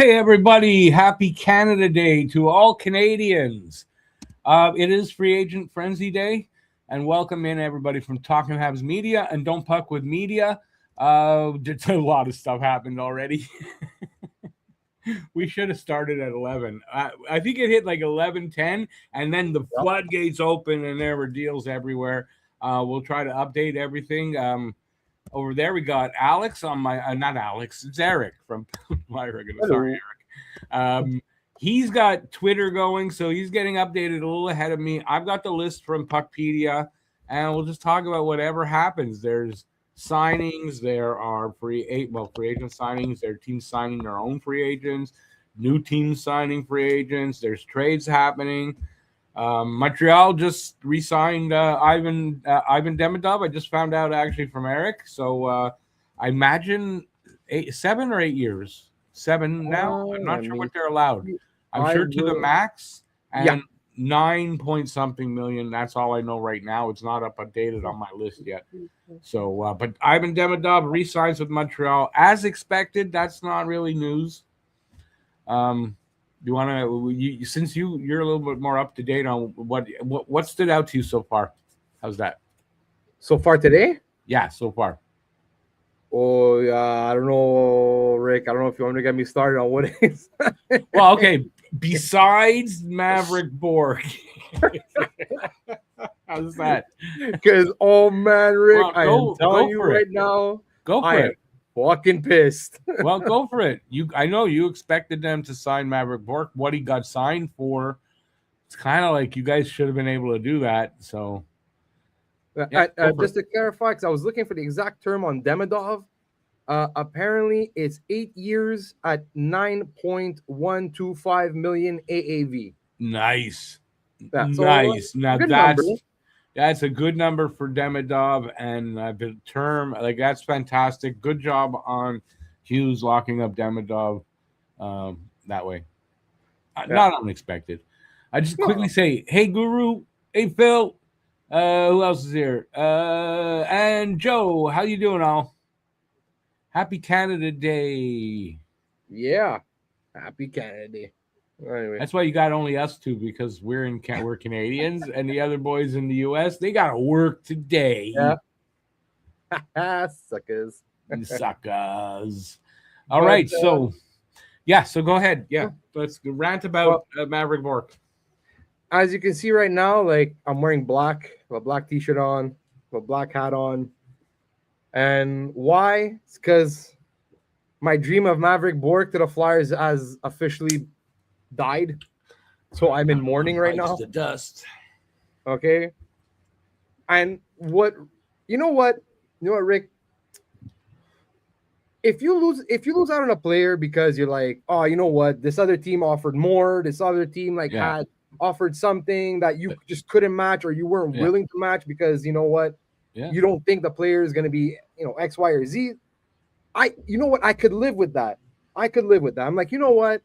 Hey, everybody. Happy Canada Day to all Canadians. It is Free Agent Frenzy Day, and welcome in everybody from Talking Habs Media and Don't Puck with Media. A lot of stuff happened already. We should have started at 11. I think it hit like 11:10, and then the floodgates open, and there were deals everywhere. We'll try to update everything. Over there, we got Alex on my not Alex, it's Eric from my regular. Sorry, Eric. He's got Twitter going, so he's getting updated a little ahead of me. I've got the list from Puckpedia, and we'll just talk about whatever happens. There's signings, there are free agent signings, there are teams signing their own free agents, new teams signing free agents, there's trades happening. Montreal just re-signed Ivan Demidov. I just found out actually from Eric. So I imagine 7 or 8 years. 7 now. I'm not sure what they're allowed. I'm sure to the max and 9 point something million. That's all I know right now. It's not updated on my list yet. So, but Ivan Demidov re-signs with Montreal as expected. That's not really news. You want to, since you're a little bit more up to date on what stood out to you so far? How's that? So far today? Yeah, so far. Oh, I don't know, Rick. I don't know if you want to get me started on what it is. Well, okay. Besides Maverick Bork, how's that? Because oh man, Rick, I am telling you right now, go for it. Fucking pissed. Well, go for it. I know you expected them to sign Maverick Bork. What he got signed for, it's kind of like you guys should have been able to do that. So, just to clarify, because I was looking for the exact term on Demidov. Apparently, it's 8 years at 9.125 million AAV. Nice, nice. Now that's a good number for Demidov, and the term, like, that's fantastic. Good job on Hughes locking up Demidov that way. Not unexpected. I just quickly say, hey, Guru, hey, Phil, who else is here? And Joe, how you doing, all? Happy Canada Day. Yeah, happy Canada Day. Anyway. That's why you got only us two, because we're Canadians, and the other boys in the U.S., they got to work today. Yeah. Suckers. Suckers. All right. So go ahead. Yeah. Let's rant about Maverick Bork. As you can see right now, like, I'm wearing black, a black t-shirt on, a black hat on. And why? It's because my dream of Maverick Bork to the Flyers has officially died, so I'm in mourning right now. The dust. Okay. And you know what, Rick? If you lose out on a player because you're like, oh, you know what, this other team offered more, this other team had offered something that you just couldn't match, or you weren't willing to match because you know what, you don't think the player is going to be, X, Y, or Z. I could live with that. I'm like, you know what?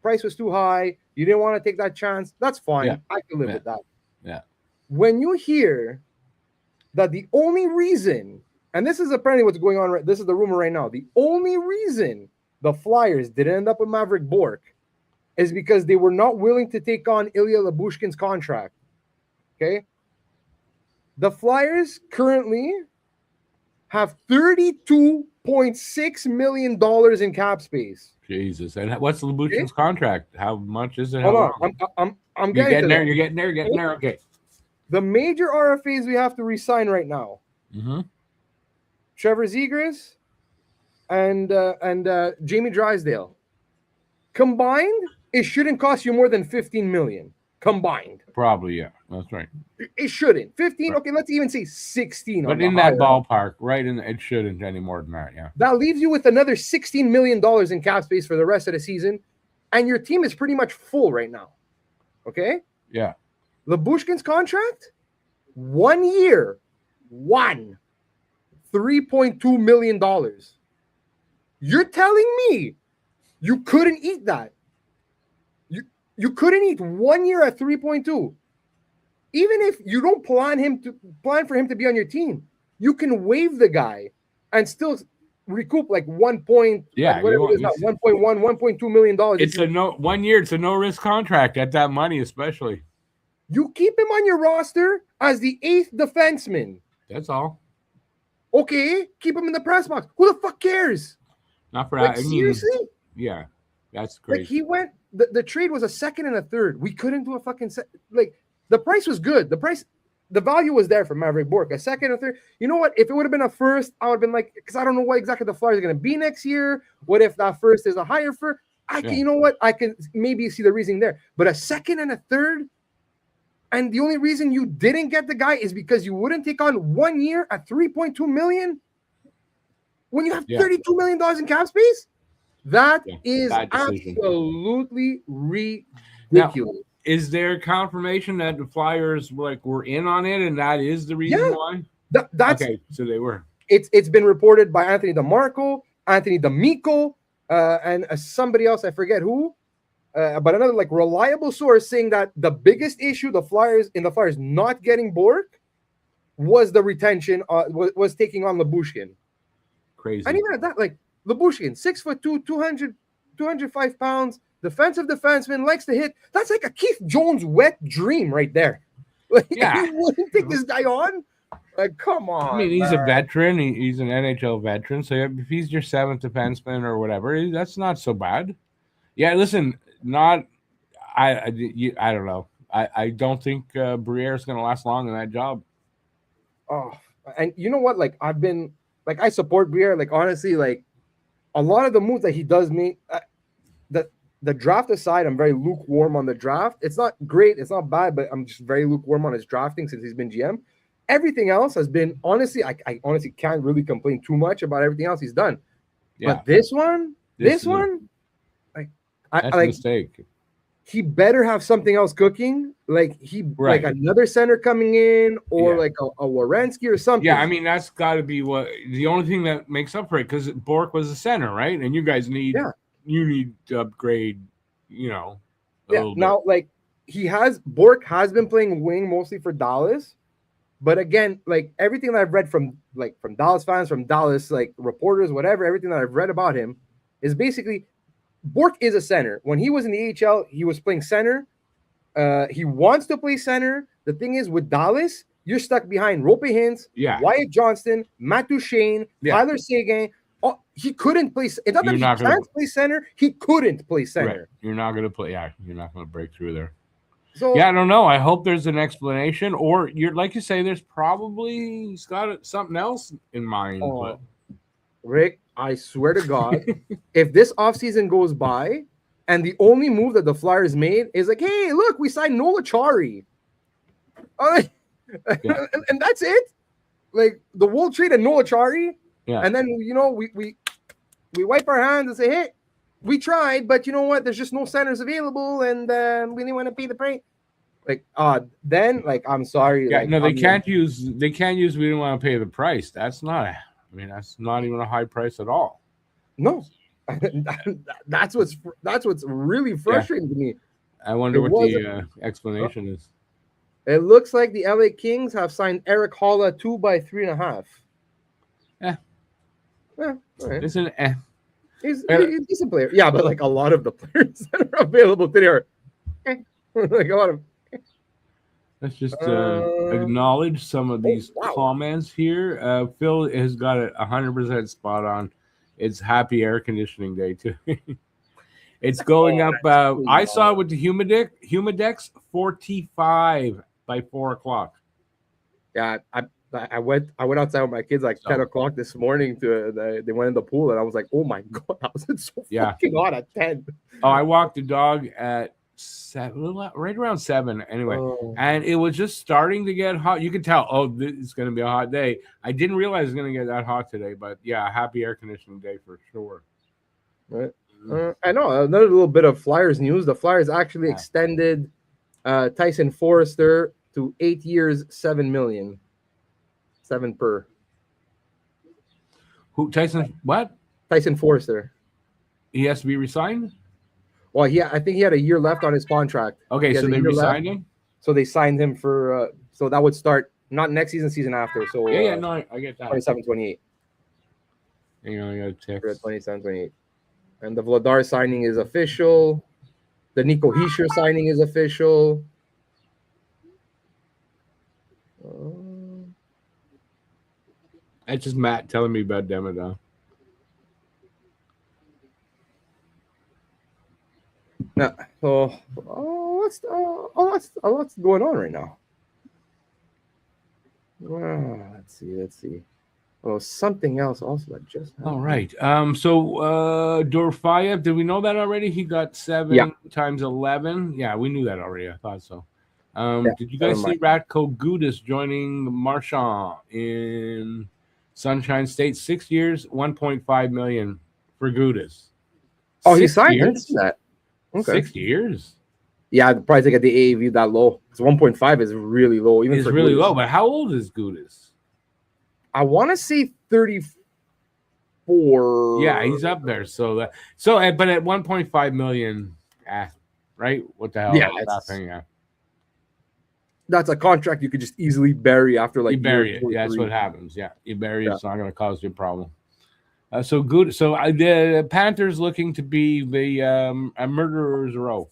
Price was too high. You didn't want to take that chance. That's fine. Yeah. I can live with that. Yeah. When you hear that the only reason, and this is apparently what's going on, this is the rumor right now, the only reason the Flyers didn't end up with Maverick Bork is because they were not willing to take on Ilya Lyubushkin's contract. Okay? The Flyers currently have $32.6 million in cap space. Jesus. And what's Lyubushkin's contract? How much is it? Hold on. I'm getting there. You're getting there. Okay. The major RFAs we have to re-sign right now. Mm-hmm. Trevor Zegras and Jamie Drysdale. Combined, it shouldn't cost you more than $15 million. Combined. Probably, yeah. That's right. It shouldn't. 15, right. Okay, let's even say 16. But in that ballpark, right? It shouldn't any more than that, yeah. That leaves you with another $16 million in cap space for the rest of the season, and your team is pretty much full right now. Okay? Yeah. Lyubushkin's contract, 1 year, $3.2 million. You're telling me you couldn't eat that? You couldn't eat 1 year at 3.2. Even if you don't plan for him to be on your team, you can waive the guy and still recoup like 1 point, like whatever it is, not 1.1, $1.2 million. It's a no 1 year. It's a no risk contract at that money, especially. You keep him on your roster as the 8th defenseman. That's all. Okay, keep him in the press box. Who the fuck cares? Not for like, that. Seriously? Yeah, that's crazy. Like he went. The trade was a second and a third. We couldn't do a fucking like the price was good. The value was there for Maverick Bourque. A second or third. You know what? If it would have been a first, I would have been like, because I don't know what exactly the Flyers are going to be next year. What if that first is a higher first? You know what? I can maybe see the reasoning there. But a second and a third, and the only reason you didn't get the guy is because you wouldn't take on 1 year at $3.2 million when you have $32 million in cap space. That is absolutely ridiculous. Now, is there confirmation that the Flyers were in on it, and that is the reason why? That's okay. So they were. It's been reported by Anthony DeMarco, Anthony D'Amico, and somebody else, I forget who, but another like reliable source saying that the biggest issue the Flyers not getting Bourque was the retention, was taking on Lyubushkin. Crazy. And even at that, like Lyubushkin, 6'2", 205 pounds, defensive defenseman, likes to hit. That's like a Keith Jones wet dream right there. Like, you wouldn't take this guy on? Like, come on. I mean, he's a veteran. He's an NHL veteran. So if he's your 7th defenseman or whatever, that's not so bad. Yeah, listen, I don't know. I don't think Briere is going to last long in that job. Oh, and you know what? Like, I support Briere. Like, honestly, like, a lot of the moves that he does make, the draft aside, I'm very lukewarm on the draft. It's not great. It's not bad, but I'm just very lukewarm on his drafting since he's been GM. Everything else has been, honestly, I honestly can't really complain too much about everything else he's done. Yeah. But this one, like, that's a mistake. He better have something else cooking. Like like another center coming in, or like a Werenski or something. Yeah, I mean that's got to be the only thing that makes up for it, because Bourque was a center, right? And you guys need to upgrade. Now, like Bourque has been playing wing mostly for Dallas, but again, like everything that I've read from Dallas fans, from Dallas like reporters, whatever, everything that I've read about him is basically Bourque is a center. When he was in the AHL, he was playing center. He wants to play center. The thing is, with Dallas, you're stuck behind Rope Hintz, Wyatt Johnston, Matt Duchene, Tyler Seguin. Oh, he couldn't play. It's not that he can't play center. He couldn't play center. Right. You're not going to play. Yeah, you're not going to break through there. So I don't know. I hope there's an explanation, or like you say, there's probably he's got something else in mind. But Rick, I swear to God, if this offseason goes by and the only move that the Flyers made is like, hey, look, we signed Nola Chari. And that's it. Like the Wolves traded Nola Chari. Yeah. And then, we wipe our hands and say, hey, we tried, but you know what? There's just no centers available, and we didn't want to pay the price. Like, then, like, I'm sorry. Yeah, like, no, they can't use. We didn't want to pay the price. That's not. That's not even a high price at all. No, that's what's really frustrating to me. I wonder what the explanation is. It looks like the LA Kings have signed Eric Holla 2 by 3.5. Yeah, all right. It's an He's a player. Yeah, but like a lot of the players that are available today are like a lot of. Let's just acknowledge some of these comments here. Phil has got it 100% spot on. It's happy air conditioning day too. It's going up. I saw it with the Humidex 45 by 4 o'clock. Yeah, I went outside with my kids like 10 o'clock this morning. They went in the pool, and I was like, oh my God, I was so fucking hot at 10. Oh, I walked the dog at 7, right around 7 anyway, and it was just starting to get hot. You could tell, it's going to be a hot day. I didn't realize it was going to get that hot today, but yeah, happy air conditioning day for sure. Right. I know another little bit of Flyers news. The Flyers actually extended Tyson Forrester to 8 years, $7 million. 7 per. Who? Tyson? What? Tyson Forrester. He has to be re-signed? Well, I think he had a year left on his contract. Okay, so they re-signed him? So they signed him for so that would start not next season after. So no, I get that. 27-28. Hang on, I got a text. 27, 28. And the Vladar signing is official. The Nico Hischier signing is official. That's just Matt telling me about Demidov. Yeah. So, what's going on right now? Let's see. Oh, something else also that just happened. All right. So Dorfiev, did we know that already? He got 7 times 11. Yeah, we knew that already. I thought so. Did you guys see Ratko Gudas joining Marchand in Sunshine State? 6 years, 1.5 million for Gudas. Oh, he signed. I didn't see that. Okay. 6 years. Yeah, the price at the AAV that low. Because 1.5 is really low. Even it's really low. But how old is Gudas? I want to say 34. Yeah, he's up there. But at 1.5 million, right? What the hell? Yeah, that's a contract you could just easily bury after you bury it. Yeah, that's what happens. Yeah, you bury it. It's not going to cause you a problem. So the Panthers looking to be the a murderer's row.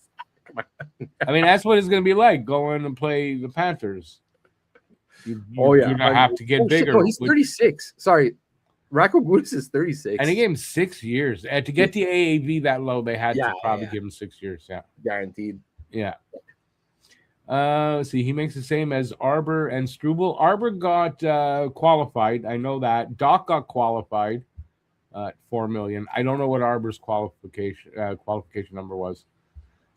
I mean, that's what it's going to be like going and play the Panthers. You're going to have to get bigger. Shit, no, he's 36. Sorry. Ratko Gudas is 36. And he gave him 6 years. To get the AAV that low, they had to probably give him 6 years. Yeah. Guaranteed. Yeah. See, he makes the same as Arbor and Struble. Arbor got qualified. I know that. Doc got qualified at 4 million. I don't know what Arbor's qualification number was.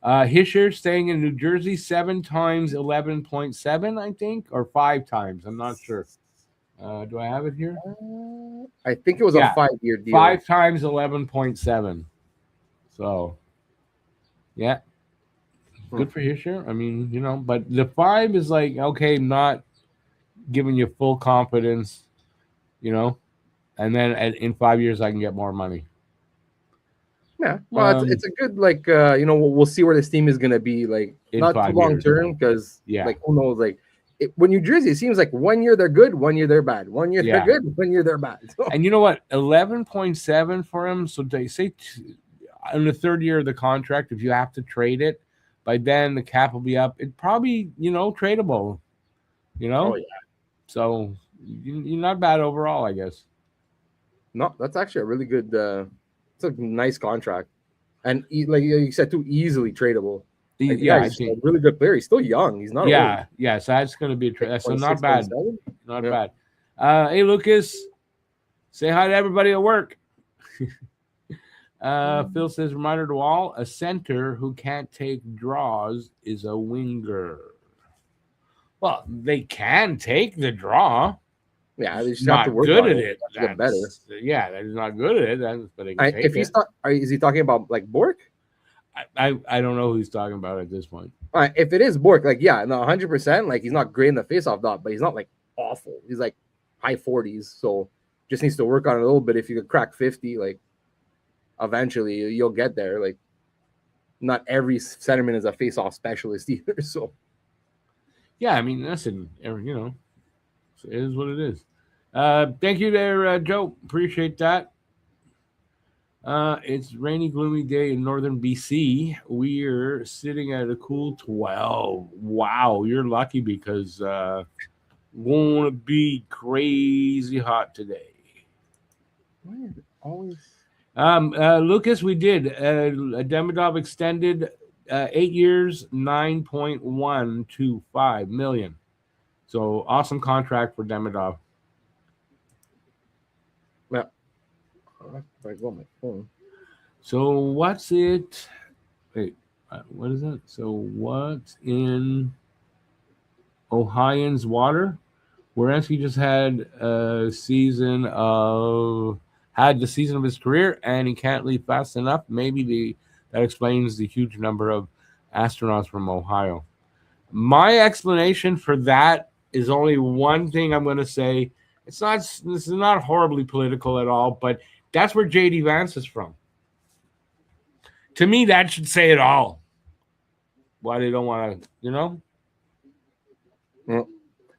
Hischier staying in New Jersey 7 times 11.7, I think, or 5 times. I'm not sure. Do I have it here? I think it was a 5-year deal. 5 times 11.7. So, yeah. Good for Hischier. I mean, but the 5 is like, okay, not giving you full confidence, and then in 5 years I can get more money. Yeah, well, it's a good we'll see where this team is gonna be not too long term because who knows when New Jersey, it seems like 1 year they're good, 1 year they're bad, 1 year they're good, 1 year they're bad. So. And you know what, 11.7 for him. So they say in the 3rd year of the contract, if you have to trade it, by then the cap will be up. It probably tradable, Oh yeah. So you're not bad overall, I guess. No, that's actually a really good. It's a nice contract, and like you said, too easily tradable. He's a really good player. He's still young. He's not. Yeah, old. So that's going to be a trade. So not bad. Not bad. Hey, Lucas, say hi to everybody at work. Phil says, reminder to all: a center who can't take draws is a winger. Well, they can take the draw. Yeah, they just not have to work good on at it. Get better. Yeah, they're not good at it. But they can take if he's is he talking about Bork? I don't know who he's talking about at this point. If it is Bork, 100%. He's not great in the faceoff dot, but he's not awful. He's high 40s, so just needs to work on it a little bit. If you could crack 50, eventually you'll get there. Not every centerman is a faceoff specialist either. So, yeah, I mean, listen, it is what it is. Thank you there, Joe. Appreciate that. It's rainy, gloomy day in northern BC. We're sitting at a cool 12. Wow, you're lucky because won't be crazy hot today. Why is it always? Lucas, we did. Demidov extended 8 years, 9.125 million. So awesome contract for Demidov. Yeah. I got my phone. So what's it? Wait, what is it? So what's in Ohioans water? Werenski just had the season of his career, and he can't leave fast enough. Maybe that explains the huge number of astronauts from Ohio. My explanation for that is only one thing I'm going to say. This is not horribly political at all, but that's where J.D. Vance is from. To me, that should say it all. Why they don't want to,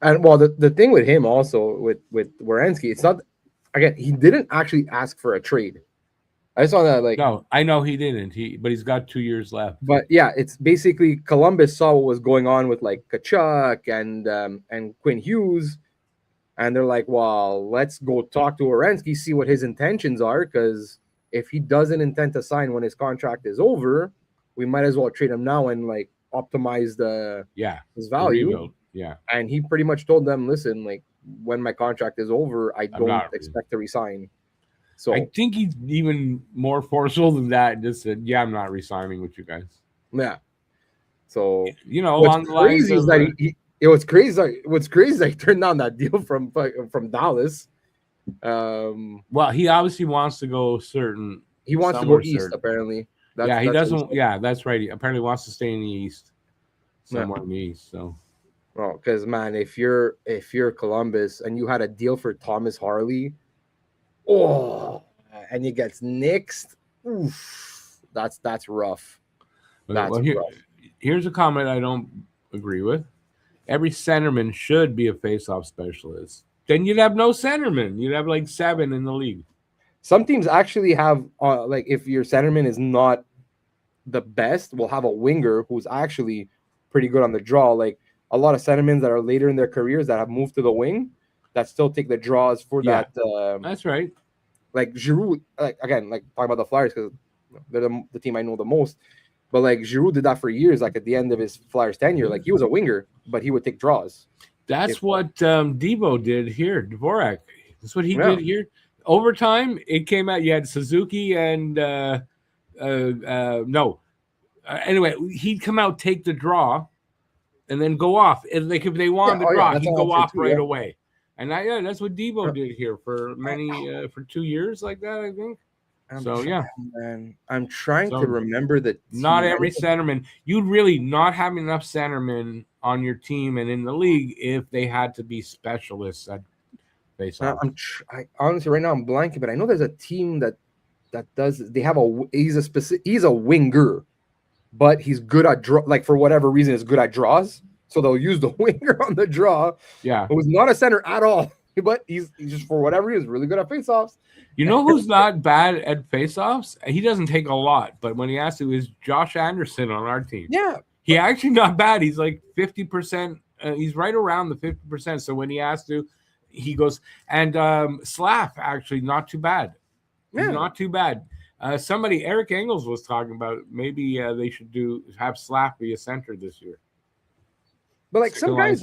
And the thing with him also with Werenski, it's not again, he didn't actually ask for a trade. I saw that like No, I know he didn't. But he's got 2 years left. But yeah, it's basically Columbus saw what was going on with like Kachuk and Quinn Hughes, and they're like, well, let's go talk to Werenski, see what his intentions are, because if he doesn't intend to sign when his contract is over, we might as well trade him now and like optimize his value. Yeah. And he pretty much told them, listen, like when my contract is over, I don't expect to resign. So I think he's even more forceful than that. Just said, yeah, I'm not resigning with you guys. Yeah. So along the lines of what's crazy is that he turned down that deal from Dallas. Well, he obviously wants to go certain. He wants to go east, apparently. He doesn't. Yeah, that's right. He apparently wants to stay in the east, somewhere in the east. So, well, because man, if you're Columbus and you had a deal for Thomas Harley, and he gets nixed, that's rough. That's rough. Here's a comment I don't agree with. Every centerman should be a face-off specialist. Then you'd have no centerman. You'd have like 7 in the league. Some teams actually have, like, if your centerman is not the best, will have a winger who's actually pretty good on the draw. Like a lot of centermen that are later in their careers that have moved to the wing that still take the draws for that. That's right. Like Giroux, like again, like talking about the Flyers because they're the team I know the most. But like Giroux did that for years. Like at the end of his Flyers tenure, like he was a winger, but he would take draws. That's what Devo did here. Dvorak. That's what he did here. Overtime, it came out. You had Suzuki and anyway, he'd come out, take the draw, and then go off. And like if they won the draw, he'd go off right away. And that's what Devo did here for for 2 years like that, I think. Man, I'm trying to remember that. Not every centerman. You'd really not have enough centermen on your team and in the league if they had to be specialists at face-off. Honestly, right now I'm blanking, but I know there's a team that does. They have he's a winger, but he's good at draw. Like for whatever reason, is good at draws. So they'll use the winger on the draw. Yeah, who's not a center at all, but he's just for whatever reason really good at face-offs. You know who's not bad at face-offs? He doesn't take a lot, but when he has to, is Josh Anderson on our team. Yeah, he actually not bad. He's like 50%. He's right around the 50%. So when he has to, he goes. And Slav actually not too bad. Yeah, not too bad. Eric Engels was talking about maybe they should have Slav be a center this year. But like some guys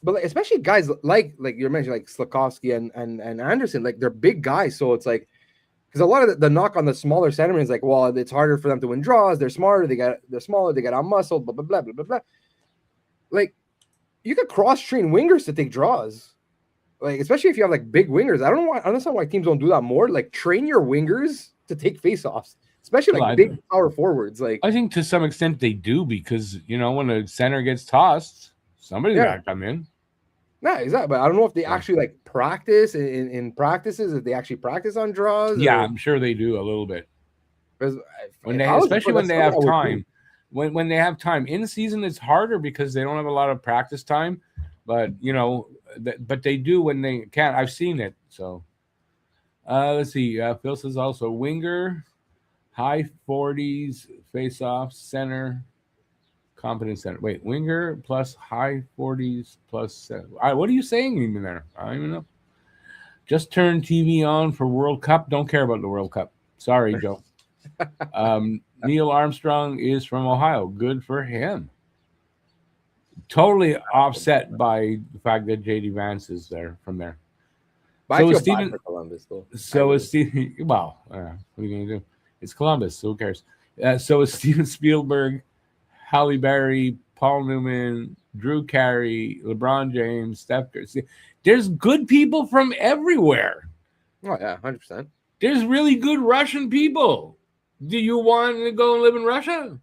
but like, especially guys like you mentioned, like Slafkovsky and Anderson, like they're big guys. So it's like, because a lot of the knock on the smaller centermen is like, well, it's harder for them to win draws. They're smarter. They're smaller. They got out-muscled, blah, blah, blah, blah, blah, blah. Like you could cross-train wingers to take draws. Like, especially if you have like big wingers. I don't understand why teams don't do that more. Like train your wingers to take face-offs, especially like big power forwards. Like I think to some extent they do, because when a center gets tossed, somebody's got to come in. No, exactly. But I don't know if they actually like practice in practices, if they actually practice on draws. Yeah, I'm sure they do a little bit. Especially when they have time. When they have time in season, it's harder because they don't have a lot of practice time. But but they do when they can. I've seen it. So let's see. Phil says also winger, high 40s, face-off, center. Competent center. Wait, winger plus high 40s plus 7. What are you saying even there? I don't even know. Just turn TV on for World Cup. Don't care about the World Cup. Sorry, Joe. Neil Armstrong is from Ohio. Good for him. Totally offset by the fact that JD Vance is from there. But so is Steven. Columbus, so is Steven. Well, what are you going to do? It's Columbus. So who cares? So is Steven Spielberg, Halle Berry, Paul Newman, Drew Carey, LeBron James, Steph Curry. There's good people from everywhere. Oh, yeah, 100%. There's really good Russian people. Do you want to go and live in Russia?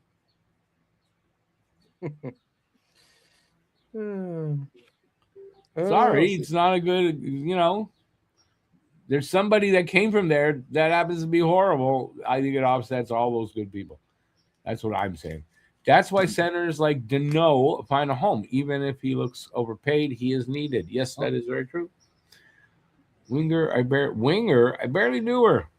Sorry, it's not a good, There's somebody that came from there that happens to be horrible. I think it offsets all those good people. That's what I'm saying. That's why centers like Deneau find a home. Even if he looks overpaid, he is needed. Yes, that is very true. Winger, I barely knew her.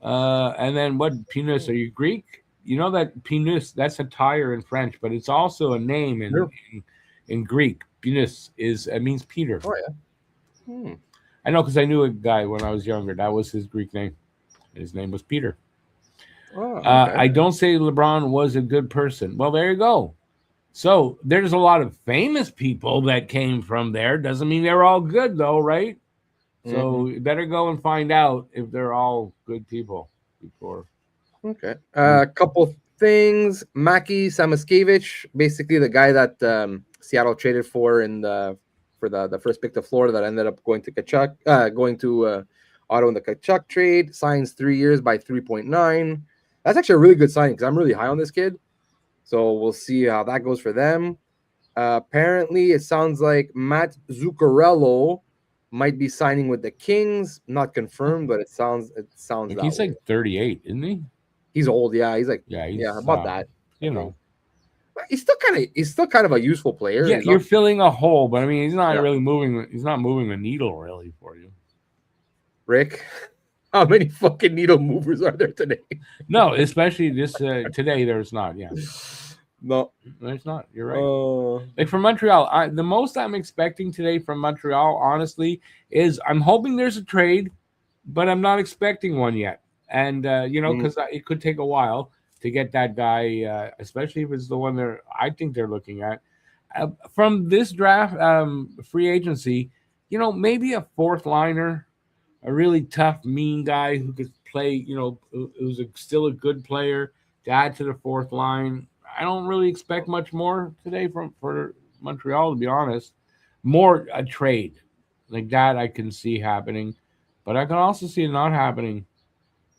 And then what? Pinus? Are you Greek? You know that Pinus? That's a tire in French, but it's also a name in Greek. Pinus means Peter. Oh yeah. I know because I knew a guy when I was younger. That was his Greek name. His name was Peter. Oh, okay. I don't say LeBron was a good person. Well, there you go. So there's a lot of famous people that came from there. Doesn't mean they're all good, though, right? So you better go and find out if they're all good people before. Okay. A couple things. Maki Samoskevich, basically the guy that Seattle traded for the first pick to Florida that ended up going to Kachuk, going to Otto in the Kachuk trade, signs 3 years by 3.9. That's actually a really good signing because I'm really high on this kid. So we'll see how that goes for them. Apparently, it sounds like Matt Zuccarello might be signing with the Kings. Not confirmed, but it sounds like he's like 38, isn't he? He's old, yeah. He's like about that. You know, he's still kind of a useful player. Yeah, you're filling a hole, but I mean, he's not really moving. He's not moving the needle really for you, Rick. How many fucking needle movers are there today? No, especially this today. There's not. Yeah, no, there's not. You're right. Like from Montreal, the most I'm expecting today from Montreal, honestly, is I'm hoping there's a trade, but I'm not expecting one yet. And because it could take a while to get that guy, especially if it's the one I think they're looking at from this draft, free agency. Maybe a fourth liner. A really tough, mean guy who could play, who's still a good player to add to the fourth line. I don't really expect much more today for Montreal, to be honest. More a trade like that I can see happening, but I can also see it not happening.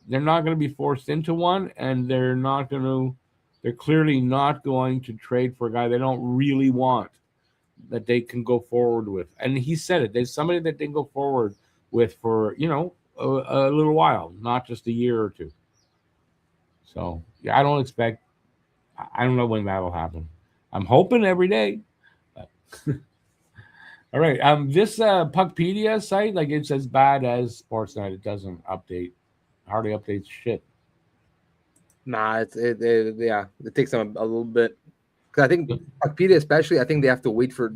They're not going to be forced into one, and they're clearly not going to trade for a guy they don't really want that they can go forward with. And he said it. There's somebody that they can go forward with for a little while, not just a year or two. So I don't expect. I don't know when that'll happen. I'm hoping every day. All right. This Puckpedia site, like it's as bad as Sportsnet. It doesn't update. Hardly updates shit. Nah, it takes them a little bit. Because I think Puckpedia, especially, I think they actually wait for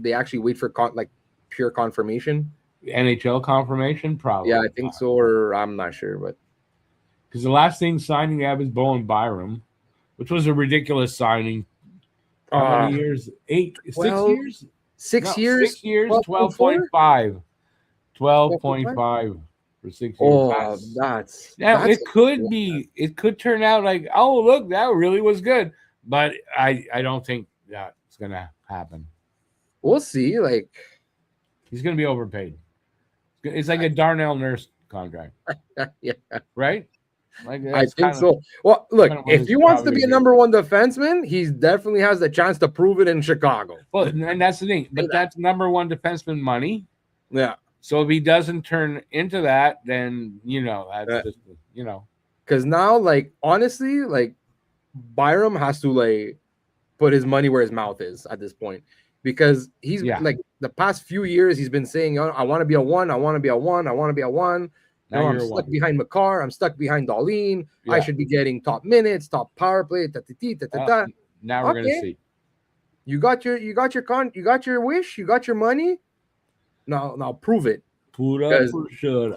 pure confirmation. NHL confirmation, probably. Yeah, I think so, or I'm not sure, but because the last thing signing they have is Bowen Byram, which was a ridiculous signing. How many years? 6 years? 6 years? 6 years, 12.5. 12.5 for 6 years. Oh, it could be. It could turn out like, oh, look, that really was good. But I don't think that's going to happen. We'll see. He's going to be overpaid. It's like a Darnell Nurse contract. Yeah. Right? I think so. Well, look, if he wants to be a number one defenseman, he definitely has the chance to prove it in Chicago. Well, and that's the thing. But that's number one defenseman money. Yeah. So if he doesn't turn into that, then, that's just, Because now, honestly, Byram has to, put his money where his mouth is at this point. Because he's, the past few years, he's been saying, I want to be a one, I want to be a one, I want to be a one. Now I'm stuck behind Makar. I'm stuck behind Darlene. Yeah. I should be getting top minutes, top power play. Now we're gonna see. You got your wish. You got your money. Now prove it. Put up for sure.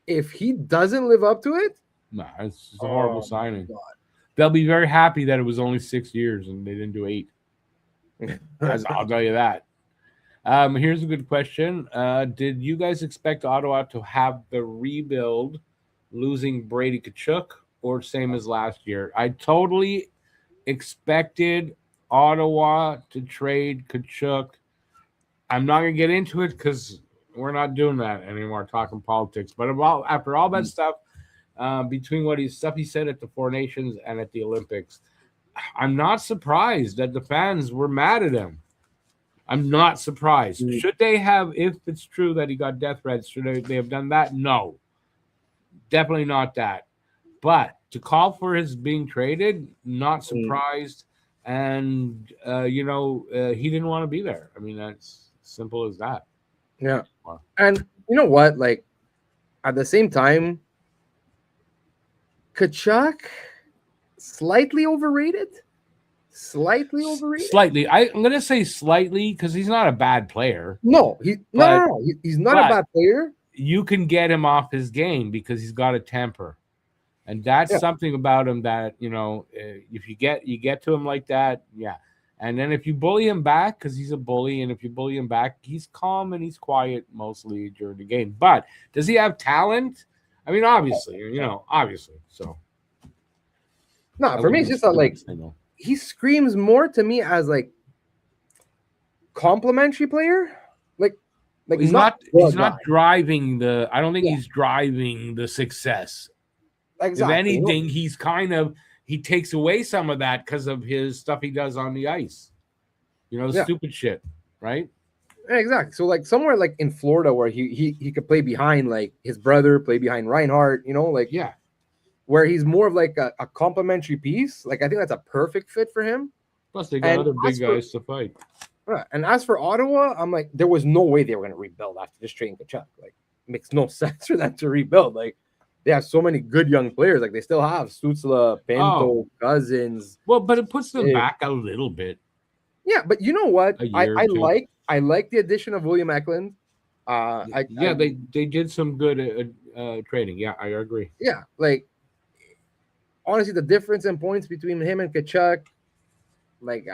If he doesn't live up to it, it's a horrible signing. God. They'll be very happy that it was only 6 years and they didn't do 8. I'll tell you that. Here's a good question. Did you guys expect Ottawa to have the rebuild losing Brady Tkachuk or same as last year? I totally expected Ottawa to trade Tkachuk. I'm not going to get into it because we're not doing that anymore, talking politics. But after all that stuff, between he said at the Four Nations and at the Olympics, I'm not surprised that the fans were mad at him. I'm not surprised. Should they have, if it's true that he got death threats, should they have done that? No. Definitely not that. But to call for his being traded, not surprised. And, he didn't want to be there. I mean, that's simple as that. Yeah. And you know what? Like, at the same time, Kachuk, slightly overrated. Slightly overrated. Slightly. I'm gonna say slightly because he's not a bad player. No, But he's not a bad player. You can get him off his game because he's got a temper, and that's something about him that if you get to him like that, yeah. And then if you bully him back, because he's a bully, and if you bully him back, he's calm and he's quiet mostly during the game. But does he have talent? I mean, obviously, obviously. So, no, for me, it's just that, like, he screams more to me as like complimentary player. Like he's not driving the. I don't think he's driving the success. Exactly. If anything, he takes away some of that because of his stuff he does on the ice. Stupid shit, right? Exactly. So like somewhere like in Florida where he could play behind like his brother, play behind Reinhardt, where he's more of like a complimentary piece. Like I think that's a perfect fit for him. Plus they got other big guys to fight. And as for Ottawa, I'm like, there was no way they were going to rebuild after just trading Kachuk. Like, it makes no sense for them to rebuild. Like, they have so many good young players. Like, they still have Stützle, Pinto, Cousins. Well, but it puts them back a little bit. Yeah, but you know what? I like the addition of William Eklund. They did some good trading. Yeah, I agree. Yeah, like, honestly, the difference in points between him and Kachuk, like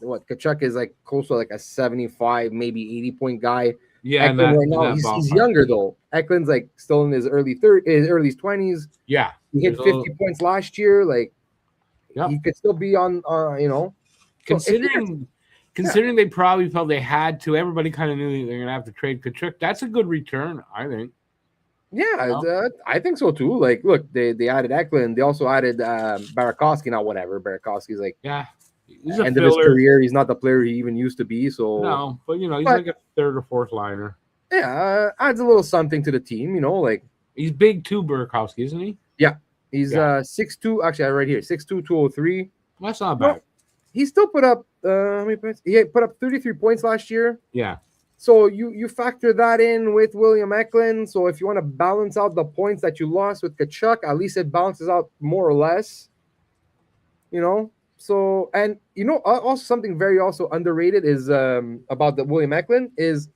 Kachuk is like close to like a 75, maybe 80 point guy. Yeah, Eklund right now he's younger though. Eklund's like still in his early 20s. Yeah, he hit 50 points last year. Like, he could still be on. Considering they probably felt they had to. Everybody kind of knew they're gonna have to trade Kachuk. That's a good return, I think. Yeah, I think so too. Like, look, they added Eklund. They also added Burakovsky. Now, whatever. Burakovsky's like, he's end of his career. He's not the player he even used to be. So no, but he's like a third or fourth liner. Yeah, adds a little something to the team. Like he's big too, Burakovsky, isn't he? Yeah, he's 6'2". Actually, right here, 6'2", 203. That's not bad. He still put up how many points? He put up 33 points last year. Yeah. So you factor that in with William Eklund. So if you want to balance out the points that you lost with Kachuk, at least it balances out more or less. So, and also something very also underrated is about the William Eklund is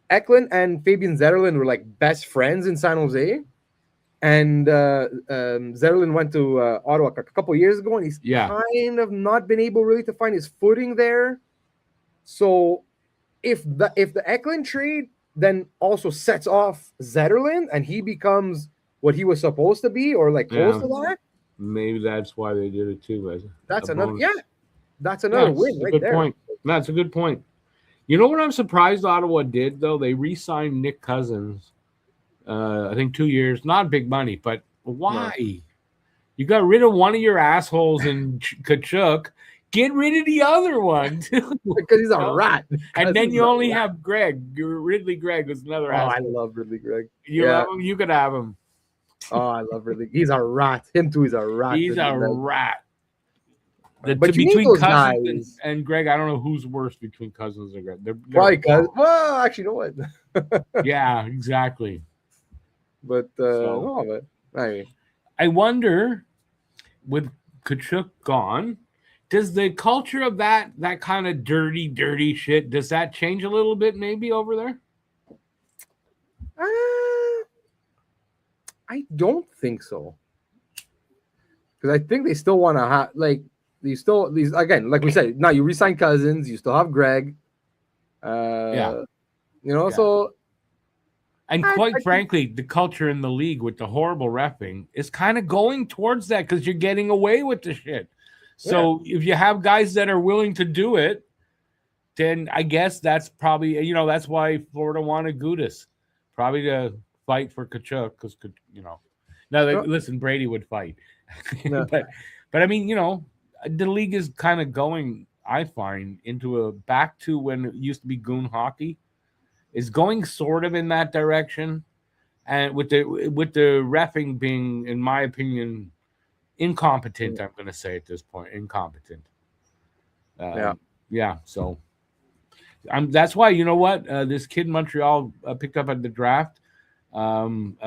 Eklund and Fabian Zetterlund were like best friends in San Jose. And Zetterlund went to Ottawa a couple years ago, and he's kind of not been able really to find his footing there. So if the Eklund trade then also sets off Zetterlund and he becomes what he was supposed to be or like close to that, maybe that's why they did it too. That's another win right there. Point. That's a good point. You know what I'm surprised Ottawa did though? They re-signed Nick Cousins. I think 2 years, not big money, but why? Yeah. You got rid of one of your assholes in Kachuk. Get rid of the other one too. Because he's a rat. And then you only have Greg. Ridley Gregg was another asshole. I love Ridley Gregg. You love him? You could have him. Oh, I love Ridley. He's a rat. Him too, he's a rat. He's a rat. But between Cousins and Greg, I don't know who's worse between Cousins and Greg. They're probably Cousins. Well, actually, you know what? Yeah, exactly. But I wonder, with Kachuk gone, does the culture of that kind of dirty shit, does that change a little bit maybe over there? I don't think so. Because I think they still want to have these again, like we said. Now you resign Cousins, you still have Greg. So. And quite frankly, the culture in the league with the horrible reffing is kind of going towards that because you're getting away with the shit. So if you have guys that are willing to do it, then I guess that's probably, that's why Florida wanted Gudas, probably to fight for Kachuk because, Now, listen, Brady would fight. but I mean, the league is kind of going, I find, into back to when it used to be goon hockey. Is going sort of in that direction, and with the reffing being, in my opinion, incompetent. I'm going to say at this point, incompetent. So That's why, you know what, this kid in Montreal picked up at the draft, Pugachov.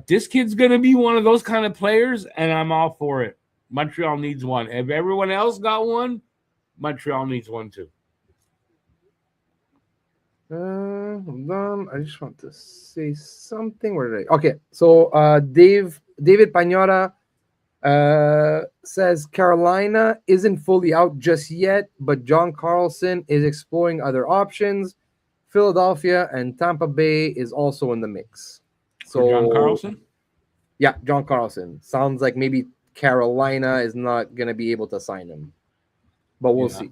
This kid's gonna be one of those kind of players, and I'm all for it. Montreal needs one. If everyone else got one, Montreal needs one too. Hold on. I just want to say something. Where did I? Okay, so David Pagnota says Carolina isn't fully out just yet, but John Carlson is exploring other options. Philadelphia and Tampa Bay is also in the mix. So for John Carlson? Yeah, John Carlson. Sounds like maybe Carolina is not going to be able to sign him, but we'll see.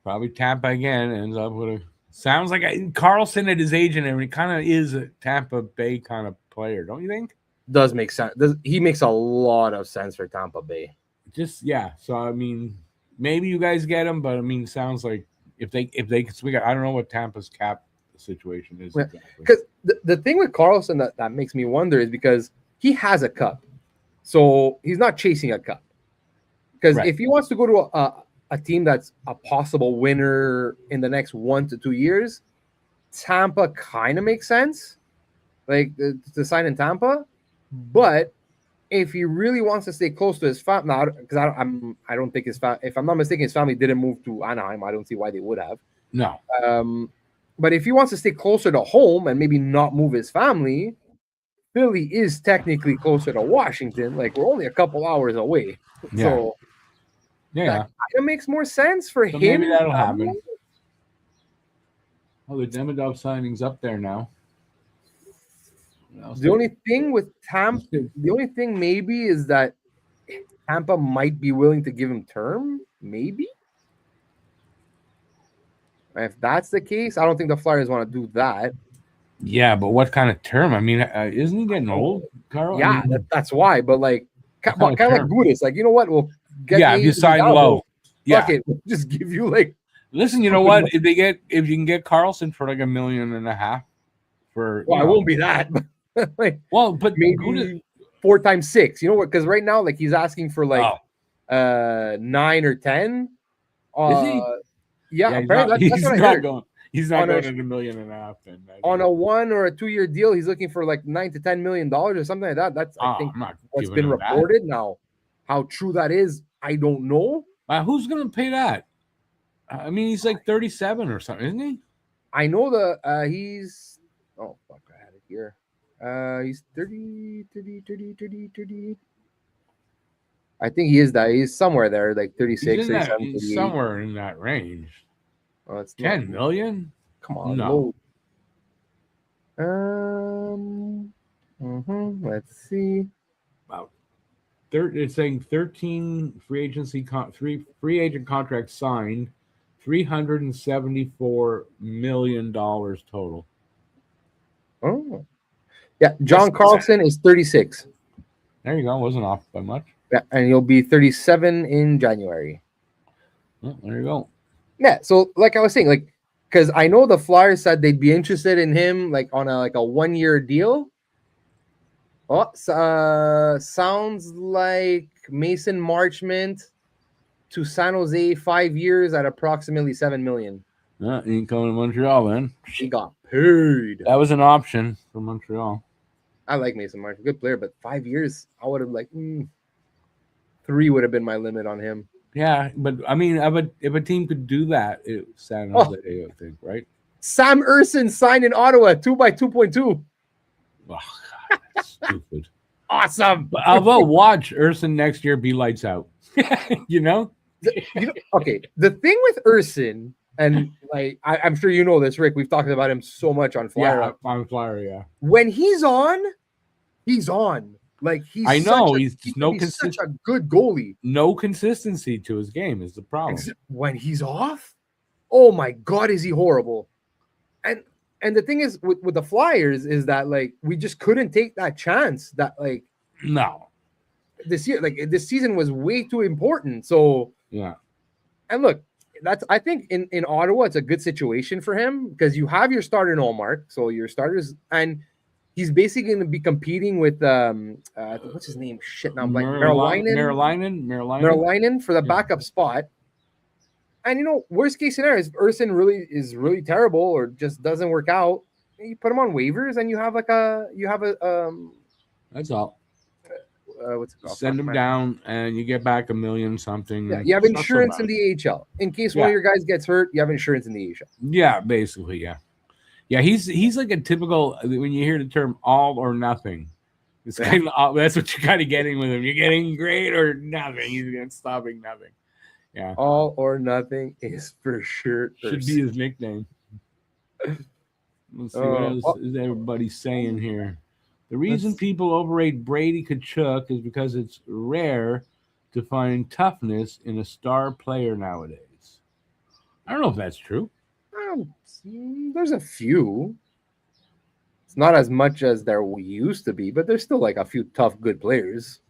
Probably Tampa again ends up with a. Sounds like Carlson at his age and everything kind of is a Tampa Bay kind of player, don't you think? Does make sense. He makes a lot of sense for Tampa Bay. So I mean, maybe you guys get him, but I mean, sounds like if they can swing it, I don't know what Tampa's cap situation is. Because the thing with Carlson that makes me wonder is because he has a cup, so he's not chasing a cup. Because if he wants to go to a team that's a possible winner in the next 1 to 2 years, Tampa kind of makes sense, like to sign in Tampa. But if he really wants to stay close to his family, because I don't think his family, if I'm not mistaken, his family didn't move to Anaheim. I don't see why they would have. No. But if he wants to stay closer to home and maybe not move his family, Philly is technically closer to Washington. Like, we're only a couple hours away. Yeah. So that kind of makes more sense for him. Maybe that'll happen. Oh, the Demidov signing's up there now. The only thing with Tampa, maybe is that Tampa might be willing to give him term. Maybe. If that's the case, I don't think the Flyers want to do that. Yeah, but what kind of term? I mean, isn't he getting old, Carl? Yeah, I mean, that's why. But like, kind of like Buddhist. Like, you know what? We'll get if you sign low, fuck it. We'll just give you like. Listen, you know what? If you can get Carlson for like $1.5 million for. Well, it won't be that. Like, but maybe 4 times 6. You know what? Because right now, like, he's asking for like 9 or 10. Is he? Yeah, apparently that's what I heard. He's not going at $1.5 million. Then on a 1 or a 2 year deal, he's looking for like $9 to $10 million or something like that. That's I think what's been reported. Now, how true that is, I don't know. Who's going to pay that? I mean, he's like 37 or something, isn't he? I know he's. Oh fuck! I had it here. He's 30. I think he is that. He's somewhere there, like 36, 37, he's somewhere in that range. Oh, it's 10 million? Come on, no. Let's see. About it's saying 13 free agent contracts signed, $374 million total. Oh, yeah. John Carlson is 36. There you go. Wasn't off by much. Yeah, and he'll be 37 in January. Well, there you go. Yeah. So, like I was saying, like, because I know the Flyers said they'd be interested in him, like on a 1 year deal. Oh, sounds like Mason Marchment to San Jose, 5 years at approximately $7 million. He ain't coming to Montreal then. He got paid. That was an option for Montreal. I like Mason Marchment, good player, but 5 years, I would have 3 would have been my limit on him. Yeah, but I mean, if a team could do that, it's San Jose, I think, right? Sam Urson signed in Ottawa, 2 by 2.2. Oh, God, that's stupid. Awesome. But I'll watch Urson next year be lights out. You know? Okay. The thing with Urson, and like I'm sure you know this, Rick. We've talked about him so much on Flyer. Yeah, on Flyer, yeah. When he's on, he's on. Like I know he's such a good goalie. No consistency to his game is the problem. When he's off, oh my God, is he horrible? And the thing is with the Flyers is that like we just couldn't take that chance. That like this year, like this season was way too important. So yeah. And look, I think in Ottawa it's a good situation for him because you have your starter in Allmark, so your starters and. He's basically going to be competing with what's his name? Shit, now I'm like Merlainen for the backup spot. And worst case scenario is Urson is really terrible or just doesn't work out. You put him on waivers, and you have That's all. What's it called? Send him down, and you get back $1 million something. Yeah, you have insurance in the AHL in case one of your guys gets hurt. You have insurance in the AHL. Yeah, basically, yeah. Yeah, he's like a typical, when you hear the term all or nothing, it's kind of that's what you're kind of getting with him. You're getting great or nothing. He's stopping nothing. Yeah, all or nothing is for sure. Should be his nickname. Let's see what else is everybody saying here. The reason people overrate Brady Tkachuk is because it's rare to find toughness in a star player nowadays. I don't know if that's true. There's a few. It's not as much as there used to be, but there's still like a few tough, good players.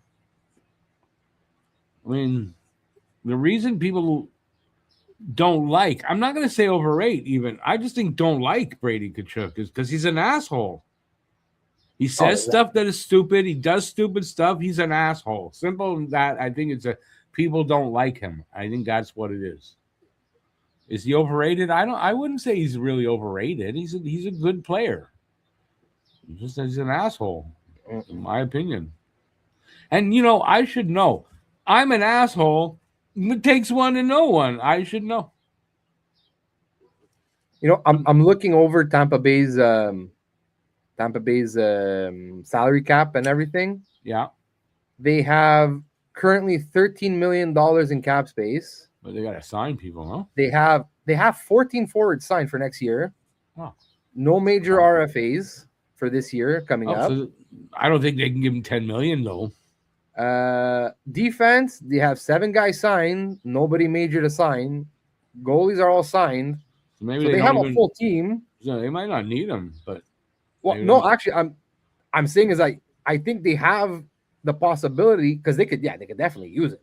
I mean, the reason people don't like, I'm not going to say overrate even, I just think don't like Brady Tkachuk is because he's an asshole. He says stuff that is stupid. He does stupid stuff. He's an asshole. Simple as that. I think people don't like him. I think that's what it is. Is he overrated? I wouldn't say he's really overrated. He's a good player. He's an asshole, in my opinion. And I should know. I'm an asshole. It takes one to know one. I should know. I'm looking over Tampa Bay's salary cap and everything. Yeah. They have currently $13 million in cap space. But they got to sign people, no? They have 14 forwards signed for next year. Oh. No major RFAs for this year coming up. So I don't think they can give him $10 million though. Defense, they have 7 guys signed. Nobody major to sign. Goalies are all signed. So maybe they have a full team. So they might not need them, but no, actually, I'm saying is I think they have the possibility because they could definitely use it.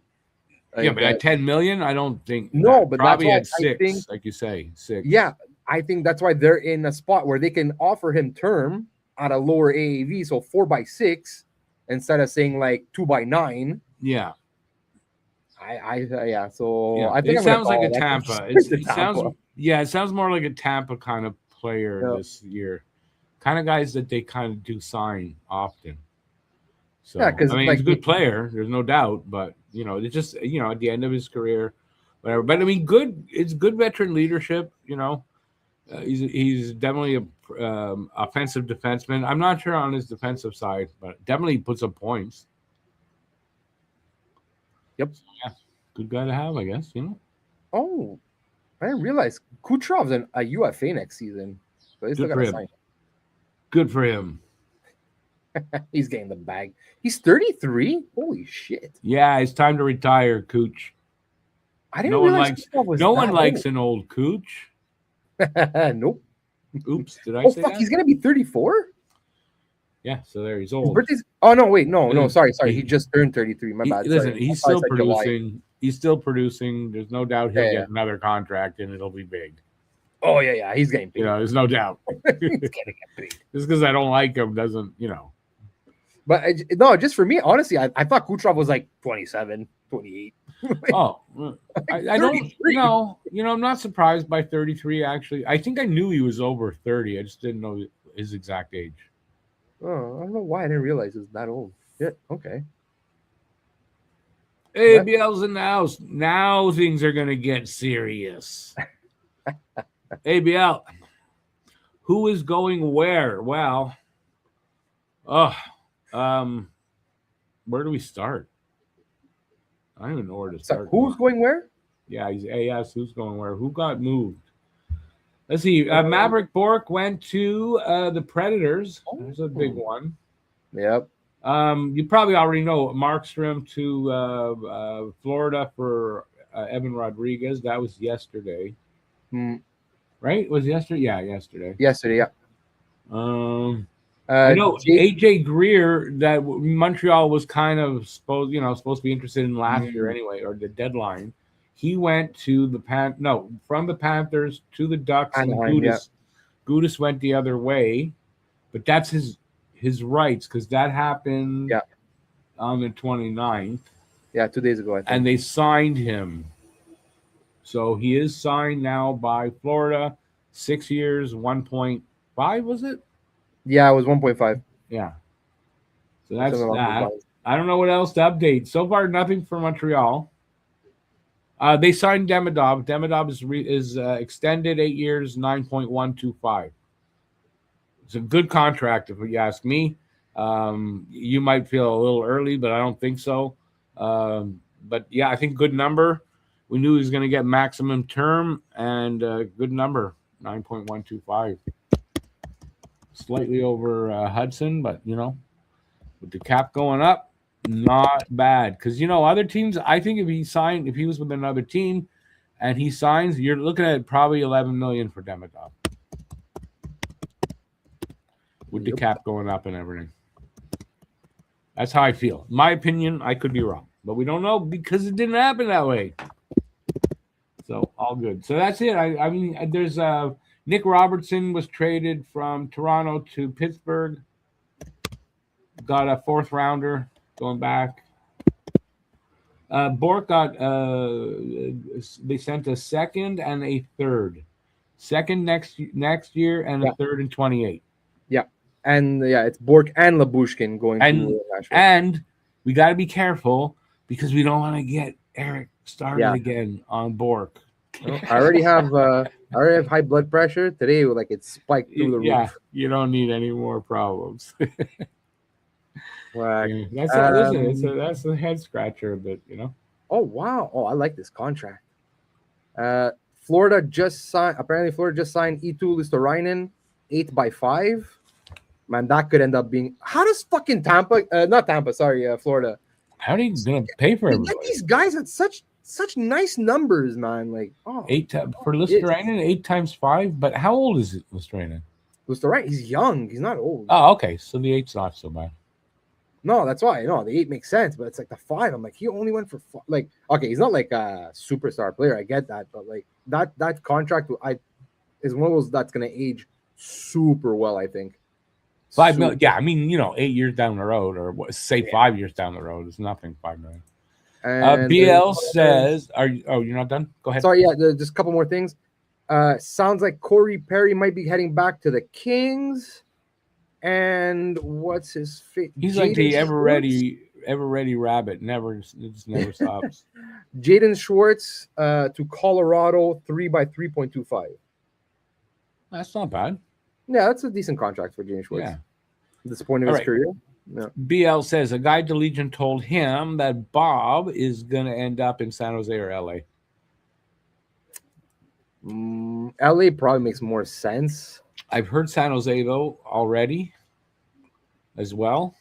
Yeah, but at $10 million, I don't think. No, but probably at 6, like you say, 6. Yeah, I think that's why they're in a spot where they can offer him term at a lower AAV, so 4x6 instead of saying like 2x9. Yeah. So I think it sounds like a Tampa. It sounds more like a Tampa kind of player this year. Kind of guys that they kind of do sign often. So because he's a good player. There's no doubt, but it's just at the end of his career, whatever. But I mean, it's good veteran leadership. He's definitely a offensive defenseman. I'm not sure on his defensive side, but definitely puts up points. Yep. So, yeah, good guy to have, I guess. Oh, I didn't realize Kucherov's a UFA next season. So he's still got to sign. Good for him. He's getting the bag. He's 33. Holy shit! Yeah, it's time to retire, Cooch. I didn't realize no one likes an old Cooch. Nope. Oops, did I say that? He's gonna be 34. Yeah, so there he's old. Oh no, wait, no, sorry. He just turned 33. My bad. Listen, he's still producing. He's still producing. There's no doubt he'll get another contract and it'll be big. Oh yeah, he's getting paid. There's no doubt. He's gonna get paid. Just because I don't like him doesn't, But no, just for me, honestly, I thought Kucherov was like 27, 28. I don't know. I'm not surprised by 33, actually. I think I knew he was over 30. I just didn't know his exact age. Oh, I don't know why I didn't realize he was that old. Yeah, okay. ABL's in the house. Now things are going to get serious. ABL, who is going where? Well, where do we start? I don't even know where to start. Who's going where? Yeah, he's AS. Who's going where? Who got moved? Let's see. Maverick Bork went to the Predators. There's a big one. Yep. You probably already know Markstrom to Florida for Evan Rodriguez. That was yesterday. Right? Was it yesterday? Yeah, yesterday. Yesterday, yeah. AJ Greer, that Montreal was kind of supposed to be interested in last year anyway, or the deadline. He went to from the Panthers to the Ducks, and Gudis went the other way, but that's his rights because that happened on the 29th. Yeah, 2 days ago, I think. And they signed him. So he is signed now by Florida, 6 years, 1.5, was it? Yeah, it was 1.5. Yeah. So Something that's along those that. lines. I don't know what else to update. So far, nothing for Montreal. They signed Demidov. Demidov is extended 8 years, 9.125. It's a good contract, if you ask me. You might feel a little early, but I don't think so. But yeah, I think good number. We knew he was going to get maximum term, and good number, 9.125. Slightly over Hudson, but with the cap going up, not bad. Because other teams, I think if he was with another team, and he signs, you're looking at probably 11 million for Demidov, with the cap going up and everything. That's how I feel. My opinion, I could be wrong, but we don't know because it didn't happen that way. So all good. So that's it. I mean, there's Nick Robertson was traded from Toronto to Pittsburgh. Got a 4th rounder going back. Bork got they sent a 2nd and a 3rd. 2nd next year and a 3rd in 28. Yeah. And it's Bork and Labushkin going to Nashville. And we got to be careful because we don't want to get Eric started again on Bork. I already have high blood pressure today. Like it spiked through the roof. Yeah, you don't need any more problems. Right. That's a head scratcher a bit, Oh wow! Oh, I like this contract. Florida just signed. Apparently, Florida just signed E2 Listerainen, 8x5. Man, that could end up being. How does fucking Tampa? Not Tampa. Sorry, Florida. How are you gonna pay for everybody? These guys had such nice numbers, man. Like 8 for Listerainen, 8 times 5. But how old is it, Listerainen? Listerainen, he's young. He's not old. Oh, okay. So the 8's not so bad. No, that's why. No, the 8 makes sense, but it's like the 5. I'm like, he only went for like, okay, he's not like a superstar player. I get that, but like that contract, is one of those that's gonna age super well. I think. 5 million. Yeah, I mean, 8 years down the road, or 5 years down the road is nothing. 5 million. BL says, you're not done? Go ahead. Sorry, yeah, just a couple more things. Sounds like Corey Perry might be heading back to the Kings. And what's his face? He's like the ever ready rabbit. It just never stops. Jaden Schwartz to Colorado, 3x3.25. That's not bad. Yeah, that's a decent contract for Jaden Schwartz. Yeah. At this point of his career. Yeah. BL says a guy to Legion told him that Bob is going to end up in San Jose or LA. LA probably makes more sense. I've heard San Jose though already, as well,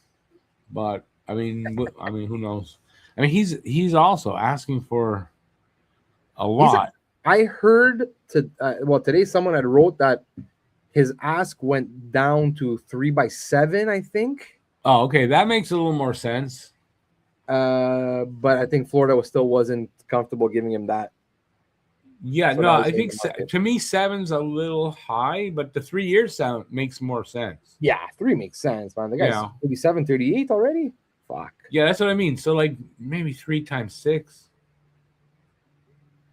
but I mean, who knows? I mean, he's also asking for a lot. I heard today someone had wrote that his ask went down to 3x7. I think. Oh, okay, that makes a little more sense. But I think Florida still wasn't comfortable giving him that. Yeah, no, I think to me 7's a little high, but the 3 years sound makes more sense. Yeah, 3 makes sense, man. The guy's 37, 38 already. Fuck. Yeah, that's what I mean. So like maybe 3 times 6.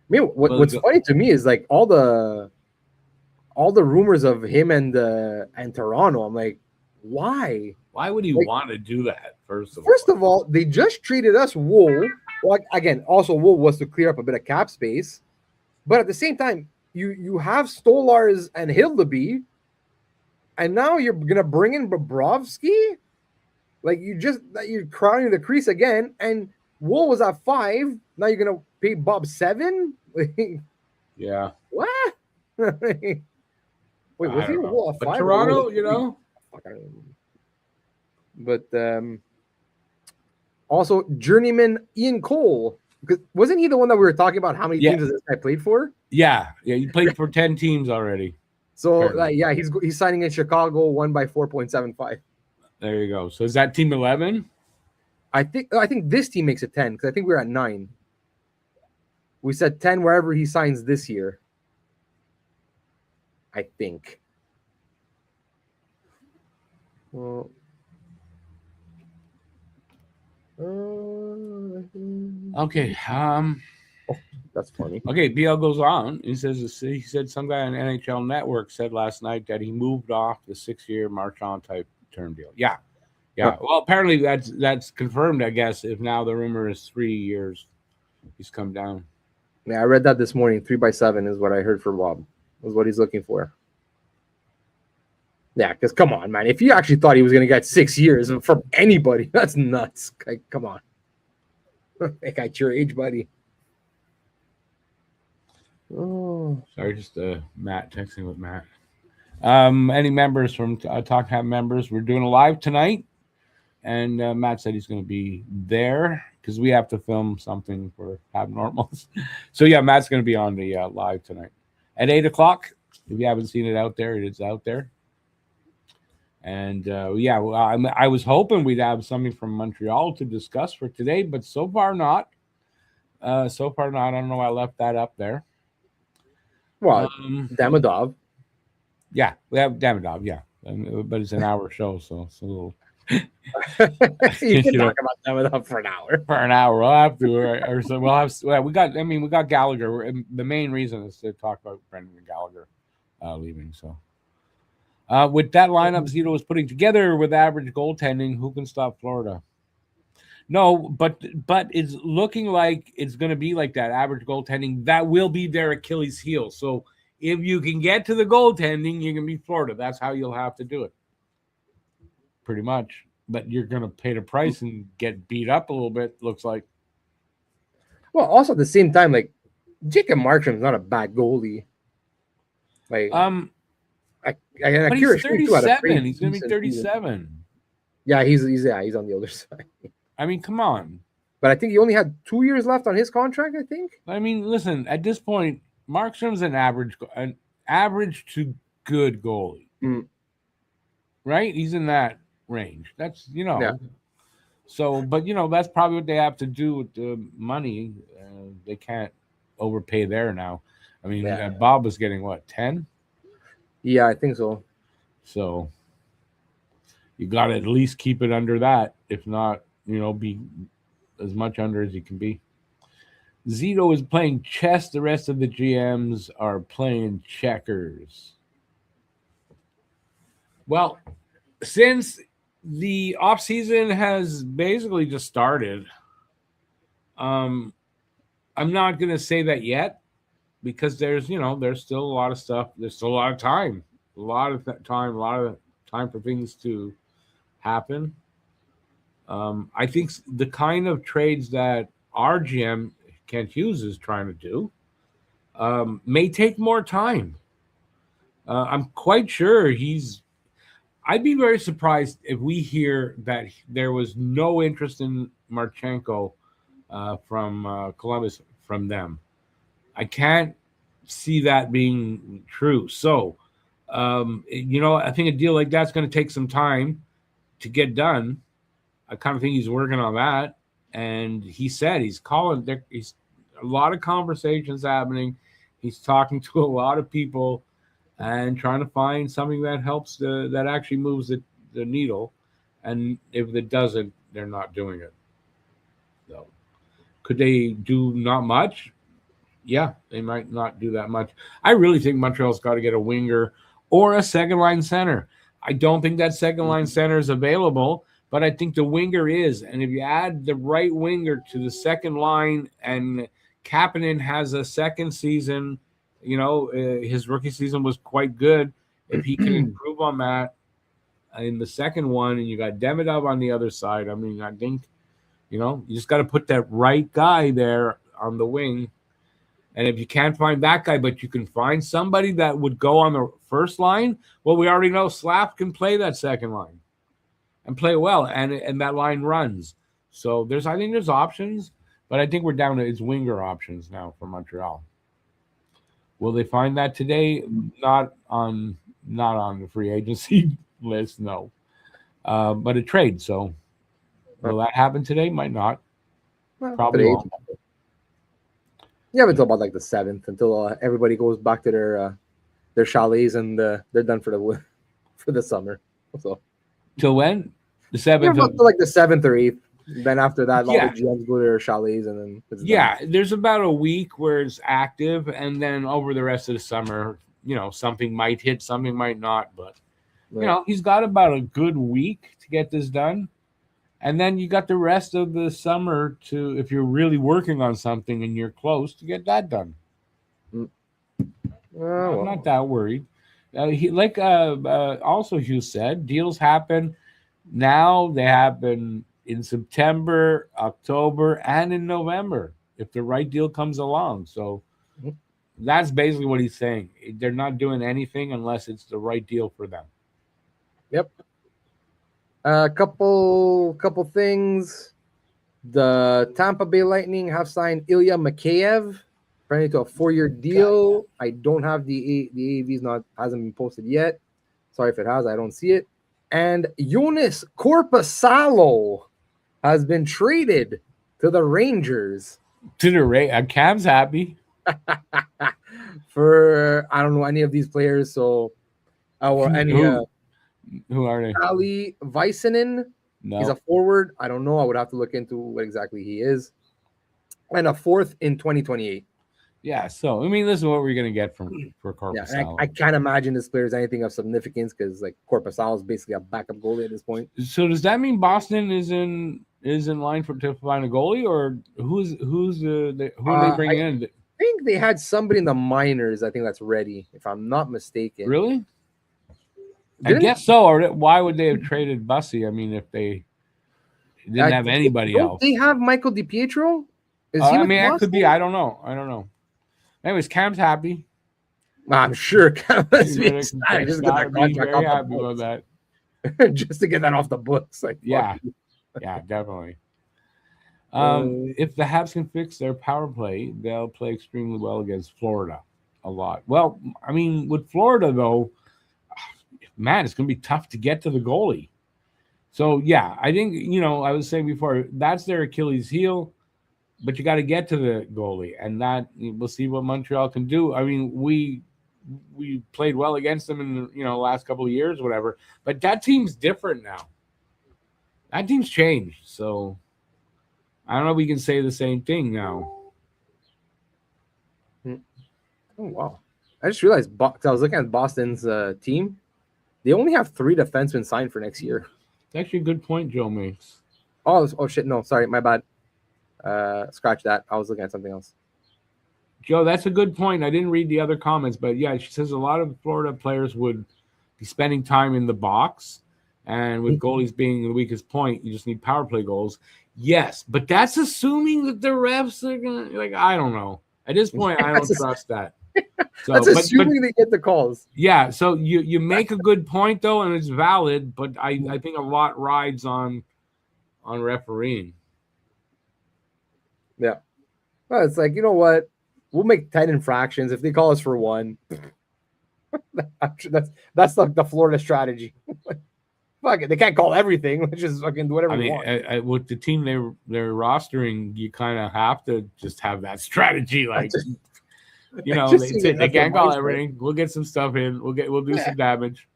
I mean, what's funny to me is like all the rumors of him and Toronto. I'm like, why? Why would he want to do that? First of all, they just treated us Wool. Well, again, also Wool was to clear up a bit of cap space. But at the same time, you have Stolars and Hildeby, and now you're gonna bring in Bobrovsky, like you're crowding the crease again. And Wool was at 5. Now you're gonna pay Bob 7. Yeah. What? Wait, was he Wool at 5? But Toronto, Fuck, I don't know. But also journeyman Ian Cole. Because wasn't he the one that we were talking about? How many teams this guy played for? Yeah, he played for 10 teams already. So he's signing in Chicago 1x4.75. There you go. So is that team 11? I think this team makes it 10 because I think we're at 9. We said 10 wherever he signs this year. I think. Well. Okay. That That's funny. Okay, BL goes on. He said some guy on NHL Network said last night that he moved off the 6-year Marchand type term deal. Yeah. Well, apparently that's confirmed, I guess, if now the rumor is 3 years. He's come down. Yeah, I read that this morning. 3x7 is what I heard from Bob. Was what he's looking for. Yeah, because come on, man. If you actually thought he was going to get 6 years from anybody, that's nuts. Like, come on. Like, at your age, buddy. Oh, sorry, just Matt texting with Matt. Any members from Talk Have members? We're doing a live tonight, and Matt said he's going to be there because we have to film something for Abnormals. So yeah, Matt's going to be on the live tonight at 8:00. If you haven't seen it out there, it is out there. And well, I was hoping we'd have something from Montreal to discuss for today, but so far not. I don't know why I left that up there. Well, Damodov. Yeah, we have Damodov, yeah. But it's an hour show, so it's a little... you can talk about Damodov for an hour. For an hour, we'll have to. Or so we'll have... Well, we got Gallagher. And the main reason is to talk about Brendan Gallagher leaving, so... with that lineup Zito was putting together with average goaltending, who can stop Florida? No, but it's looking like it's going to be like that average goaltending. That will be their Achilles heel. So if you can get to the goaltending, you can beat Florida. That's how you'll have to do it. Pretty much. But you're going to pay the price and get beat up a little bit, looks like. Well, also at the same time, like, Jacob Markstrom's not a bad goalie. Like, but he's 37. He's going to be 37. Yeah, he's on the other side. I mean, come on. But I think he only had 2 years left on his contract, I think. I mean, listen, at this point, Markstrom's an average to good goalie. Right? He's in that range. That's, Yeah. So, but, that's probably what they have to do with the money. They can't overpay there now. I mean, Bob was getting, what, 10? Yeah, I think so. So, you got to at least keep it under that. If not, be as much under as you can be. Zito is playing chess. The rest of the GMs are playing checkers. Well, since the offseason has basically just started, I'm not going to say that yet because there's still a lot of stuff. There's still a lot of time. A lot of time for things to happen. I think the kind of trades that our GM, Kent Hughes, is trying to do may take more time. I'm quite sure I'd be very surprised if we hear that there was no interest in Marchenko from Columbus from them. I can't see that being true. So, I think a deal like that's going to take some time to get done. I kind of think he's working on that. And he said he's calling. He's a lot of conversations happening. He's talking to a lot of people and trying to find something that helps that actually moves the needle. And if it doesn't, they're not doing it. So could they do not much? Yeah, they might not do that much. I really think Montreal's got to get a winger or a second-line center. I don't think that second-line center is available, but I think the winger is. And if you add the right winger to the second line and Kapanen has a second season, his rookie season was quite good. If he can improve on that in the second one, and you got Demidov on the other side, I mean, I think, you just got to put that right guy there on the wing. And if you can't find that guy, but you can find somebody that would go on the first line, well, we already know Slap can play that second line and play well, and that line runs. So I think there's options, but I think we're down to its winger options now for Montreal. Will they find that today? Not on the free agency list, no. But a trade. So will that happen today? Might not. Well, probably won't. Yeah, until about like the 7th, until everybody goes back to their chalets and they're done for the summer. So till when? The 7th. Yeah, like the 7th or 8th. Then after that, all the GMs go to their chalets, and then it's done. There's about a week where it's active, and then over the rest of the summer, something might hit, something might not, but he's got about a good week to get this done. And then you got the rest of the summer to, if you're really working on something and you're close, to get that done. I'm not that worried. Also Hugh said, deals happen now. They happen in September, October, and in November if the right deal comes along. So that's basically what he's saying. They're not doing anything unless it's the right deal for them. Yep. A couple things. The Tampa Bay Lightning have signed Ilya Mikheyev apparently to a 4-year deal. I don't have the AAV's hasn't been posted yet. Sorry if it has, I don't see it. And Jonas Korpisalo has been traded to the Rangers. To the Cam's happy. For I don't know any of these players, so or any who are they? Ali Väisänen. No. He's a forward. I don't know. I would have to look into what exactly he is. And a 4th in 2028. Yeah. So, I mean, this is what we're going to get for Korpisalo. Yeah, I can't imagine this player is anything of significance because, like, Korpisalo is basically a backup goalie at this point. So, does that mean Boston is in line to find a goalie, or who are they bringing in? I think they had somebody in the minors. I think that's ready, if I'm not mistaken. Really? I guess so. Or why would they have traded Bussy? I mean, if they didn't have anybody else. They have Michael DiPietro? That could be. I don't know. Anyways, Cam's happy. I'm sure Cam must be excited. Just very happy about that. Just to get that off the books. Like, yeah, definitely. If the Habs can fix their power play, they'll play extremely well against Florida a lot. Well, I mean, with Florida, though, man, it's going to be tough to get to the goalie. So, yeah, I think, I was saying before, that's their Achilles heel, but you got to get to the goalie, and that we'll see what Montreal can do. I mean, we played well against them in the last couple of years, whatever, but that team's different now. That team's changed, so I don't know if we can say the same thing now. Oh, wow. I just realized, I was looking at Boston's team. They only have 3 defensemen signed for next year. It's actually a good point Joe makes. Oh shit, no, sorry, my bad. Scratch that. I was looking at something else. Joe, that's a good point. I didn't read the other comments, but yeah, she says a lot of Florida players would be spending time in the box, and with goalies being the weakest point, you just need power play goals. Yes, but that's assuming that the refs are gonna, I don't know. At this point, I don't trust that. So, that's assuming they get the calls. Yeah, so you make a good point though, and it's valid, but I think a lot rides on refereeing. Yeah. Well, it's like, you know what? We'll make 10 infractions if they call us for 1. That's like the Florida strategy. Fuck it, they can't call everything. Let's just fucking do whatever we want. With the team they're rostering, you kind of have to just have that strategy. Like, they can't call everything. We'll get some stuff in. We'll do some damage.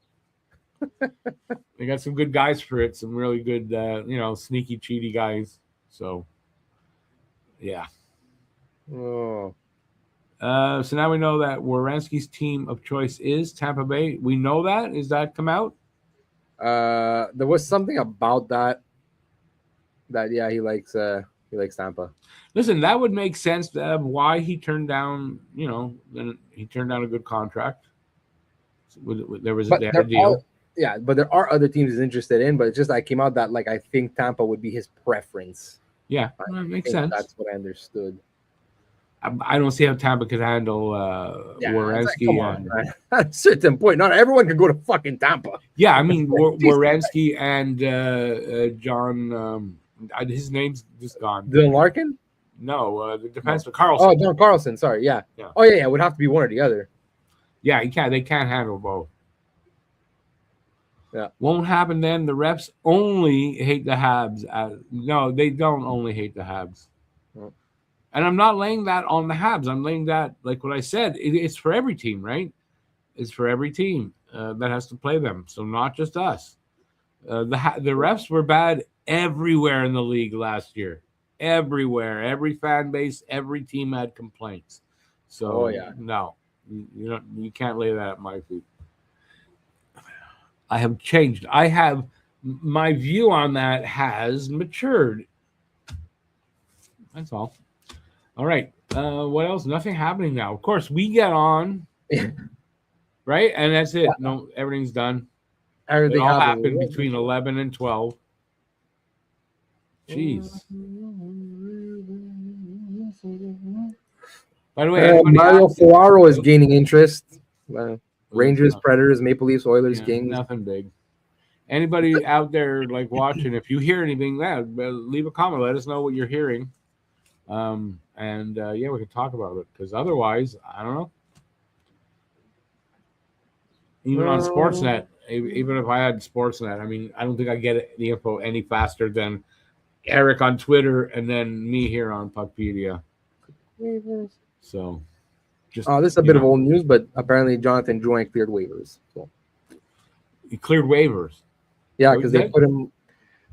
They got some good guys for it. Some really good, sneaky, cheaty guys. So, yeah. Oh. So now we know that Werenski's team of choice is Tampa Bay. We know that. Is that come out? There was something about that yeah, he likes Tampa. Listen, that would make sense to why he turned down, he turned down a good contract. There was a deal. But there are other teams he's interested in, but it's just came out that I think Tampa would be his preference. Yeah, that makes sense. That's what I understood. I don't see how Tampa could handle Werenski. At a certain point, not everyone can go to fucking Tampa. Yeah, I mean Werenski and John. His name's just gone. Dylan Larkin? No, the defenseman Carlson. Oh, John Carlson. Sorry, yeah. Oh yeah, it would have to be one or the other. Yeah, they can't handle both. Yeah, won't happen then. The refs only hate the Habs. No, they don't only hate the Habs. And I'm not laying that on the Habs. I'm laying that, like what I said, it's for every team, right? It's for every team that has to play them. So not just us. The refs were bad everywhere in the league last year. Everywhere, every fan base, every team had complaints. So no, you can't lay that at my feet. I have changed. My view on that has matured. That's all. All right. What else? Nothing happening now. Of course, we get on, right? And that's it. No, everything's done. Everything all happened between 11 and 12. Jeez. By the way, Mario Ferraro is gaining interest. Rangers, Predators, Maple Leafs, Oilers, Kings. Nothing big. Anybody out there like watching, if you hear anything, leave a comment. Let us know what you're hearing. We can talk about it, because otherwise, I don't know. Even on Sportsnet, even if I had Sportsnet, I mean, I don't think I get the info any faster than Eric on Twitter and then me here on Puckpedia. So, this is a bit of old news, but apparently Jonathan Drouin cleared waivers. So he cleared waivers. Yeah, because they put him.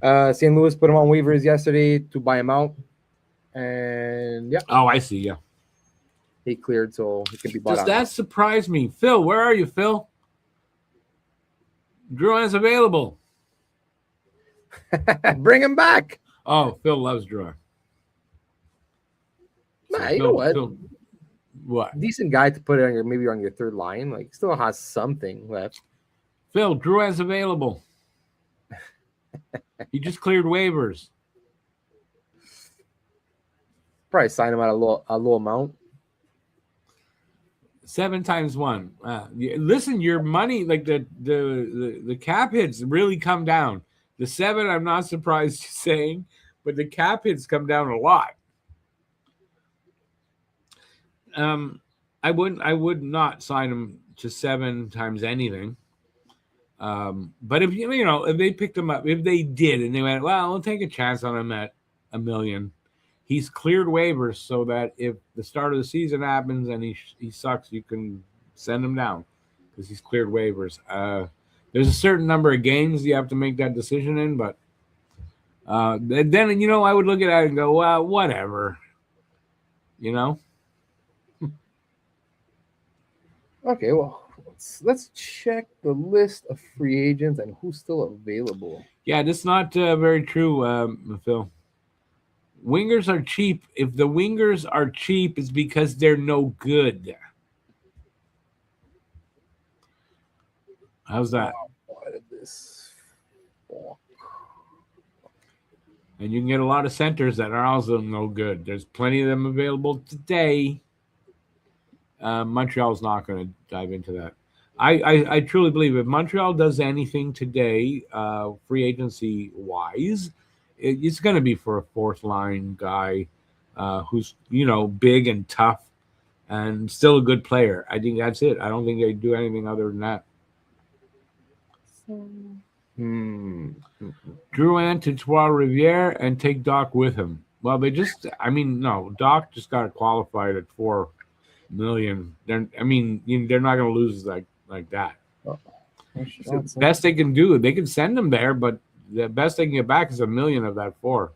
St. Louis put him on waivers yesterday to buy him out, and Oh, I see. Yeah, he cleared, so he can be bought out. Does that surprise me, Phil? Where are you, Phil? Drouin's available. Bring him back. Oh, Phil loves Drouin. Nah, you know what? Phil, what? Decent guy to put it on maybe on your third line. Like, still has something left. Phil, Drouin's available. He just cleared waivers. Probably sign him at a low amount. 7 times 1. Listen, your money, like the cap hits really come down. The 7, I'm not surprised you're saying, but the cap hits come down a lot. I would not sign him to 7 times anything. But if if they picked him up, if they did, and they went, well, we'll take a chance on him at $1 million. He's cleared waivers so that if the start of the season happens and he sucks, you can send him down because he's cleared waivers. There's a certain number of games you have to make that decision in, but then I would look at it and go, well, whatever, Okay, well, let's check the list of free agents and who's still available. Yeah, that's not very true, Phil. Wingers are cheap. If the wingers are cheap, it's because they're no good. How's that? And you can get a lot of centers that are also no good. There's plenty of them available today. Montreal's not going to dive into that. I truly believe if Montreal does anything today, free agency wise, it's going to be for a fourth line guy who's big and tough and still a good player. I think that's it. I don't think they do anything other than that. Drouin to Trois-Rivières and take Doc with him. Well, Doc just got qualified at $4 million. They're not going to lose like that. The best they can do, they can send him there, but the best they can get back is $1 million of that 4.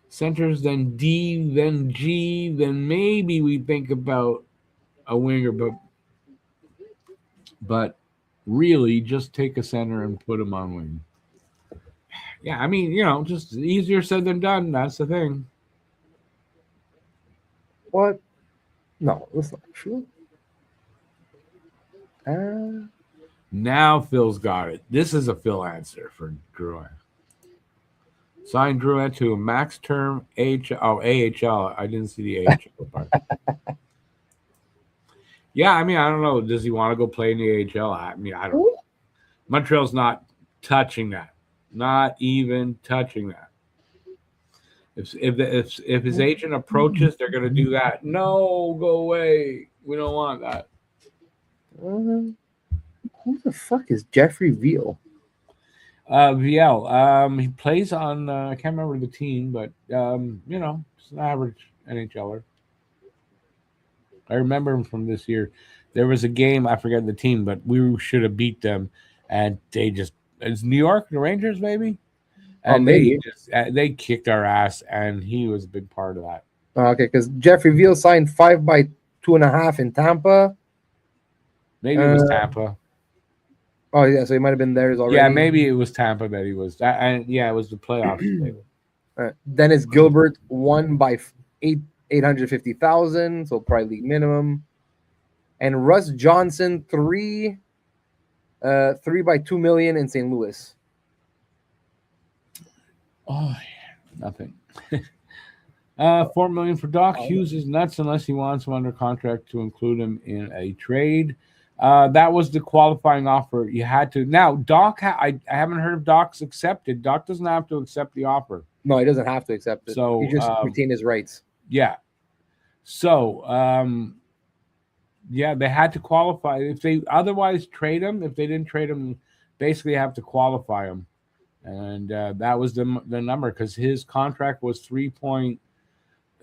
Centers, then D, then G, then maybe we think about a winger, but really just take a center and put him on wing. Yeah, just easier said than done. That's the thing. What? No, that's not true. Now Phil's got it. This is a Phil answer for Drouin. Sign Drouin to a max term AHL. I didn't see the AHL part. Yeah, I don't know. Does he want to go play in the AHL? I don't know. Montreal's not touching that. Not even touching that. If his agent approaches, they're going to do that. No, go away. We don't want that. Who the fuck is Jeffrey Viel? Viel. He plays on. I can't remember the team, but just an average NHLer. I remember him from this year. There was a game, I forget the team, but we should have beat them, and they just It's New York, the Rangers, maybe. And maybe. they kicked our ass, and he was a big part of that. Okay, because Jeffrey Veal signed 5 by 2.5 in Tampa. Maybe it was Tampa. Oh yeah, so he might have been theirs already. Yeah, maybe it was Tampa that he was. And yeah, it was the playoffs. Dennis Gilbert 1 by 850,000, so probably league minimum. And Russ Johnson 3 by 2 million in St. Louis. Oh, nothing. $4 million for Doc. Hughes is nuts unless he wants him under contract to include him in a trade. That was the qualifying offer. You had to. Now, Doc, I haven't heard of Doc's accepted. Doc doesn't have to accept the offer. No, he doesn't have to accept it. So he just retain his rights. Yeah. So, yeah, they had to qualify. If they otherwise trade him, if they didn't trade him, basically have to qualify him. And that was the number because his contract was 3 point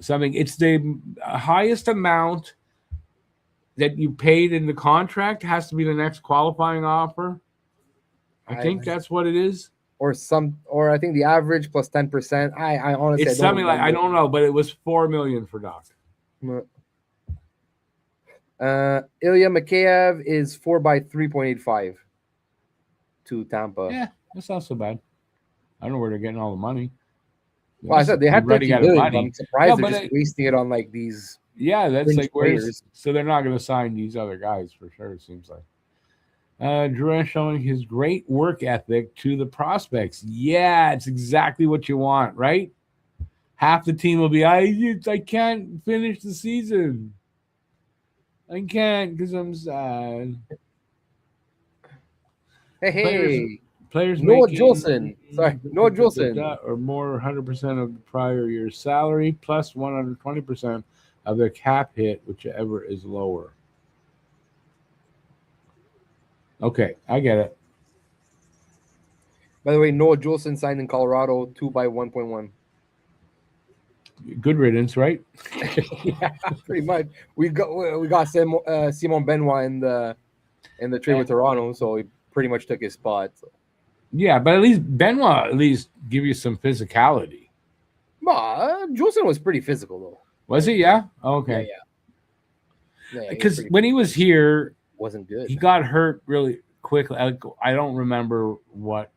something. It's the highest amount that you paid in the contract has to be the next qualifying offer. I think that's what it is. Or I think the average plus 10%. I honestly, it's something like I don't know, but it was $4 million for Doc. Ilya Mikheyev is 4 by 3.85 to Tampa. Yeah, that's not so bad. I don't know where they're getting all the money. Well, I said they had $30 million. I'm surprised they're just wasting it on like these. Yeah, that's like players. So they're not going to sign these other guys for sure. It seems like. Drew showing his great work ethic to the prospects. Yeah, it's exactly what you want, right? Half the team will be, I can't finish the season. I can't because I'm sad. Hey. Players Noah Jolson. Sorry, Noah Jolson. Or more 100% of the prior year's salary plus 120% of their cap hit, whichever is lower. Okay, I get it. By the way, Noah Jolson signed in Colorado 2 by 1.1. Good riddance, right? Yeah, pretty much. We got Simon Benoit in the trade with Toronto, so he pretty much took his spot. So. Yeah, but at least Benoit give you some physicality. Jolson was pretty physical though. Was he? Yeah. Okay. Yeah. Because when he was here, wasn't good. He got hurt really quickly. I don't remember what.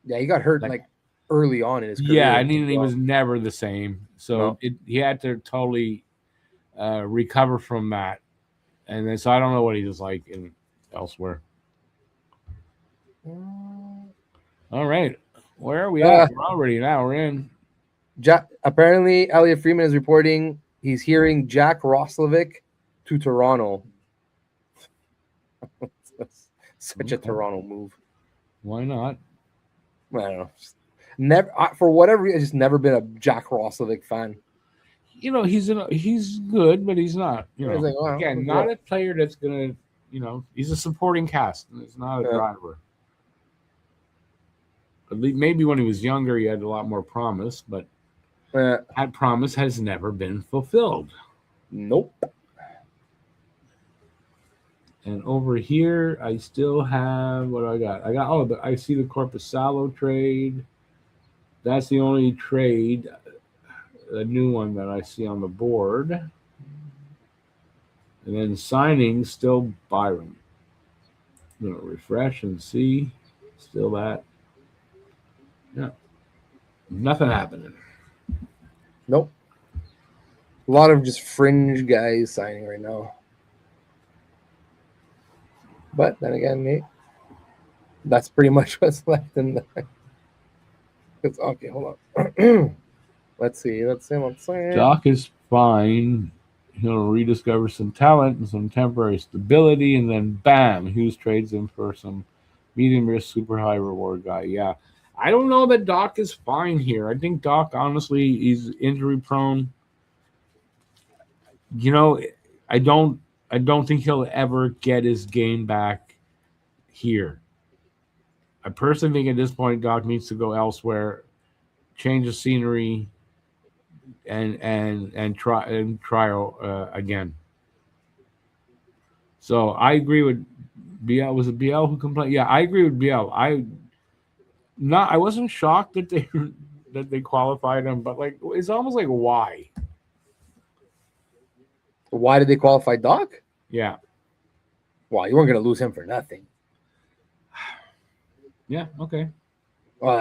Yeah, he got hurt like early on in his career. Yeah, I mean, he was never the same. So he had to totally recover from that. And then, so I don't know what he was like elsewhere. All right. Where are we at? We're in. Apparently, Elliot Freeman is reporting he's hearing Jack Roslovic to Toronto. Such a Toronto move. Why not? I don't know. Never for whatever reason, I've just never been a Jack Roslovic fan. You know, he's good, but he's not. You know, like, again, not a player that's gonna. You know, he's a supporting cast, and it's not a driver. At least maybe when he was younger, he had a lot more promise, but that promise has never been fulfilled. Nope. And over here, I still have what I got. I see the Korpisalo trade. That's the only trade, a new one that I see on the board. And then signing, still Byron. I'm going to refresh and see. Still that. Yeah. Nothing happening. Nope. A lot of just fringe guys signing right now. But then again, that's pretty much what's left in the. Okay, hold on. Let's see. Doc is fine. He'll rediscover some talent and some temporary stability, and then bam, Hughes trades him for some medium risk, super high reward guy. Yeah. I don't know that Doc is fine here. I think Doc, honestly, he's injury prone. You know, I don't think he'll ever get his game back here. I personally think at this point Doc needs to go elsewhere, change the scenery, and try again. So I agree with BL. Was it BL who complained? Yeah, I agree with BL. not. I wasn't shocked that they qualified him, but like it's almost like why? Why did they qualify Doc? Yeah. Well, you weren't going to lose him for nothing. Yeah. Okay. Well,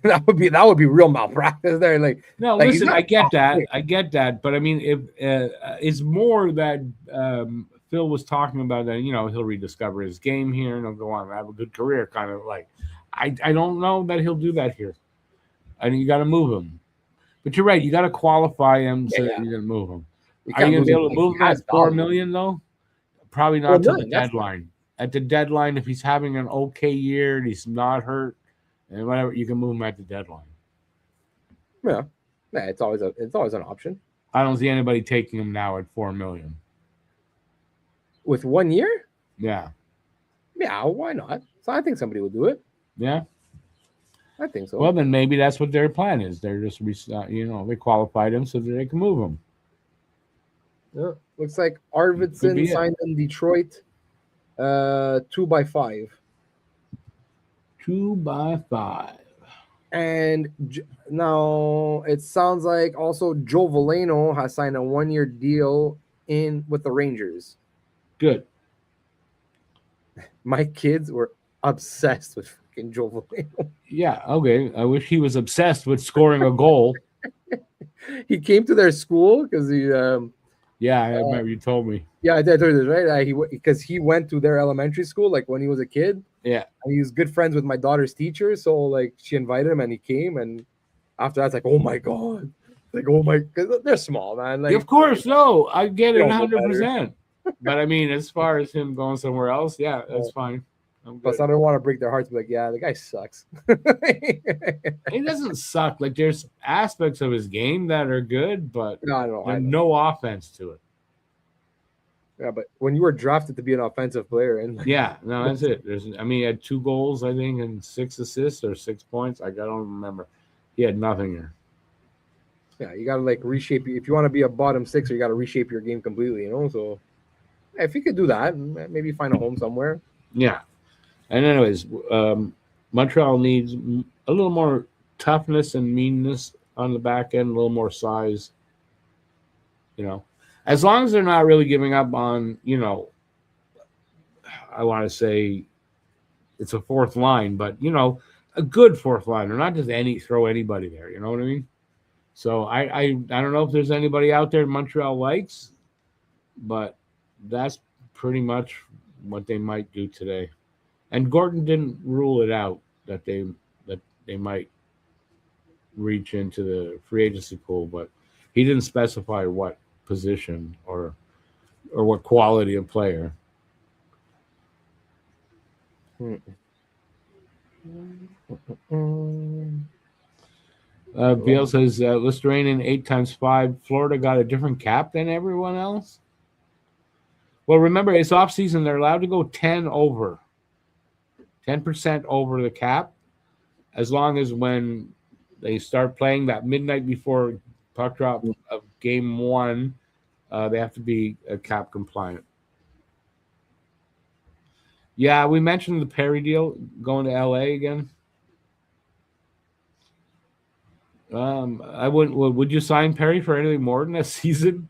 that would be real malpractice there. Like, No, like listen, I get that, but I mean, if it's more that Phil was talking about that, he'll rediscover his game here and he'll go on and have a good career, kind of like. I don't know that he'll do that here. I mean, you got to move him, but you're right. You got to qualify him so that you're going to move him. Are you going to be able to move him at $4 million though? Probably not till the deadline. At the deadline, if he's having an okay year and he's not hurt and whatever, you can move him at the deadline. Yeah, it's always an option. I don't see anybody taking him now at $4 million. With 1 year? Yeah. Yeah, why not? So I think somebody will do it. Yeah. I think so. Well, then maybe that's what their plan is. They're just, they qualified him so that they can move him. Yeah. Looks like Arvidsson signed in Detroit 2x5. 2x5. And now it sounds like also Joe Veleno has signed a 1-year deal with the Rangers. Good. My kids were obsessed with fucking Joe Veleno. Yeah, okay. I wish he was obsessed with scoring a goal. He came to their school because he. Yeah, I remember you told me. Yeah, I told you this, right? Because he went to their elementary school like when he was a kid. Yeah, and he was good friends with my daughter's teacher, so like she invited him and he came, and after that's like, oh my god, like because they're small, man. Like, of course, no, I get it 100%. But I mean, as far as him going somewhere else, yeah, that's fine. Plus, I don't want to break their hearts. But like, yeah, the guy sucks. He doesn't suck. Like, there's aspects of his game that are good, but no offense to it. Yeah, but when you were drafted to be an offensive player, and that's it. He had 2 goals, I think, and 6 assists or 6 points. I don't remember. He had nothing here. Yeah, you gotta like reshape. If you want to be a bottom sixer, you gotta reshape your game completely. So if you could do that, maybe find a home somewhere. Yeah. And anyways, Montreal needs a little more toughness and meanness on the back end, a little more size. As long as they're not really giving up on, I want to say it's a fourth line, but, a good fourth liner, not just throw anybody there. You know what I mean? So I don't know if there's anybody out there Montreal likes, but that's pretty much what they might do today. And Gordon didn't rule it out that they might reach into the free agency pool, but he didn't specify what position or what quality of player. Biel says Listeranian 8x5. Florida got a different cap than everyone else. Well, remember it's off season. They're allowed to go 10% over the cap, as long as when they start playing that midnight before puck drop of game 1, they have to be cap compliant. Yeah, we mentioned the Perry deal going to LA again. I wouldn't. Would you sign Perry for anything more than a season?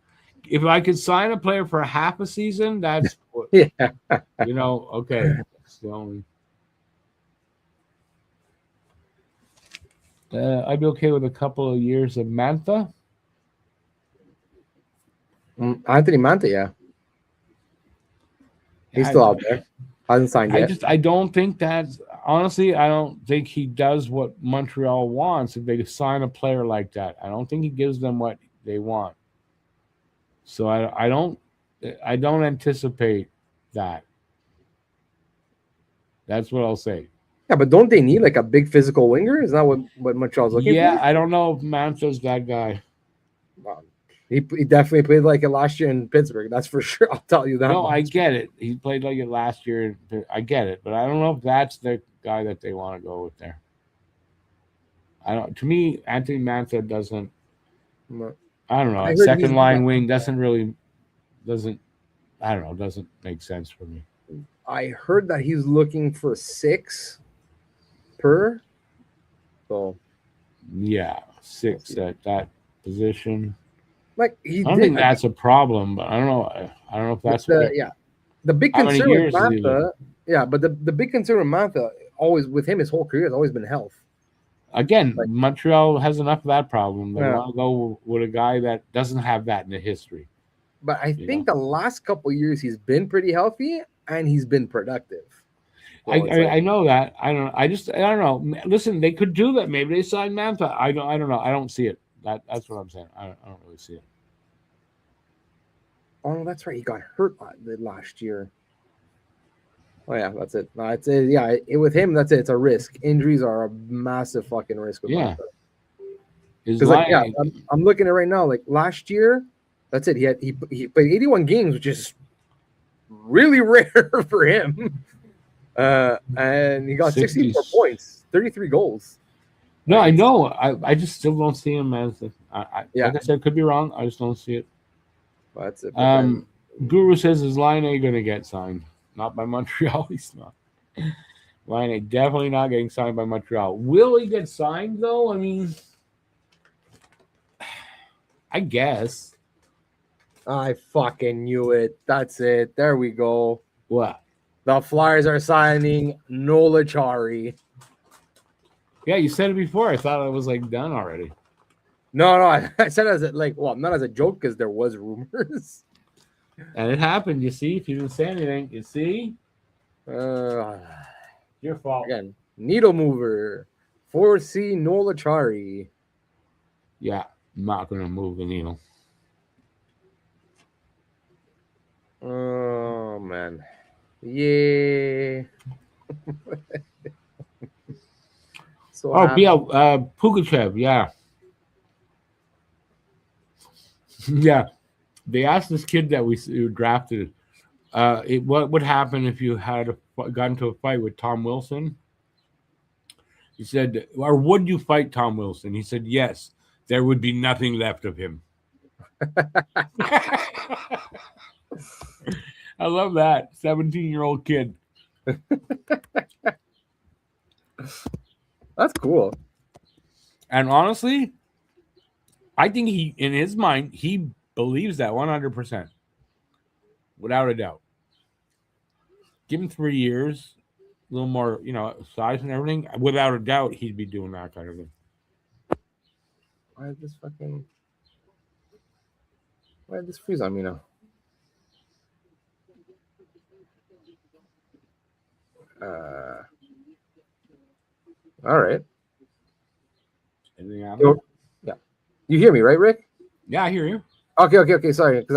If I could sign a player for half a season, that's okay. It's the only. I'd be okay with a couple of years of Mantha. Anthony Mantha, yeah. He's still out there. Hasn't signed yet. I don't think that's honestly. I don't think he does what Montreal wants if they sign a player like that. I don't think he gives them what they want. So I don't anticipate that. That's what I'll say. Yeah, but don't they need like a big physical winger? Is that what Montreal's looking for? Yeah, I don't know if Mantha's that guy. Wow. He definitely played like it last year in Pittsburgh. That's for sure. I'll tell you that. No, I get it. He played like it last year. I get it, but I don't know if that's the guy that they want to go with there. To me, Anthony Mantha doesn't. I don't know. A second line wing doesn't make sense for me. I heard that he's looking for 6 per. So yeah, 6 at that position. like he I don't did think that's a problem, but I don't know. I don't know if that's what. the big How many concern with years is he living? Mantha, but the big concern with Mantha always with him his whole career has always been health. Again, Like, Montreal has enough of that problem. They yeah. want to go with a guy that doesn't have that in the history. But I think the last couple of years he's been pretty healthy and he's been productive. So I know that. I don't know. Listen, they could do that. Maybe they sign Mantha. I don't know. I don't see it. That's what I'm saying. I don't really see it. Oh, that's right. He got hurt last year. Oh yeah, that's it. No, it's with him, that's it. It's a risk. Injuries are a massive fucking risk with Mantha. Because I'm looking at it right now. Like last year, that's it. He played 81 games, which is really rare for him. And he got 64 points, 33 goals. No, I know. I just still don't see him as like I said, could be wrong. I just don't see it. Well, that's it. Guru says, is Line A going to get signed? Not by Montreal. He's not. Line A definitely not getting signed by Montreal. Will he get signed though? I mean, I guess. I fucking knew it. That's it. There we go. What? The Flyers are signing Nola Chari. Yeah, you said it before. I thought it was like done already. No, I said it as not as a joke because there was rumors. And it happened. You see, if you didn't say anything, you see. Your fault. Again, needle mover. 4C Nola Chari. Yeah, I'm not going to move the needle. Oh man. Yeah. Pugachev, yeah. Yeah. They asked this kid that we drafted, what would happen if you had got into a fight with Tom Wilson? He said, or would you fight Tom Wilson? He said, yes, there would be nothing left of him. I love that 17-year-old kid. That's cool. And honestly, I think he, in his mind, he believes that 100%, without a doubt. Give him 3 years, a little more, size and everything. Without a doubt, he'd be doing that kind of thing. Why did this freeze on me now? All right. Anything happen? Yeah. You hear me, right, Rick? Yeah, I hear you. Okay. Sorry, because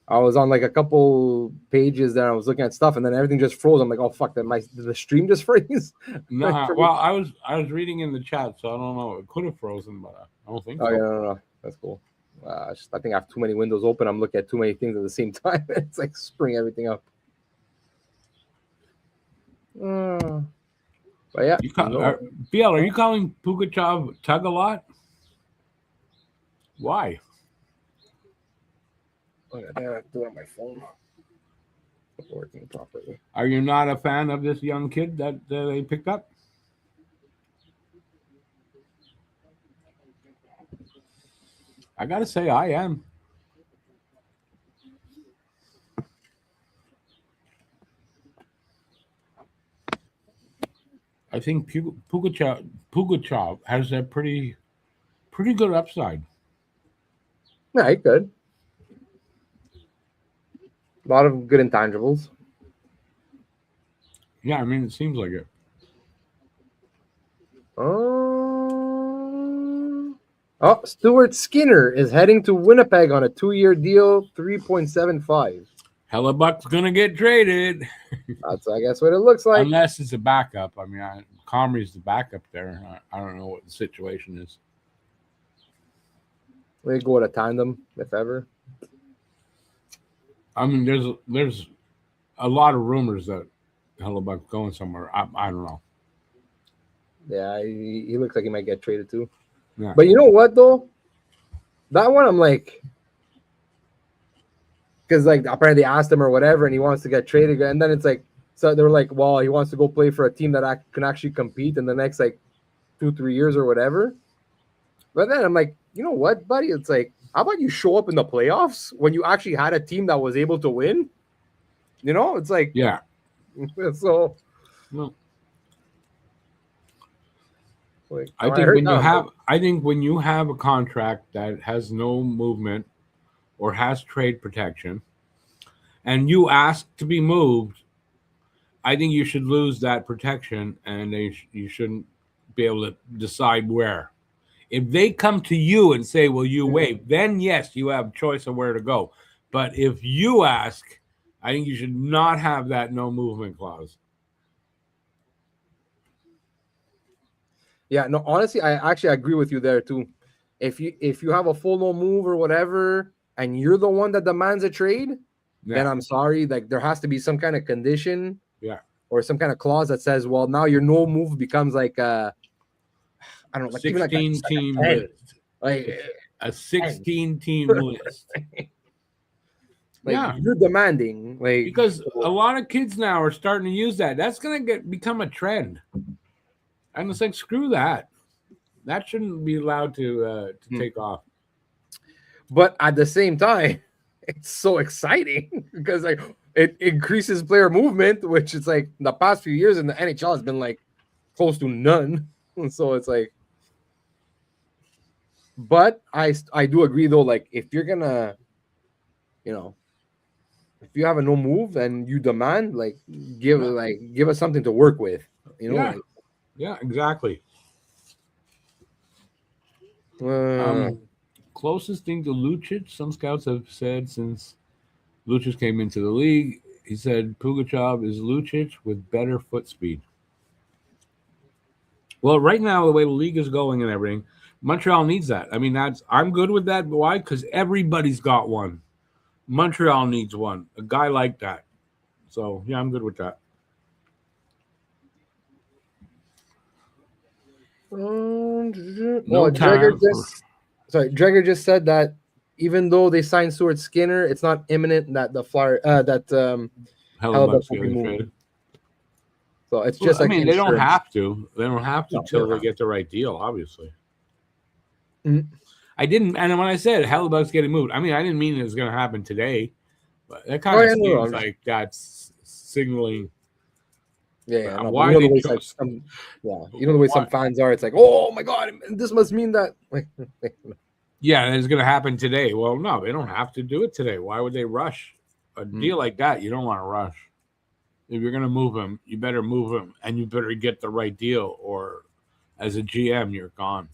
I was on like a couple pages there. I was looking at stuff, and then everything just froze. I'm like, oh fuck! Did the stream just freeze? No, well, I was reading in the chat, so I don't know. It could have frozen, but I don't think so. Oh, yeah, no. That's cool. I think I have too many windows open. I'm looking at too many things at the same time. It's like spring everything up. But yeah. BL, are you calling Pugachev Tug a lot? Why? I have to do it on my phone. It's working properly. Are you not a fan of this young kid that they picked up? I gotta say, I am. I think Pugachev has a pretty good upside. Yeah, he could. A lot of good intangibles. Yeah, I mean, it seems like it. Stuart Skinner is heading to Winnipeg on a 2-year deal, 3.75. Hellebuck's gonna get traded. That's, I guess, what it looks like. Unless it's a backup. I mean, Comrie's the backup there. I don't know what the situation is. They go with a tandem, if ever. I mean, there's a lot of rumors that Hellebuck's going somewhere. I don't know. Yeah, he looks like he might get traded too. Yeah. But you know what though? That one I'm like, because like apparently they asked him or whatever, and he wants to get traded, and then it's like, so they were like, well, he wants to go play for a team that can actually compete, and the next like 2-3 years or whatever. But then I'm like, you know what, buddy? It's like, how about you show up in the playoffs when you actually had a team that was able to win? You know, it's like, yeah. So, Well, like, I think when you have a contract that has no movement or has trade protection, and you ask to be moved, I think you should lose that protection, and you shouldn't be able to decide where. If they come to you and say, "Will you waive?" then yes, you have choice of where to go. But if you ask, I think you should not have that no movement clause. Yeah, no, honestly, I actually agree with you there too. If you have a full no move or whatever, and you're the one that demands a trade, then I'm sorry. Like, there has to be some kind of condition, or some kind of clause that says, well, now your no move becomes like I don't know, like 16 even like a team 10. list, like a 16 team list. Like, you're demanding, like, because a lot of kids now are starting to use that. That's going to become a trend, and it's like, screw that. That shouldn't be allowed to take off. But at the same time, it's so exciting because like it increases player movement, which is like the past few years in the NHL has been like close to none. So it's like, but I do agree though, like if you're gonna, you know, if you have a no move and you demand, like give us something to work with, you know. Yeah, exactly. Closest thing to Lucic, some scouts have said since Lucic came into the league, he said Pugachev is Lucic with better foot speed. Well, right now, the way the league is going and everything, Montreal needs that. I mean, I'm good with that. Why? Because everybody's got one. Montreal needs one. A guy like that. So, yeah, I'm good with that. Dreger just said that even though they signed Stuart Skinner, it's not imminent that the Flyer Hellebuyck's getting traded. So it's just like, I mean, they don't have to. They don't have to till they get the right deal, obviously. Mm-hmm. I didn't, and when I said Hellebuyck's getting moved, I mean, I didn't mean it was going to happen today, but that kind of seems like that's signaling. Why you know the way some fans are. It's like, oh my god, this must mean that. Yeah, it's going to happen today. Well, no, they don't have to do it today. Why would they rush a deal like that? You don't want to rush. If you're going to move him, you better move him, and you better get the right deal, or as a GM, you're gone.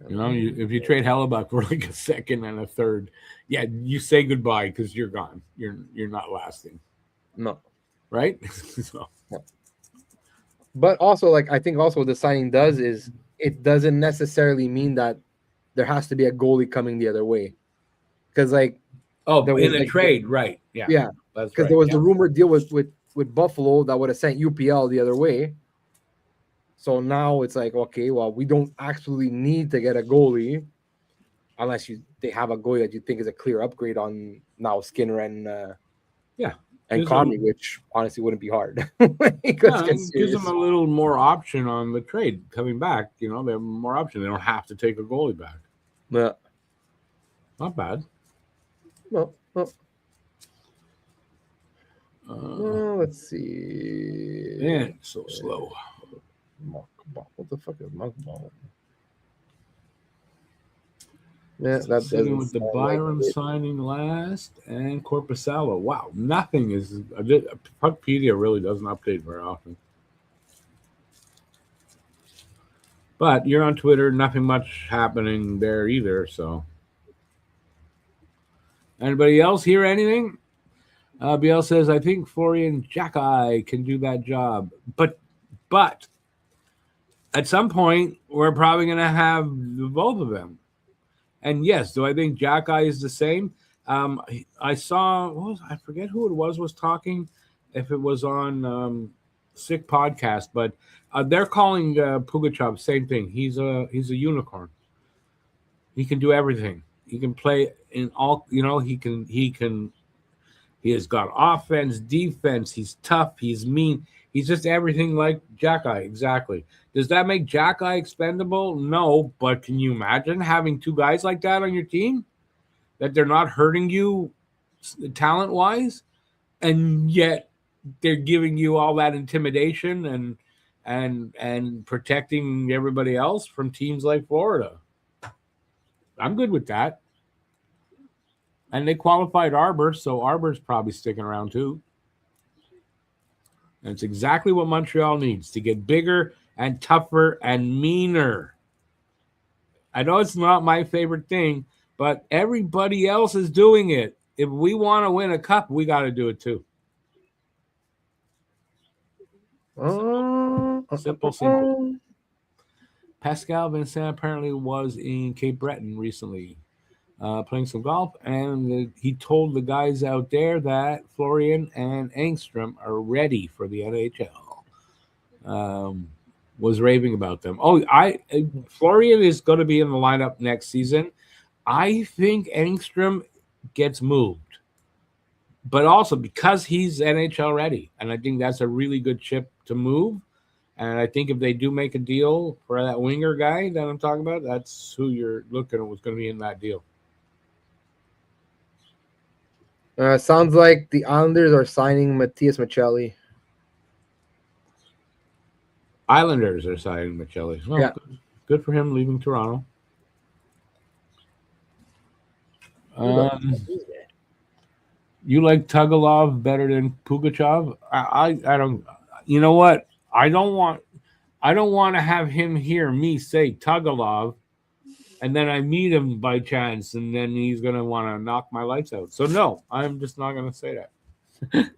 You know, if you trade Hellebuyck for like a second and a third, yeah, you say goodbye because you're gone. You're not lasting. No. Right? So. But also, like, I think also what the signing does is it doesn't necessarily mean that there has to be a goalie coming the other way. Because, like, in a trade, right? Yeah. Yeah. Because there was the rumored deal with Buffalo that would have sent UPL the other way. So now it's like, okay, well, we don't actually need to get a goalie unless they have a goalie that you think is a clear upgrade on now Skinner and Conley, which honestly wouldn't be hard. It gives them a little more option on the trade coming back. You know, they have more option. They don't have to take a goalie back. Yeah. Not bad. No. Let's see. Yeah, so slow. What the fuck is Monk Ball? Yeah, that's with the Byron signing last and Corpusalo. Wow, nothing is. Puckpedia really doesn't update very often. But you're on Twitter, nothing much happening there either. So, anybody else hear anything? BL says, I think Florian Xhekaj can do that job, but at some point we're probably going to have both of them. And yes, do I think Xhekaj is the same? I saw, I forget who it was talking, if it was on Sick Podcast, but they're calling Pugachev same thing. He's a unicorn. He can do everything. He can play in all. You know, he has got offense, defense. He's tough. He's mean. He's just everything like Jack-Eye, exactly. Does that make Jack-Eye expendable? No, but can you imagine having two guys like that on your team? That they're not hurting you talent-wise, and yet they're giving you all that intimidation and protecting everybody else from teams like Florida. I'm good with that. And they qualified Arbor, so Arbor's probably sticking around too. And it's exactly what Montreal needs to get bigger and tougher and meaner. I know it's not my favorite thing, but everybody else is doing it. If we want to win a cup, we got to do it too. Simple. Pascal Vincent apparently was in Cape Breton recently, playing some golf, and he told the guys out there that Florian and Engstrom are ready for the NHL. Was raving about them. Florian is going to be in the lineup next season. I think Engstrom gets moved, but also because he's NHL ready, and I think that's a really good chip to move. And I think if they do make a deal for that winger guy that I'm talking about, that's who you're looking at was going to be in that deal. Sounds like the Islanders are signing Matthias Maccelli. Islanders are signing Maccelli. Well, yeah. Good for him leaving Toronto. You like Tugalov better than Pugachev? I don't. You know what? I don't want to have him hear me say Tugalov, and then I meet him by chance, and then he's gonna want to knock my lights out. So no, I'm just not gonna say that.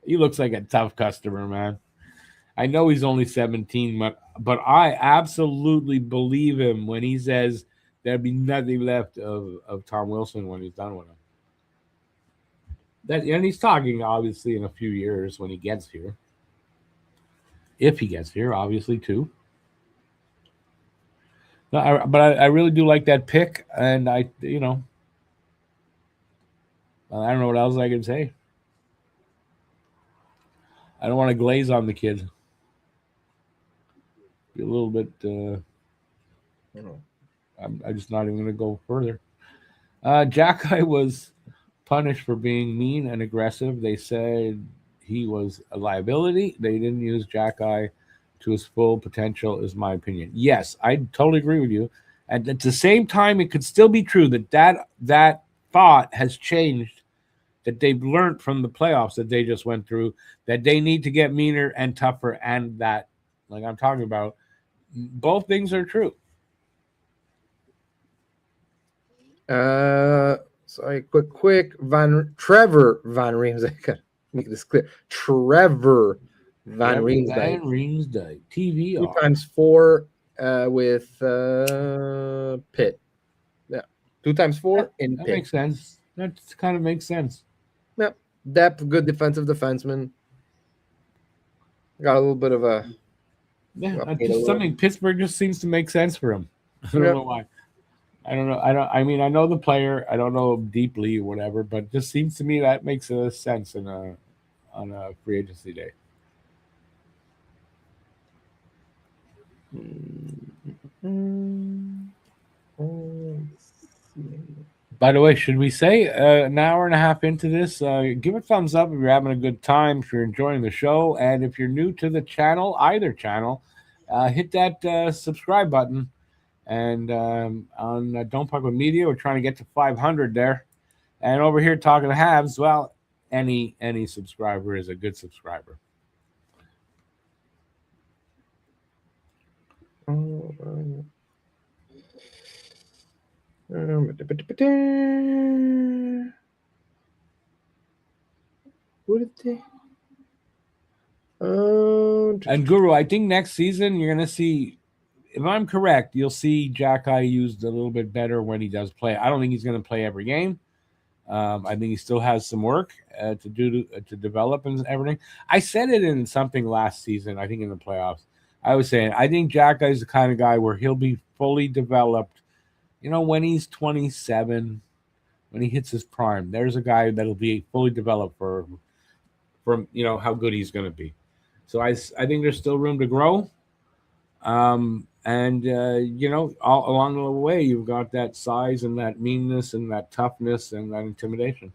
He looks like a tough customer, man. I know he's only 17, but I absolutely believe him when he says there'd be nothing left of Tom Wilson when he's done with him. And he's talking, obviously, in a few years when he gets here. If he gets here, obviously, too. No, but I really do like that pick, and I don't know what else I can say. I don't want to glaze on the kid. Be a little bit. I'm just not even going to go further. Jack-Eye was punished for being mean and aggressive. They said he was a liability. They didn't use Jack-Eye to his full potential, is my opinion. Yes, I totally agree with you. And at the same time, it could still be true that thought has changed, that they've learned from the playoffs that they just went through, that they need to get meaner and tougher, and that, like I'm talking about, both things are true. Sorry, quick. Trevor Van Riemsdyk. Make this clear. Trevor Van Riemsdyk. TVR. 2x4 with Pitt. Yeah, 2x4 in That Pitt. Makes sense. That kind of makes sense. Yeah, depth, good defensive defenseman. Got a little bit of a. Yeah, just something Pittsburgh just seems to make sense for him. I don't know why. I don't know. I mean, I know the player. I don't know him deeply or whatever, but it just seems to me that makes sense on a free agency day. By the way, should we say an hour and a half into this? Give a thumbs up if you're having a good time, if you're enjoying the show, and if you're new to the channel, either channel, hit that subscribe button. And on Don't Puck with Media, we're trying to get to 500 there. And over here, talking to Habs, well, any subscriber is a good subscriber. What did they? And Guru, I think next season you're going to see, if I'm correct, you'll see Jack-Eye used a little bit better when he does play. I don't think he's going to play every game. I think he still has some work to do to develop and everything. I said it in something last season, I think in the playoffs. I was saying, I think Jack-Eye is the kind of guy where he'll be fully developed, when he's 27, when he hits his prime. There's a guy that'll be fully developed for from how good he's going to be. So I think there's still room to grow. And all along the way, you've got that size and that meanness and that toughness and that intimidation.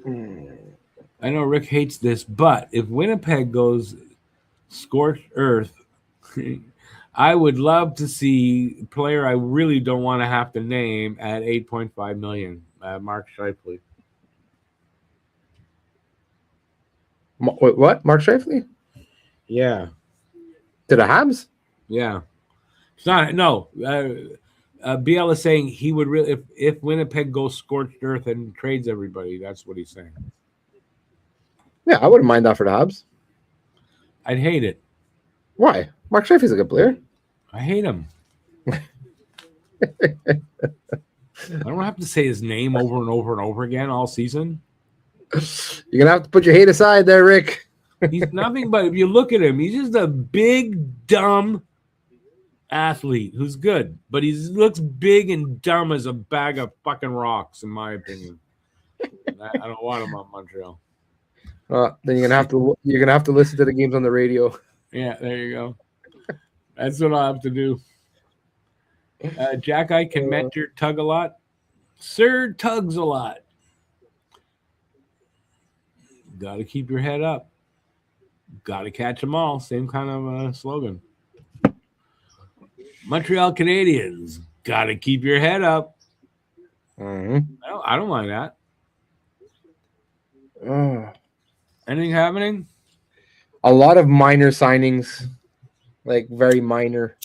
I know Rick hates this, but if Winnipeg goes scorched earth, I would love to see a player I really don't want to have to name at $8.5 million, Mark Scheifele. What? Mark Scheifele? Yeah. To the Habs? Yeah. It's not, no. BL is saying he would really, if Winnipeg goes scorched earth and trades everybody, that's what he's saying. Yeah, I wouldn't mind that for the Habs. I'd hate it. Why? Mark Scheifele's a good player. I hate him. I don't have to say his name over and over and over again all season. You're going to have to put your hate aside there, Rick. He's nothing but, if you look at him, he's just a big, dumb athlete who's good, but he looks big and dumb as a bag of fucking rocks, in my opinion. I don't want him on Montreal. Then you're gonna have to listen to the games on the radio. Yeah, there you go. That's what I'll have to do. Jack I can mentor tug a lot. Sir tugs a lot. Got to keep your head up. Got to catch them all. Same kind of slogan. Montreal Canadiens. Got to keep your head up. Mm-hmm. I don't mind that. Anything happening? A lot of minor signings, like very minor.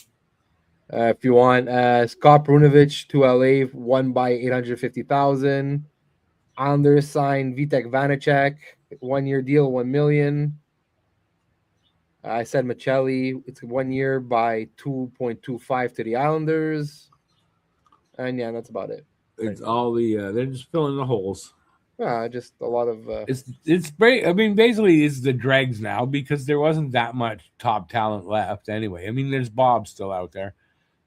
If you want, Scott Brunovich to LA, won by $850,000. Islanders signed Vitek Vanacek, 1-year deal, $1 million. I said Michelli, it's 1 year by $2.25 to the Islanders, and yeah, that's about it. It's all the they're just filling the holes. Yeah, just a lot of. It's great. I mean, basically, it's the dregs now because there wasn't that much top talent left anyway. I mean, there's Bob still out there,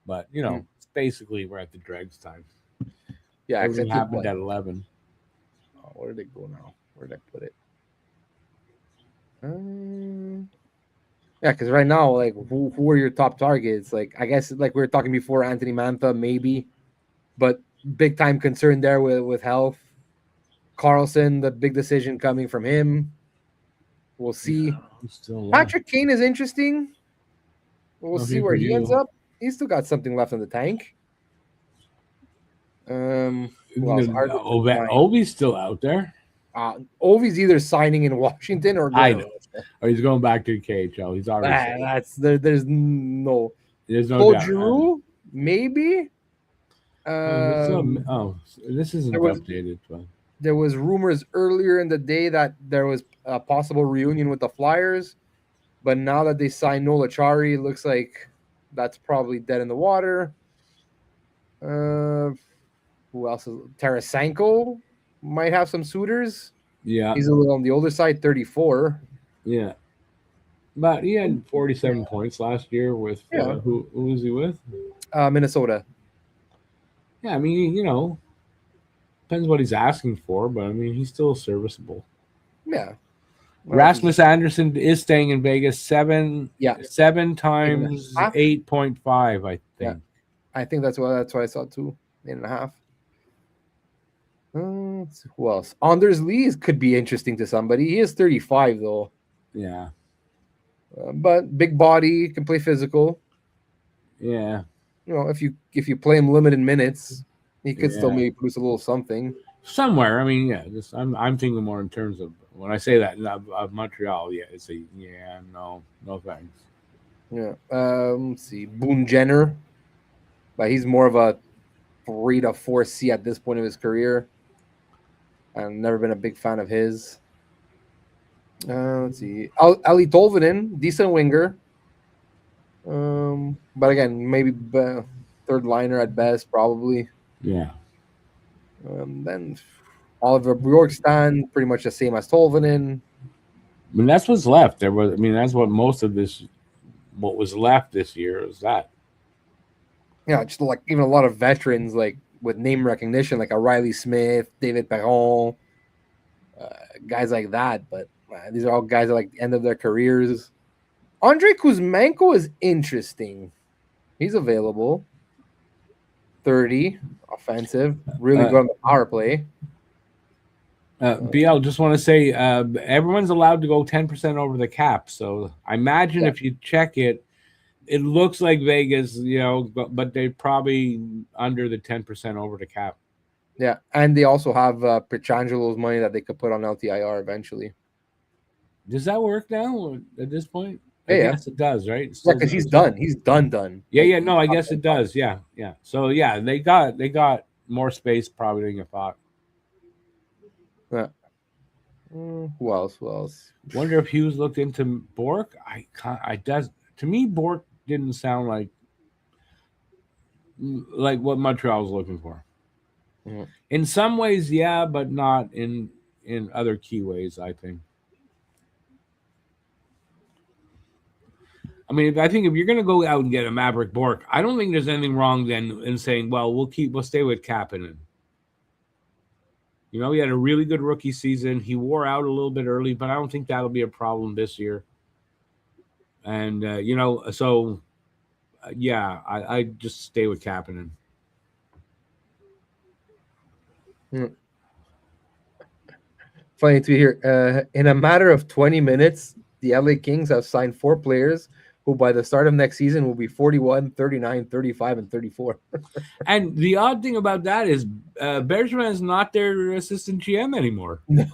but it's basically we're at the dregs time. Yeah, everything happened at 11. Oh, where did they go now? Where did I put it? Yeah, because right now, like, who are your top targets? Like, I guess, like we were talking before, Anthony Mantha, maybe, but big time concern there with health. Carlson, the big decision coming from him. We'll see. Patrick Kane is interesting. We'll see where he ends up. He's still got something left in the tank. Ovi's still out there. Ovi's either signing in Washington or he's going back to the KHL. He's already there's no doubt. Giroux, maybe. This isn't updated. But there was rumors earlier in the day that there was a possible reunion with the Flyers, but now that they signed Nola Chari, it looks like that's probably dead in the water. Who else is Tarasenko? Might have some suitors. Yeah. He's a little on the older side, 34. Yeah. But he had 47 points last year with who was he with? Minnesota. Yeah, I mean, depends what he's asking for, but I mean, he's still serviceable. Yeah. Rasmus Anderson is staying in Vegas 7 times 8.5, I think. Yeah. I think that's what I saw too. 8.5. Who else? Anders Lee could be interesting to somebody. He is 35 though. Yeah. But big body, can play physical. Yeah. If you play him limited minutes, he could still maybe produce a little something. Somewhere. I mean, yeah. Just I'm thinking more in terms of when I say that of Montreal. Yeah, it's no thanks. Yeah. Let's see, Boone Jenner, but he's more of a 3 to 4C at this point of his career. I've never been a big fan of his. Let's see, Ali Tolvanen, decent winger. But again, maybe third liner at best, probably. Yeah. Then Oliver Bjorkstrand, pretty much the same as Tolvanen. I mean, that's what's left. That's what most of this, what was left this year is that. Yeah, just like even a lot of veterans like with name recognition, like a Riley Smith, David Perron, guys like that. But these are all guys at like the end of their careers. Andrei Kuzmenko is interesting. He's available. 30, offensive, really good on the power play. BL, just want to say everyone's allowed to go 10% over the cap. So I imagine if you check it, it looks like Vegas, but they're probably under the 10% over the cap. Yeah, and they also have Pietrangelo's money that they could put on LTIR eventually. Does that work now at this point? I guess it does, right? Yeah, because he's done. He's done. Yeah. No, I guess it does. Yeah. So yeah, they got more space probably than you thought. Yeah. Who else? Wonder if Hughes looked into Bork. To me, Bork didn't sound like what Montreal was looking for. Mm-hmm. In some ways, yeah, but not in other key ways, I think. I mean, I think if you're going to go out and get a Maverick Bork, I don't think there's anything wrong then in saying, well, we'll stay with Kapanen. He had a really good rookie season. He wore out a little bit early, but I don't think that'll be a problem this year. And, I just stay with Kapanen. Funny to hear. In a matter of 20 minutes, the LA Kings have signed 4 players who by the start of next season will be 41, 39, 35, and 34. And the odd thing about that is Bergevin is not their assistant GM anymore. No.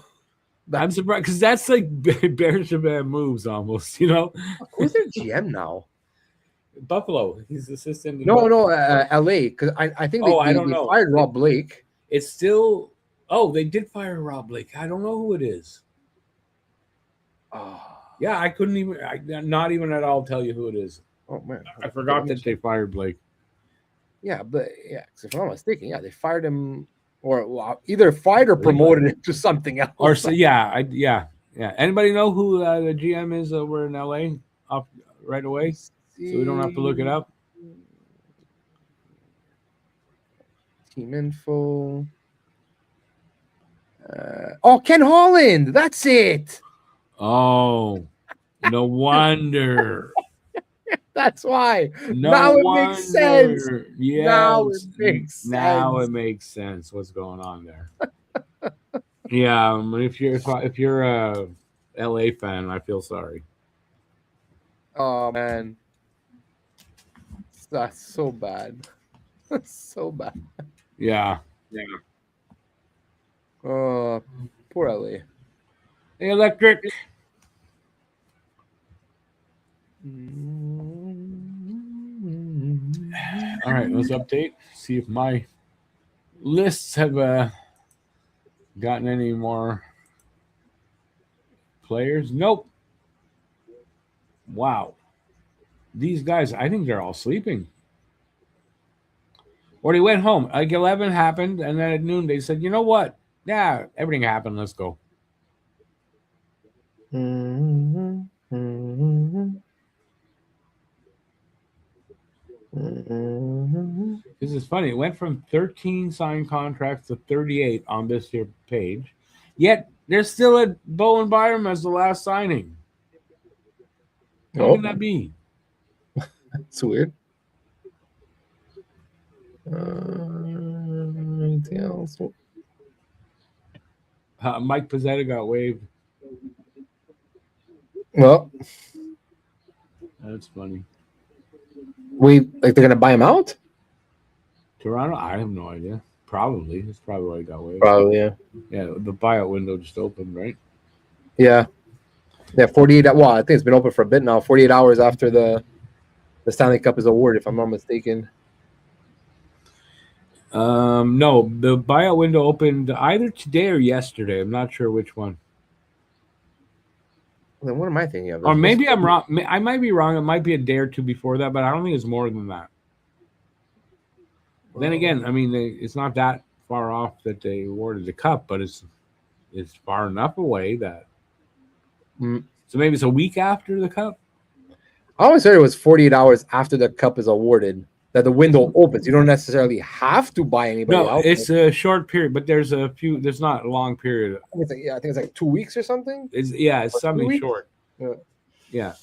I'm surprised because that's like Bergevin moves almost, Who's their GM now? Buffalo. He's assistant. No, LA. Because I think they fired Rob Blake. It's still. Oh, they did fire Rob Blake. I don't know who it is. Yeah, I couldn't even. Not even at all tell you who it is. Oh man, I forgot that they fired Blake. Yeah, but if I'm not mistaken, they fired him, or either fired or promoted him to something else. Or yeah. Anybody know who the GM is over in LA? Up right away, so we don't have to look it up. Team info. Ken Holland. That's it. Oh, no wonder. That's why. Now it makes sense. Yes. Now it makes sense. What's going on there? Yeah, if you're a LA fan, I feel sorry. Oh man, that's so bad. That's so bad. Yeah. Oh, poor LA. The electric. All right, let's update. See if my lists have gotten any more players. Nope. Wow. These guys, I think they're all sleeping. Or they went home. Like 11 happened, and then at noon they said, you know what? Yeah, everything happened. Let's go. This is funny. It went from 13 signed contracts to 38 on this here page. Yet there's still a Bowen Byram as the last signing. How can that be? That's weird. Anything else? Mike Pizzetta got waived. Well, that's funny. They're gonna buy him out? Toronto? I have no idea. Probably. That's probably why he got waived. Probably, yeah. Yeah, the buyout window just opened, right? Yeah. Yeah, 48. Well, I think it's been open for a bit now. 48 hours after the Stanley Cup is awarded, if I'm not mistaken. No, the buyout window opened either today or yesterday. I'm not sure which one. Then what am I thinking of? Or maybe I'm wrong. I might be wrong. It might be a day or two before that, but I don't think it's more than that. Then again, I mean, it's not that far off that they awarded the cup, but it's far enough away that. So maybe it's a week after the cup. I always heard it was 48 hours after the cup is awarded. that the window opens. You don't necessarily have to buy anybody No, else. it's a short period, but there's a few. There's not a long period. I think it's like 2 weeks or something. It's something short. Yeah.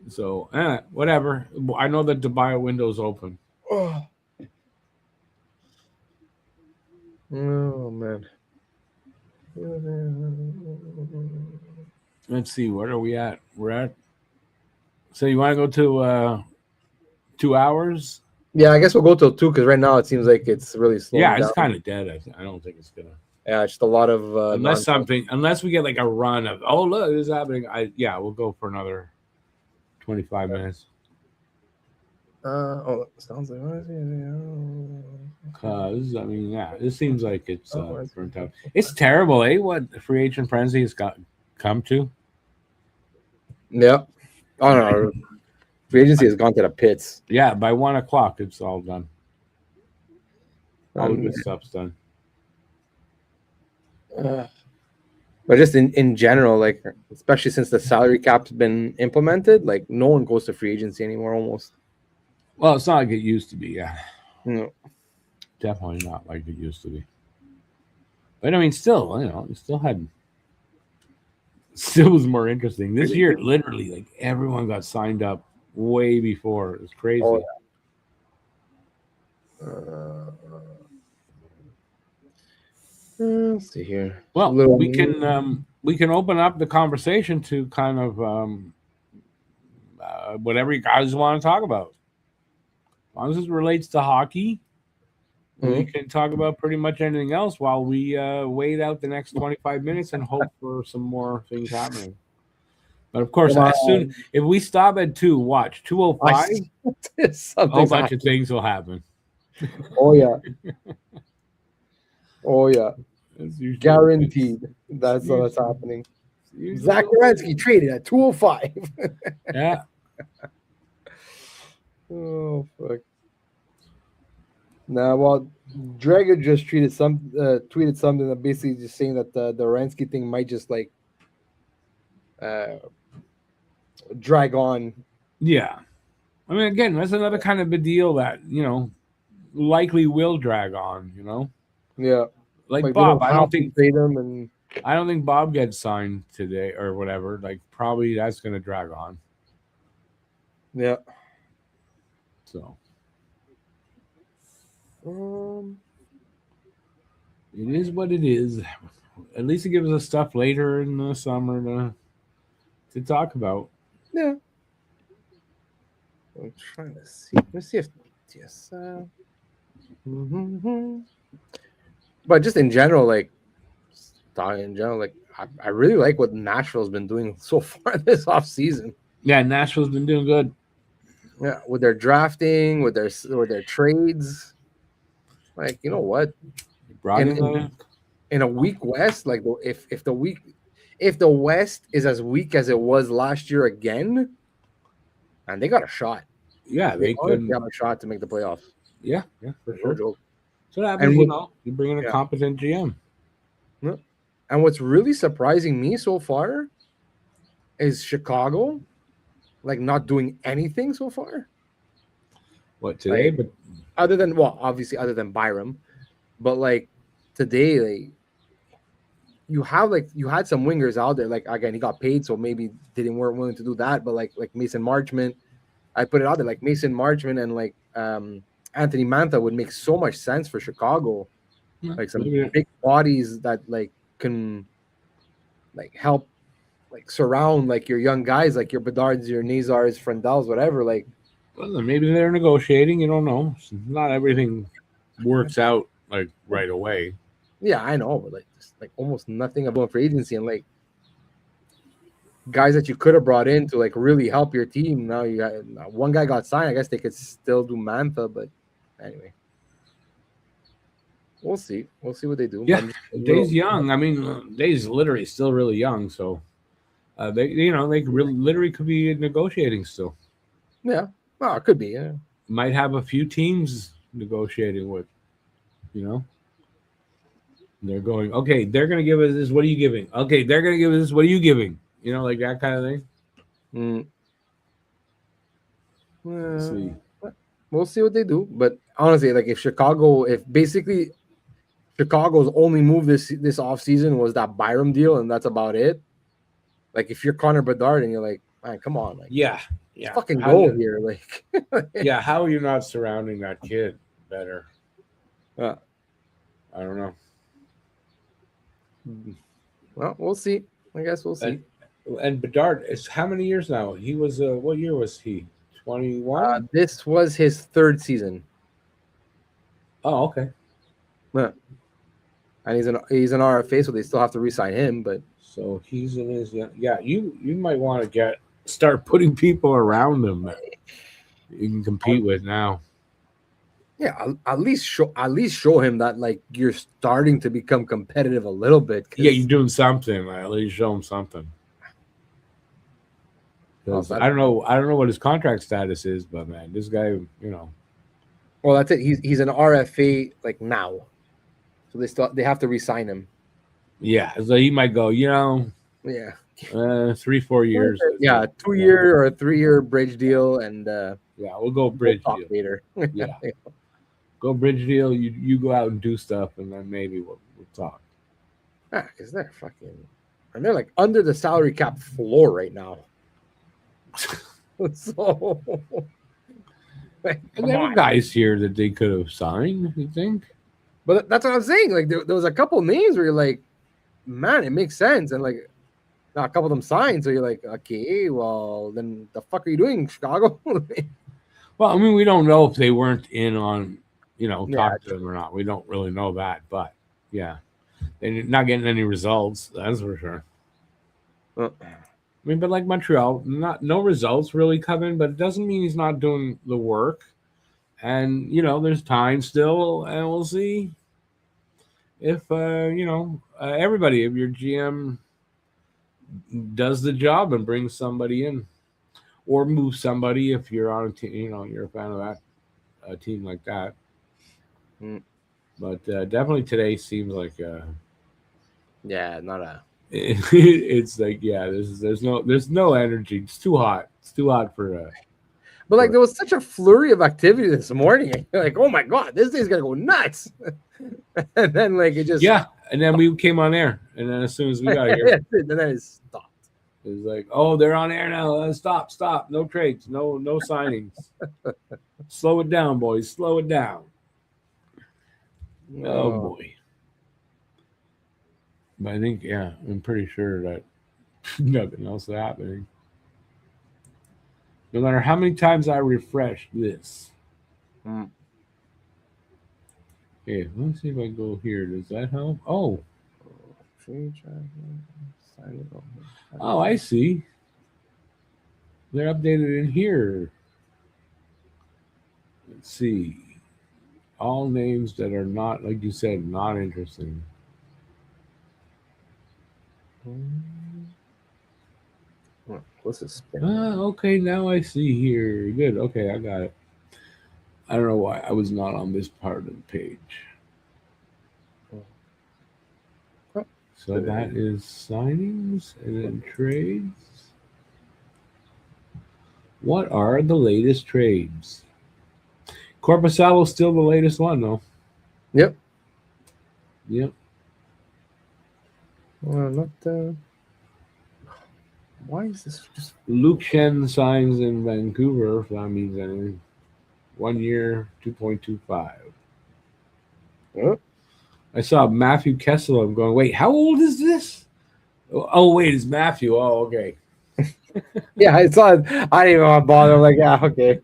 So whatever. I know that the buy window's open. Oh man. Let's see. What are we at? We're at. So you want to go to 2 hours? Yeah, I guess we'll go till 2 because right now it seems like it's really slow. Yeah, it's kind of dead. I don't think it's gonna. Yeah, it's just a lot of unless we get like a run of look, this is happening. We'll go for another 25 minutes. Sounds like because it seems like it's burnt out. It's terrible, what free agent frenzy has come to. Yeah. Oh no, free agency has gone to the pits. Yeah, by 1 o'clock it's all done. All the good stuff's done. But just in general, like especially since the salary cap's been implemented, like no one goes to free agency anymore almost. Well, it's not like it used to be, yeah. No. Definitely not like it used to be. But I mean, still, it still was more interesting. This year, literally, like everyone got signed up way before. It was crazy. Oh, yeah. Let's see here. Well, we can open up the conversation to kind of whatever you guys want to talk about. As long as it relates to hockey, we can talk about pretty much anything else while we wait out the next 25 minutes and hope for some more things happening. But of course, if we stop at 2, watch 2:05, a whole bunch of things will happen. Oh yeah. Oh yeah. Guaranteed. That's what's happening. Zach Werenski traded at 2:05. Yeah. Oh fuck. Now, well, Drager just tweeted something that basically just saying that the Werenski thing might just like drag on. Yeah. I mean, again, that's another kind of a deal that, likely will drag on, Yeah. Like Bob, I don't think him I don't think Bob gets signed today or whatever. Like probably that's going to drag on. Yeah. So it is what it is. At least it gives us stuff later in the summer to talk about. Yeah. I'm trying to see. Let's see if yes. But just in general, like I really like what Nashville's been doing so far this offseason. Yeah, Nashville's been doing good. Yeah, with their drafting, with their trades. Like, you know what? In a weak West, like if the West is as weak as it was last year again, and they got a shot. Yeah, they could have a shot to make the playoffs. Yeah, for sure. Joke. So that happens, you bring in a competent GM. Yeah. And what's really surprising me so far is Chicago, like not doing anything so far. What today? Like, but other than Byram, but like today, like you had some wingers out there. Like again, he got paid, so maybe they weren't willing to do that. But like Mason Marchment, I put it out there. Like Mason Marchment and like Anthony Mantha would make so much sense for Chicago. Like some big bodies that like can like help like surround like your young guys, like your Bedards, your Nazars, Frendels, whatever. Like, well, maybe they're negotiating. You don't know. Not everything works out like right away. Yeah, I know, but like just like almost nothing about free agency and like guys that you could have brought in to like really help your team. Now you got one guy got signed. I guess they could still do Mantha, but anyway. We'll see. We'll see what they do. Yeah, Day's young. I mean, Day's literally still really young, so they literally could be negotiating still. Yeah, well, it could be. Yeah, might have a few teams negotiating with. They're going. Okay, they're going to give us this. What are you giving? Okay, they're going to give us this. What are you giving? Like that kind of thing. Let's see. We'll see what they do. But honestly, like if basically Chicago's only move this offseason was that Byram deal, and that's about it. Like if you're Connor Bedard and you're like, man, come on, like Yeah. let's fucking go here. Like yeah, how are you not surrounding that kid better? I don't know. Well, we'll see. I guess we'll see. And Bedard is how many years now? He was what year was he? 21? This was his third season. Oh, okay. Yeah. And he's an RFA, so they still have to re-sign him. But so he's in his you might want to start putting people around him that you can compete with now. Yeah, at least show him that like you're starting to become competitive a little bit. Yeah, you're doing something. At least show him something. I don't know what his contract status is, but man, this guy, Well, that's it. He's an RFA like now, so they have to re-sign him. Yeah, so he might go. Yeah, 3-4 years. Yeah, 2-year or a 3-year bridge deal, and yeah, we'll go bridge deal later. Yeah, go bridge deal. You go out and do stuff, and then maybe we'll talk. Yeah, because they're like under the salary cap floor right now. So, and there were guys here that they could have signed, you think? But that's what I'm saying. Like there was a couple names where you're like, man, it makes sense, and like a couple of them signed. So you're like, okay, well then the fuck are you doing, Chicago? Well, I mean, we don't know if they weren't in on talk to them or not. We don't really know that, but yeah, they're not getting any results. That's for sure. I mean, but like Montreal, no results really coming, but it doesn't mean he's not doing the work. And there's time still, and we'll see if everybody, if your GM does the job and brings somebody in, or move somebody if you're on a team, you're a fan of that a team like that. But definitely today seems like not a. It's like there's no energy. It's too hot. It's too hot for. But like there was such a flurry of activity this morning. Like, oh my god, this day's gonna go nuts. And then like it just and then we came on air, and then as soon as we got here, and then it stopped. It was like, oh, they're on air now. Stop. No trades. No signings. Slow it down, boys. Slow it down. Oh boy. But I think, I'm pretty sure that nothing else is happening. No matter how many times I refresh this. Okay, let's see if I go here. Does that help? Oh. Oh, I see. They're updated in here. Let's see. All names that are not, like you said, not interesting. What's this? Okay, now I see here. Good. Okay, I got it. I don't know why I was not on this part of the page. So that is signings and then trades. What are the latest trades? Korpisalo is still the latest one, though. Yep. Well, not. Why is this just? Luke Shen signs in Vancouver, if that means anything. 1 year, 2.25. Huh? I saw Matthew Kessel. I'm going, wait, how old is this? Oh, wait, it's Matthew. Oh, okay. Yeah, I saw it. I didn't even want to bother. I'm like, okay.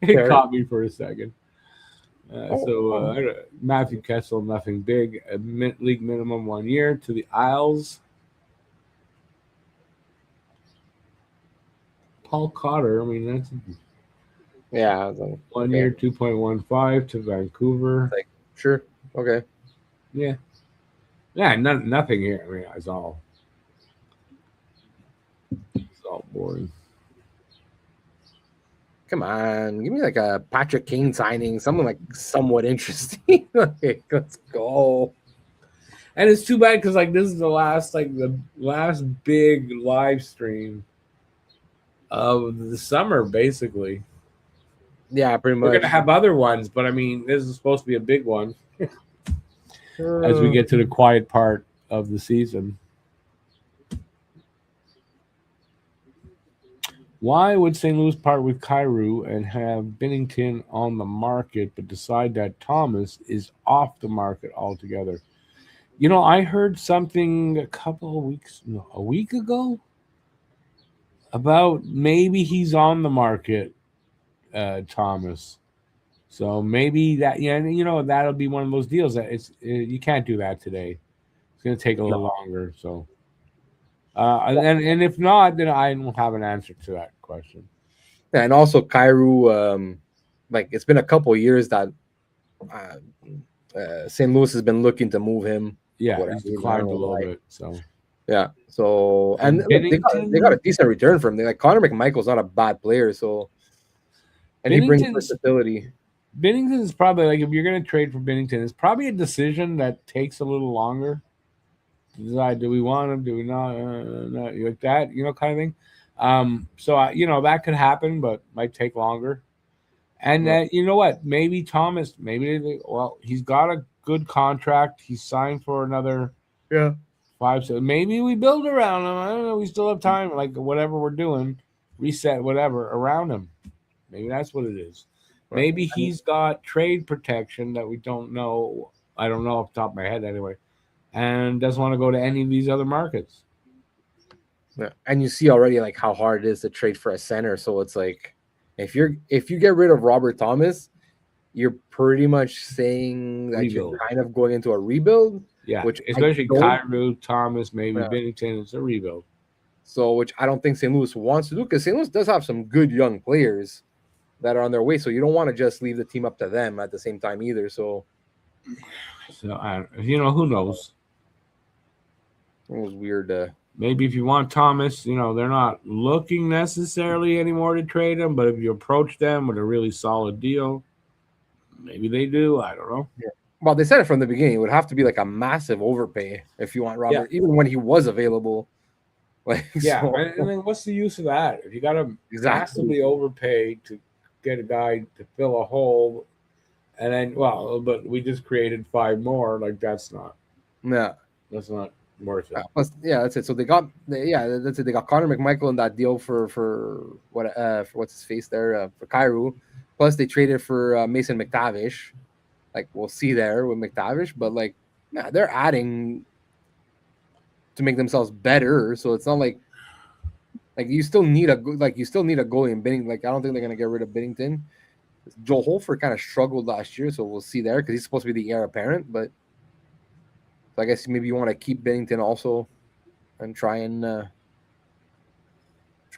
It caught me for a second. Matthew Kessel, nothing big. League minimum 1 year to the Isles. Paul Cotter, I mean, that's... Yeah. 1 year, 2.15 to Vancouver. Like, sure. Okay. Yeah. Yeah, nothing here. I mean, it's all boring. Come on, give me like a Patrick Kane signing, something like somewhat interesting. Okay, let's go. And it's too bad because like this is the last big live stream of the summer, basically. Yeah, pretty We're much. gonna have other ones, but I mean, this is supposed to be a big one as we get to the quiet part of the season. Why would St. Louis part with Kyrou and have Binnington on the market, but decide that Thomas is off the market altogether? You know, I heard something a week ago, about maybe he's on the market, Thomas. So maybe that, yeah, you know, that'll be one of those deals that you can't do that today. It's going to take a little longer. So, and if not, then I don't have an answer to that question. Yeah, and also Kyrou, like it's been a couple of years that St. Louis has been looking to move him. Yeah, Whatever, he's declined a little bit. So yeah, so and look, Binnington, they got a decent return from him. Like Connor McMichael's not a bad player, so and he brings versatility. Binnington is probably, like, if you're going to trade for Binnington, it's probably a decision that takes a little longer to decide. Do we want him? Do we not? Like that, you know, kind of thing. So you know, that could happen, but might take longer. And you know what? Maybe Thomas. Well, he's got a good contract. He's signed for another 5. So maybe we build around him. I don't know. We still have time. Like whatever we're doing, reset whatever around him. Maybe that's what it is. Maybe he's got trade protection that we don't know. I don't know off the top of my head anyway, and doesn't want to go to any of these other markets. Yeah. And you see already like how hard it is to trade for a center. So it's like if you get rid of Robert Thomas, you're pretty much saying that you're kind of going into a rebuild. Yeah, which especially Kyrou, Thomas, maybe Binnington, it's a rebuild. So which I don't think St. Louis wants to do, because St. Louis does have some good young players that are on their way. So you don't want to just leave the team up to them at the same time either. So you know, who knows? It was weird. Maybe if you want Thomas, you know, they're not looking necessarily anymore to trade him, but if you approach them with a really solid deal, maybe they do. I don't know. Yeah. Well, they said it from the beginning. It would have to be like a massive overpay if you want Robert, even when he was available. Like, yeah, so. And then what's the use of that? If you got to massively overpay to get a guy to fill a hole, and then, well, but we just created 5 more. Like, that's not. Yeah. That's not worth it. Yeah, that's it. So that's it. They got Connor McMichael in that deal for what's his face there, for Kyrou. Plus they traded for Mason McTavish. Like, we'll see there with McTavish, but like, yeah, they're adding to make themselves better. So it's not like you still need a goalie in Binnington. Like, I don't think they're gonna get rid of Binnington. Joel Holford kind of struggled last year, so we'll see there because he's supposed to be the heir apparent. But so I guess maybe you want to keep Binnington also and try and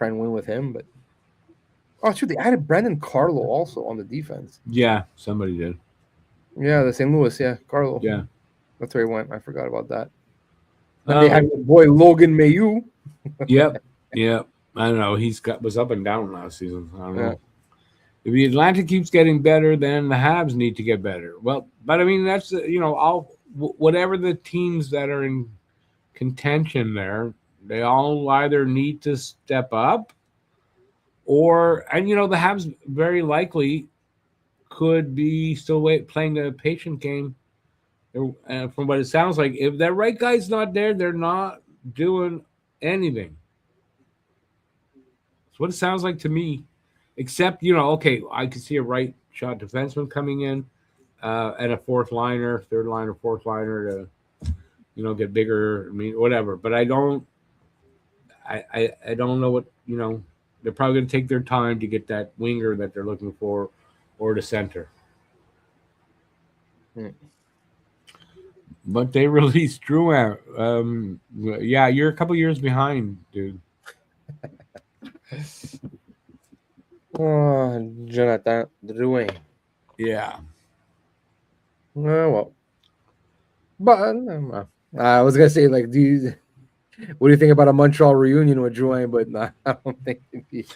win with him. But shoot, they added Brandon Carlo also on the defense. Yeah, somebody did. Yeah, the St. Louis. Yeah, Carlo. Yeah, that's where he went. I forgot about that. And they had your boy Logan Mailloux. Yep. I don't know. Was up and down last season. I don't know. If the Atlantic keeps getting better, then the Habs need to get better. Well, but I mean, that's, you know, whatever the teams that are in contention there, they all either need to step up, and you know, the Habs very likely could be still playing the patient game. From what it sounds like, if that right guy's not there, they're not doing anything. That's what it sounds like to me. Except, you know, okay, I could see a right shot defenseman coming in, and a third liner, fourth liner to, you know, get bigger. I mean, whatever. But I don't know what, you know, they're probably going to take their time to get that winger that they're looking for, or the center. But they released Drouin. Yeah, you're a couple years behind, dude. Jonathan Drouin. Yeah. Well, but I was gonna say, like, what do you think about a Montreal reunion with Drouin? But no, I don't think it'd be.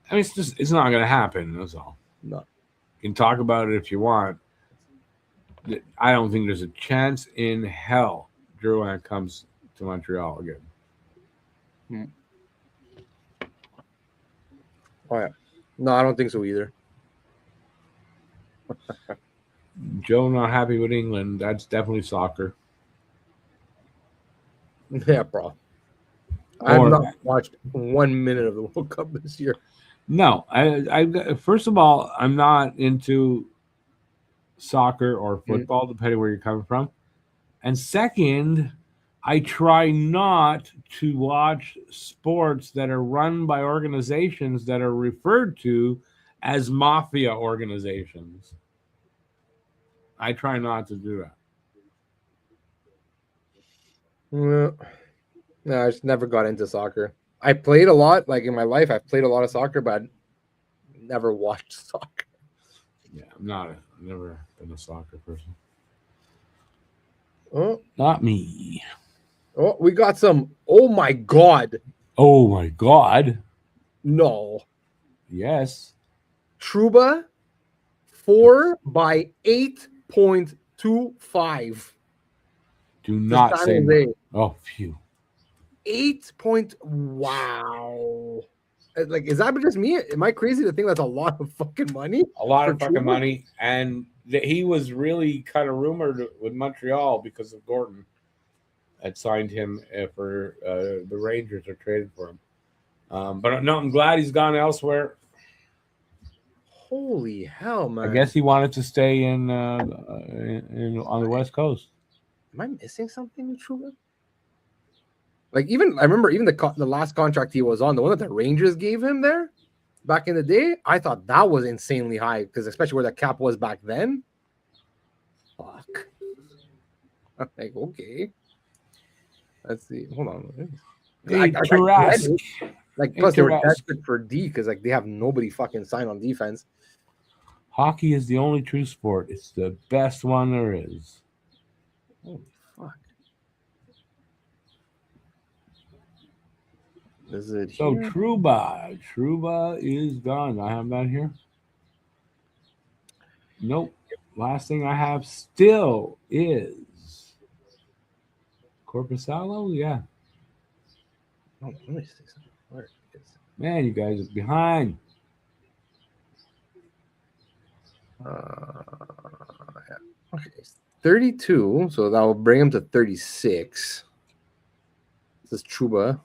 I mean, it's not gonna happen. That's all. No. You can talk about it if you want. I don't think there's a chance in hell Drouin comes to Montreal again. Oh yeah. No, I don't think so either. Joe not happy with England. That's definitely soccer. Yeah, bro. I have not watched 1 minute of the World Cup this year. No, I first of all, I'm not into soccer or football, depending where you're coming from. And second, I try not to watch sports that are run by organizations that are referred to as mafia organizations. I try not to do that. No, I just never got into soccer. I played a lot, like in my life. I've played a lot of soccer, but I never watched soccer. Yeah, I've never been a soccer person. Oh, not me. Oh, we got some. Oh my god. Oh my god. No. Yes. Trouba 4/8.25. Do not say no. Oh, phew. 8 point. Wow. Like, is that just me? Am I crazy to think that's a lot of fucking money? A lot of fucking money. And he was really kind of rumored with Montreal because of Gordon had signed him for the Rangers or traded for him. But no, I'm glad he's gone elsewhere. Holy hell, man! I guess he wanted to stay in on the West Coast. Am I missing something with Trouba? Like, I remember the last contract he was on, the one that the Rangers gave him there back in the day. I thought that was insanely high because especially where the cap was back then. Fuck. I'm like, okay. Let's see. Hold on. Plus they were desperate for D because like they have nobody fucking signed on defense. Hockey is the only true sport. It's the best one there is. Holy fuck. Is it so here? Trouba is gone. I have that here. Nope. Last thing I have still is Corpusalo. Yeah. Oh, let me see something. Where is it? Man, you guys are behind. Yeah. Okay, 32. So that will bring him to 36. This is Trouba.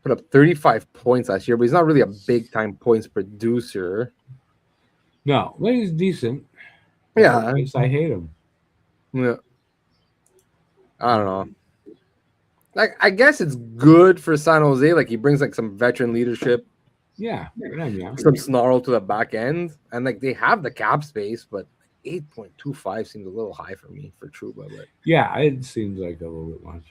Put up 35 points last year, but he's not really a big time points producer. No, but he's decent. Yeah. I hate him. Yeah. I don't know. Like, I guess it's good for San Jose. Like, he brings like some veteran leadership. Yeah. Some snarl to the back end. And like they have the cap space, but 8.25 seems a little high for me for Trouba. But yeah, it seems like a little bit much.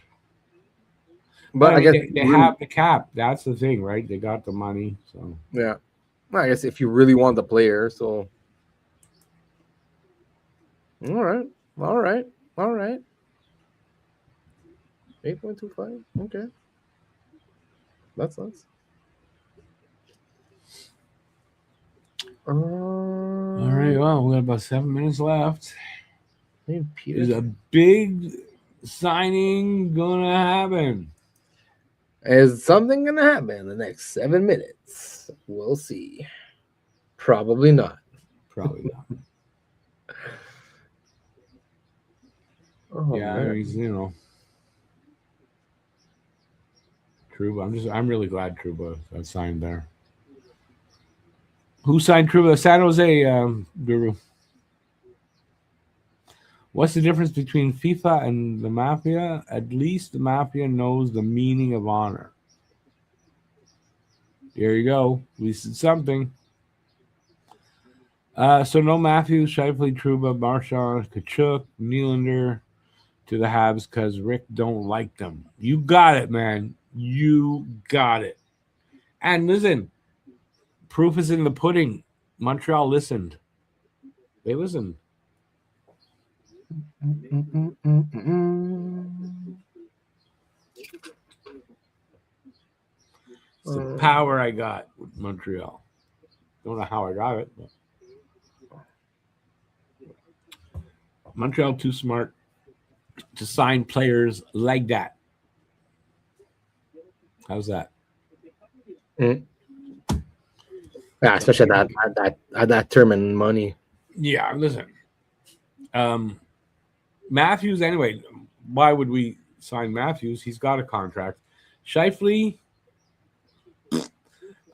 But I guess they have the cap. That's the thing, right? They got the money. So yeah. Well, I guess if you really want the player, so all right. 8.25. Okay. That's nice. All right. Well, we got about 7 minutes left. Is a big signing gonna happen? Is something gonna happen in the next 7 minutes? We'll see. Probably not. Probably not. Oh, yeah, man. he's Trouba. I'm really glad Trouba got signed there. Who signed Trouba? San Jose, Guru. What's the difference between FIFA and the Mafia? At least the Mafia knows the meaning of honor. There you go. At least it's something. So no Matthews, Shifley, Trouba, Marchand, Kachuk, Nylander to the Habs because Rick don't like them. You got it, man. You got it. And listen, proof is in the pudding. Montreal listened. They listened. It's the power I got with Montreal. Don't know how I got it, but Montreal too smart to sign players like that. How's that? I Yeah, especially at that term and money. Yeah, listen. Matthews, anyway, why would we sign Matthews? He's got a contract. Scheifele,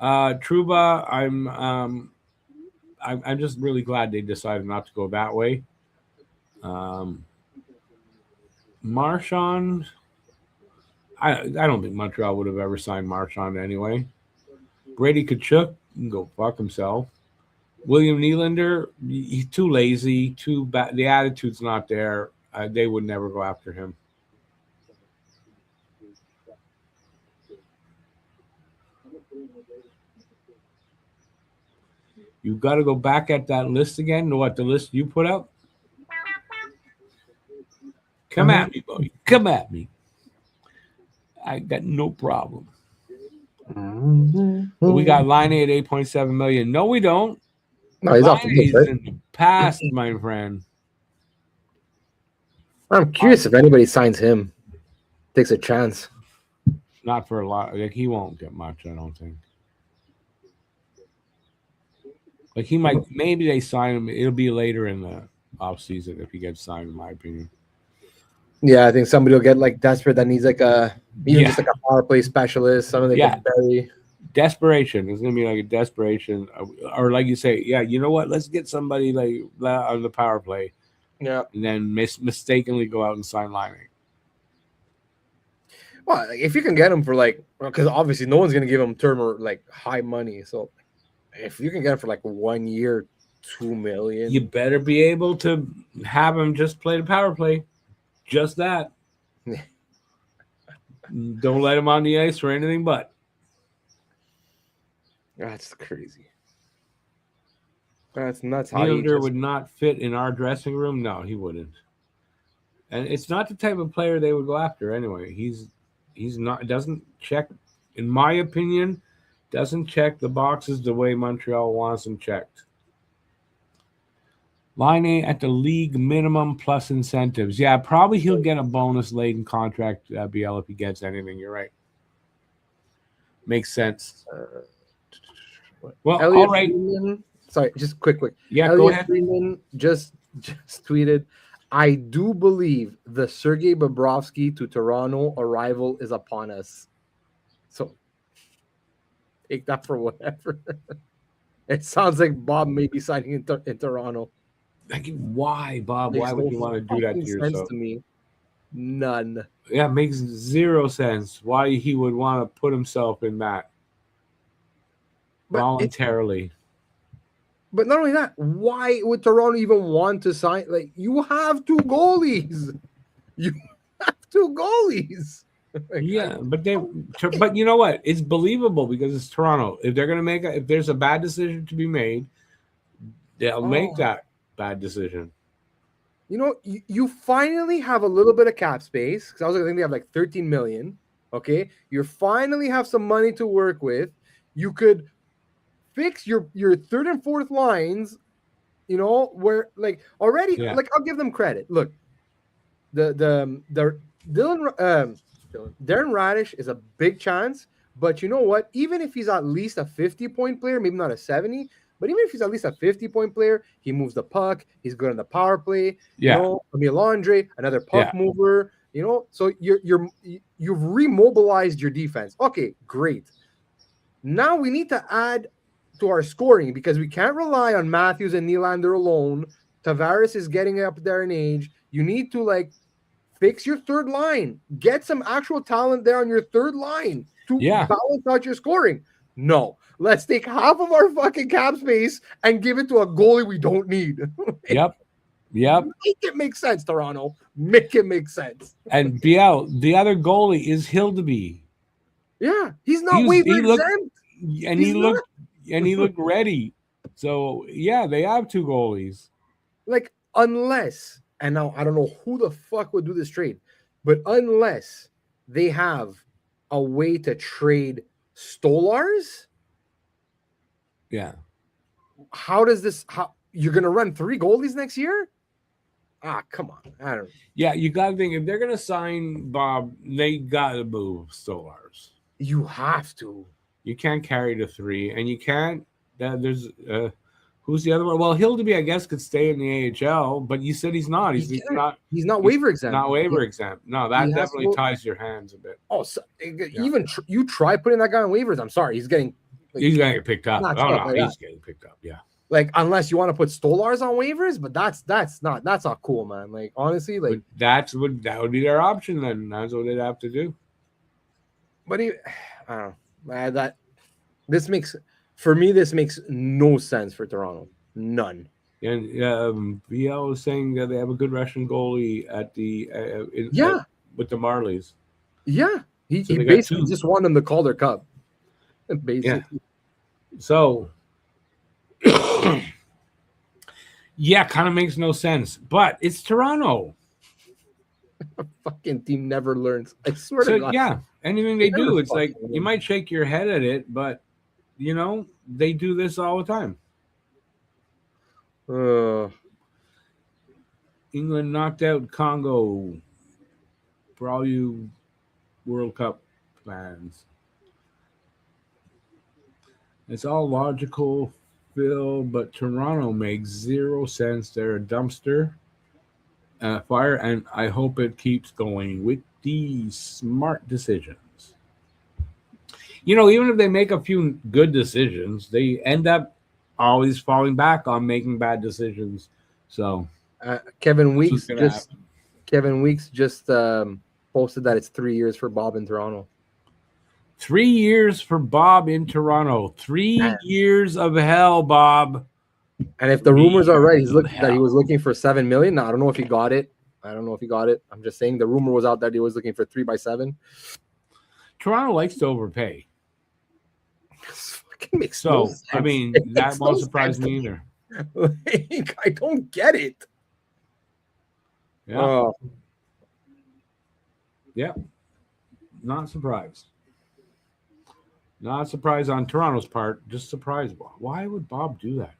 Truba, I'm just really glad they decided not to go that way. Marchand, I don't think Montreal would have ever signed Marchand anyway. Brady Kachuk can go fuck himself. William Nylander, he's too lazy, too bad. The attitude's not there. They would never go after him. You got to go back at that list again. What the list you put up? Come at me, boy. Come at me. I got no problem. We got Line A at 8.7 million. No, we don't. No, he's off the list, right? In the past, my friend. I'm curious if anybody signs him, takes a chance. Not for a lot. Like, he won't get much, I don't think. Like, he might. Maybe they sign him. It'll be later in the off season if he gets signed, in my opinion. Yeah, I think somebody will get like desperate that needs like just like a power play specialist, something they can bury. Desperation. It's gonna be like a desperation, or like you say, yeah. You know what? Let's get somebody like that on the power play. Yeah, and then mistakenly go out and sign Line. Well, like, if you can get him for like, because obviously no one's gonna give him term or like high money. So if you can get him for like 1 year, 2 million, you better be able to have him just play the power play. Just that. Don't let him on the ice for anything but. That's crazy. That's nuts. Nylander would not fit in our dressing room. No, he wouldn't. And it's not the type of player they would go after anyway. He's not. Doesn't check, in my opinion, doesn't check the boxes the way Montreal wants them checked. Line A at the league minimum plus incentives. Yeah, probably he'll get a bonus-laden contract, BL, if he gets anything. You're right. Makes sense. Well, Elliot all right. Freeman, sorry, just quick. Yeah, Elliot go ahead. Freeman just tweeted, I do believe the Sergei Bobrovsky to Toronto arrival is upon us. So take that for whatever. It sounds like Bob may be signing in Toronto. Like, why, Bob? Why would you want to do that to yourself? To me, none. Yeah, it makes zero sense why he would want to put himself in that voluntarily. But not only that, why would Toronto even want to sign? Like, you have 2 goalies. Yeah, but you know what? It's believable because it's Toronto. If they're gonna if there's a bad decision to be made, they'll make that bad decision. You know, you finally have a little bit of cap space because I was think they have like 13 million. Okay, you finally have some money to work with. You could fix your third and fourth lines. You know, where like already, like I'll give them credit. Look, the Darren Radish is a big chance, but you know what? Even if he's at least a 50-point player, maybe not a 70. But even if he's at least a 50-point player, he moves the puck. He's good on the power play. Yeah. You know, Emil Andre, another puck mover. You know, so you've remobilized your defense. Okay, great. Now we need to add to our scoring because we can't rely on Matthews and Nylander alone. Tavares is getting up there in age. You need to like fix your third line. Get some actual talent there on your third line to balance out your scoring. No. Let's take half of our fucking cap space and give it to a goalie we don't need. Yep. Make it make sense, Toronto. Make it make sense. And BL, the other goalie is Hildeby. Yeah, he's not waiver exempt. He looked ready. So yeah, they have 2 goalies. Like, unless, and now I don't know who the fuck would do this trade, but unless they have a way to trade Stolars. Yeah. How you're going to run 3 goalies next year? Come on. I don't know. Yeah, you got to think if they're going to sign Bob, they got to move Stolars. You have to. You can't carry the 3 and you can't There's who's the other one? Well, Hildeby, I guess, could stay in the AHL, but you said he's not. He's not waiver exempt. Not waiver exempt. No, that definitely ties your hands a bit. Oh, so, even you try putting that guy on waivers. I'm sorry, he's getting. He's gonna get picked up. Oh no, he's getting picked up. Yeah. Like, unless you want to put Stolars on waivers, but that's not cool, man. Like, honestly, like that would be their option. Then that's what they'd have to do. But I don't know. This makes no sense for Toronto. None. And BL is saying that they have a good Russian goalie at the with the Marlies. Yeah, he basically just want them to call their cup. Basically, yeah. So. Yeah, kind of makes no sense, but it's Toronto. A fucking team never learns. I swear to God. Yeah, anything they do, it's like you might shake your head at it, but they do this all the time. England knocked out Congo for all you World Cup fans. It's all logical, Phil, but Toronto makes 0 sense. They're a dumpster fire, and I hope it keeps going with these smart decisions. Even if they make a few good decisions, they end up always falling back on making bad decisions. So Kevin Weeks just posted that it's 3 years for Bob in Toronto. 3 years for Bob in Toronto. 3 years of hell, Bob. And if the rumors are right, that he was looking for $7 million. Now, I don't know if he got it. I'm just saying the rumor was out that he was looking for 3 by 7. Toronto likes to overpay. Makes no sense. I mean, that won't surprise me either. Like, I don't get it. Yeah. Yeah. Not surprised. Not surprised on Toronto's part. Just surprised. Why would Bob do that?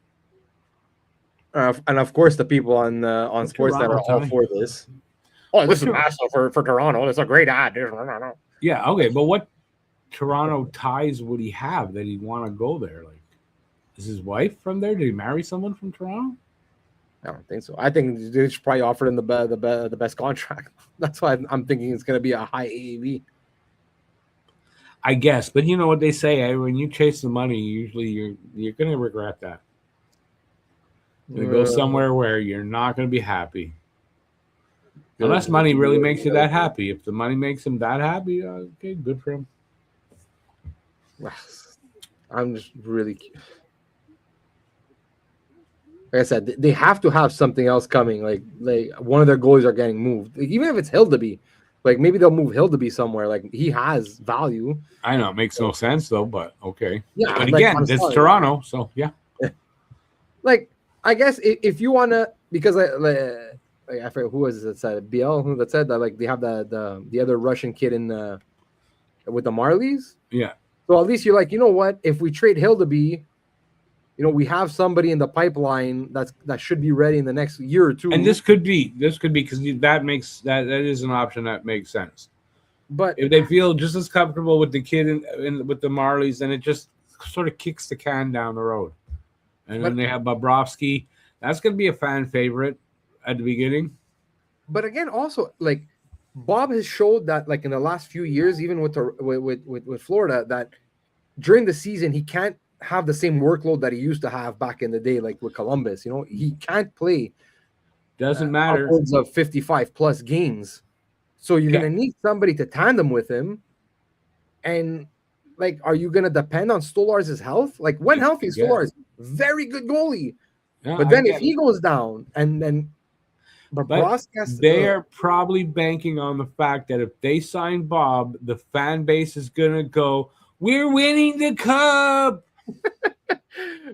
And of course, the people on sports that are all for this. Oh, this is massive for Toronto. It's a great ad. Yeah. Okay, but what Toronto ties would he have that he'd want to go there? Like, is his wife from there? Did he marry someone from Toronto? I don't think so. I think they should probably offer him the best contract. That's why I'm thinking it's going to be a high AAV. I guess, but you know what they say, when you chase the money, usually you're going to regret that. You're going to go somewhere where you're not going to be happy. Unless money really makes you that happy. If the money makes him that happy, okay, good for him. I'm just really... Like I said, they have to have something else coming. Like one of their goalies are getting moved. Like, even if it's Hildeby. Like, maybe they'll move Hildeby somewhere. Like, he has value. I know. It makes no sense, though, but okay. Yeah. But again, it's Toronto, so yeah. Like, I guess if you want to, because I forget who was it that said, BL, who that said that, like, they have the other Russian kid with the Marlies. Yeah. So at least you're like, you know what? If we trade Hildeby, we have somebody in the pipeline that should be ready in the next year or two. And this could be because that is an option that makes sense. But if they feel just as comfortable with the kid with the Marlies, then it just sort of kicks the can down the road. And then they have Bobrovsky. That's going to be a fan favorite at the beginning. But again, also, like, Bob has showed that, like, in the last few years, even with Florida, that during the season he can't have the same workload that he used to have back in the day, like with Columbus. He can't play. Doesn't matter. Upwards of 55 plus games. So you're going to need somebody to tandem with him. And, like, are you going to depend on Stolarz' health? Like, when healthy, Stolarz, very good goalie. Yeah, but then if he goes down and then they're probably banking on the fact that if they sign Bob, the fan base is going to go, we're winning the cup.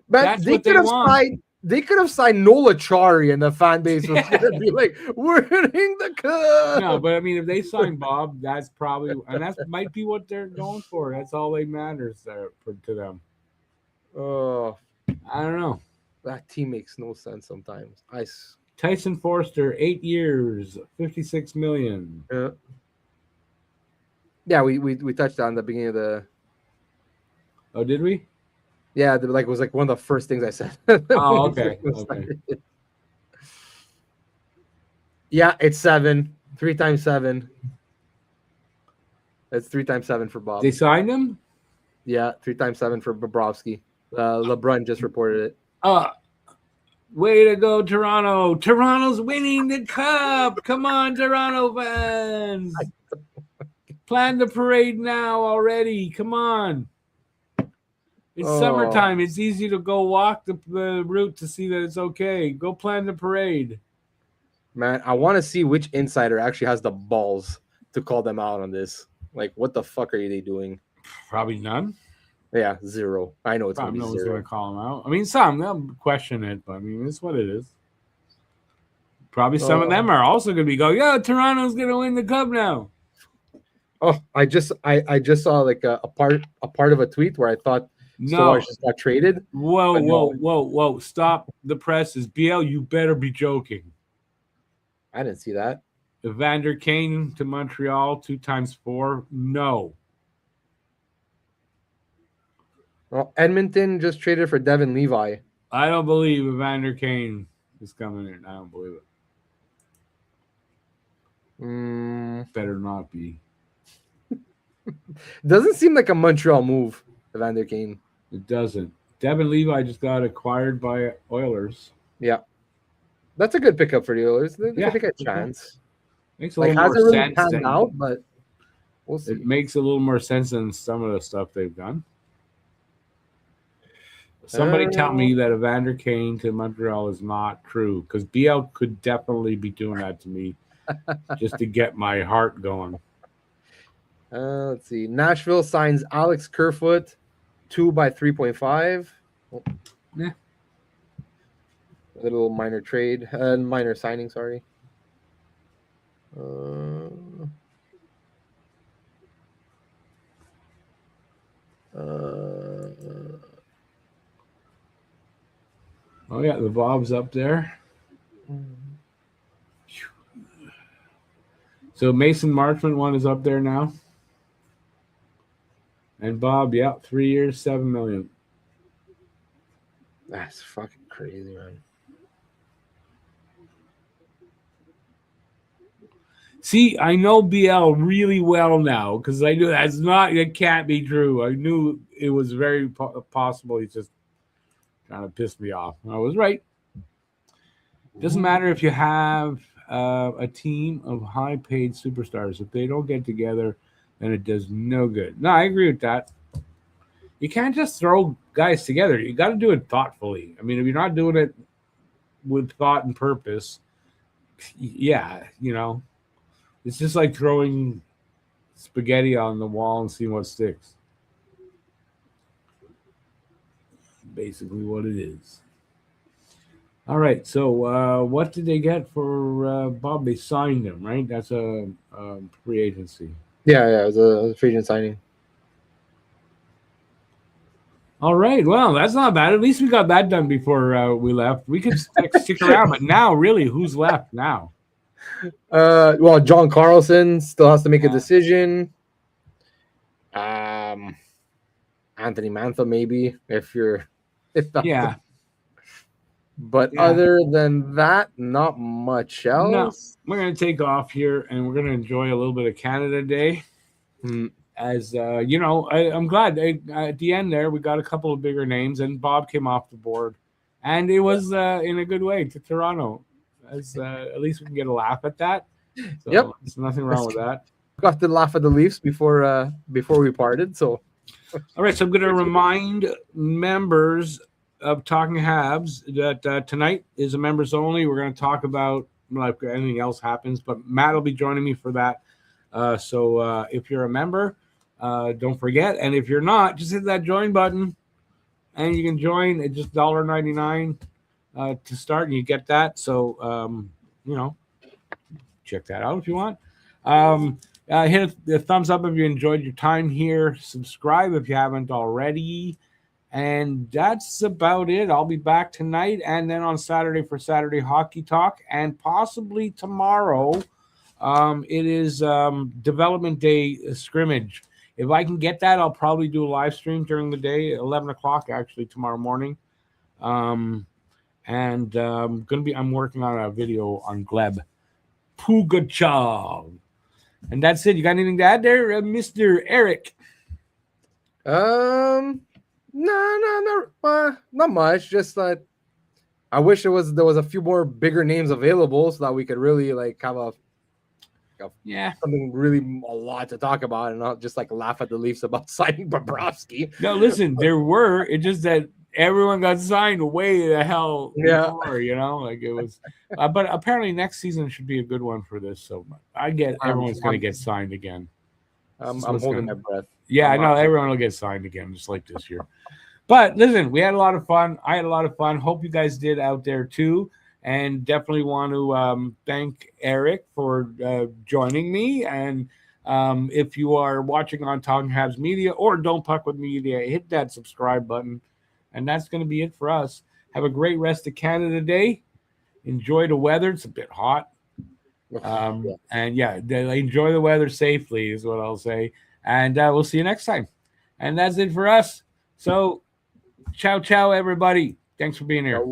But that's what they want. They could have signed Nola Chari, and the fan base was going to be like, "We're winning the cup." No, but I mean, if they sign Bob, that's probably, and that might be what they're going for. That's all that matters there to them. Oh, I don't know. That team makes no sense sometimes. Tyson Forster, 8 years, $56 million. Yeah, we touched on the beginning of the. Oh, did we? Yeah, like it was like one of the first things I said. Oh, okay. Okay. Yeah, it's 7. 3 times 7. That's 3 times 7 for Bob. They signed him? Yeah, 3 times 7 for Bobrovsky. LeBron just reported it. Way to go, Toronto. Toronto's winning the cup. Come on, Toronto fans. Plan the parade now already. Come on. It's summertime. It's easy to go walk the route to see that it's okay. Go plan the parade. Man, I want to see which insider actually has the balls to call them out on this. Like, what the fuck are they doing? Probably none. Yeah, 0. I know it's Probably going to be 0. no one's going to call them out. I mean, some they'll question it, but I mean, it's what it is. Probably some of them are also going to be going, "Yo, Toronto's going to win the cup now." Oh, I just saw like a part of a tweet where I thought Stolarz just got traded. Whoa! Stop the presses, BL. You better be joking. I didn't see that. Evander Kane to Montreal 2 times 4. No. Well, Edmonton just traded for Devin Levi. I don't believe Evander Kane is coming in. I don't believe it. Better not be. Doesn't seem like a Montreal move, Evander Kane. It doesn't. Devin Levi just got acquired by Oilers. Yeah. That's a good pickup for the Oilers. They take a chance. Makes a little more sense than out, but we'll see. It makes a little more sense than some of the stuff they've done. Somebody tell me that Evander Kane to Montreal is not true, because BL could definitely be doing that to me just to get my heart going. Let's see. Nashville signs Alex Kerfoot 2 by 3.5. Yeah. A little minor trade, minor signing, sorry. Oh yeah, the Bob's up there. So Mason Marchment one is up there now. And Bob, 3 years, $7 million. That's fucking crazy, man. See, I know BL really well now because I knew it can't be true. I knew it was very possible. He's just trying to piss me off. I was right. Doesn't matter if you have a team of high-paid superstars. If they don't get together, then it does no good. No, I agree with that. You can't just throw guys together. You got to do it thoughtfully. I mean, if you're not doing it with thought and purpose, it's just like throwing spaghetti on the wall and seeing what sticks. Basically what it is. All right, so what did they get for Bob? They signed him, right? That's a free agency. Yeah, it was a free agent signing. All right, well, that's not bad. At least we got that done before we left. We could stick around, but now, really, who's left now? Well, John Carlson still has to make a decision. Anthony Mantha, maybe, But other than that, not much else. No, we're going to take off here, and we're going to enjoy a little bit of Canada Day. As I'm glad at the end there we got a couple of bigger names, and Bob came off the board, and it was in a good way to Toronto. As at least we can get a laugh at that. So there's nothing wrong with that. Got to laugh at the Leafs before we parted. So, all right. So I'm going to remind members of Talking Habs that tonight is a members only. We're going to talk about like anything else happens, but Matt will be joining me for that. So if you're a member, don't forget. And if you're not, just hit that join button, and you can join at just $1.99 to start, and you get that. So check that out if you want. Hit the thumbs up if you enjoyed your time here. Subscribe if you haven't already. And that's about it. I'll be back tonight and then on Saturday for Saturday Hockey Talk, and possibly tomorrow. It is Development Day scrimmage If I can get that, I'll probably do a live stream during the day, 11 o'clock actually tomorrow morning. I'm working on a video on Gleb Pugachev. And that's it. You got anything to add there, Mr. Eric? No, not much. Just that I wish there was a few more bigger names available so that we could really like have something really a lot to talk about and not just like laugh at the Leafs about signing Bobrovsky. No, listen, there were. It's just that everyone got signed way the hell before, like it was. But apparently next season should be a good one for this. So I get everyone's going to get signed again. I'm holding my breath. Yeah, I know everyone will get signed again, just like this year. But listen, we had a lot of fun. I had a lot of fun. Hope you guys did out there too. And definitely want to thank Eric for joining me. And if you are watching on Talking Habs Media or Don't Puck with Media, hit that subscribe button. And that's going to be it for us. Have a great rest of Canada Day. Enjoy the weather. It's a bit hot. And enjoy the weather safely is what I'll say. And we'll see you next time. And that's it for us. So, ciao, everybody. Thanks for being here.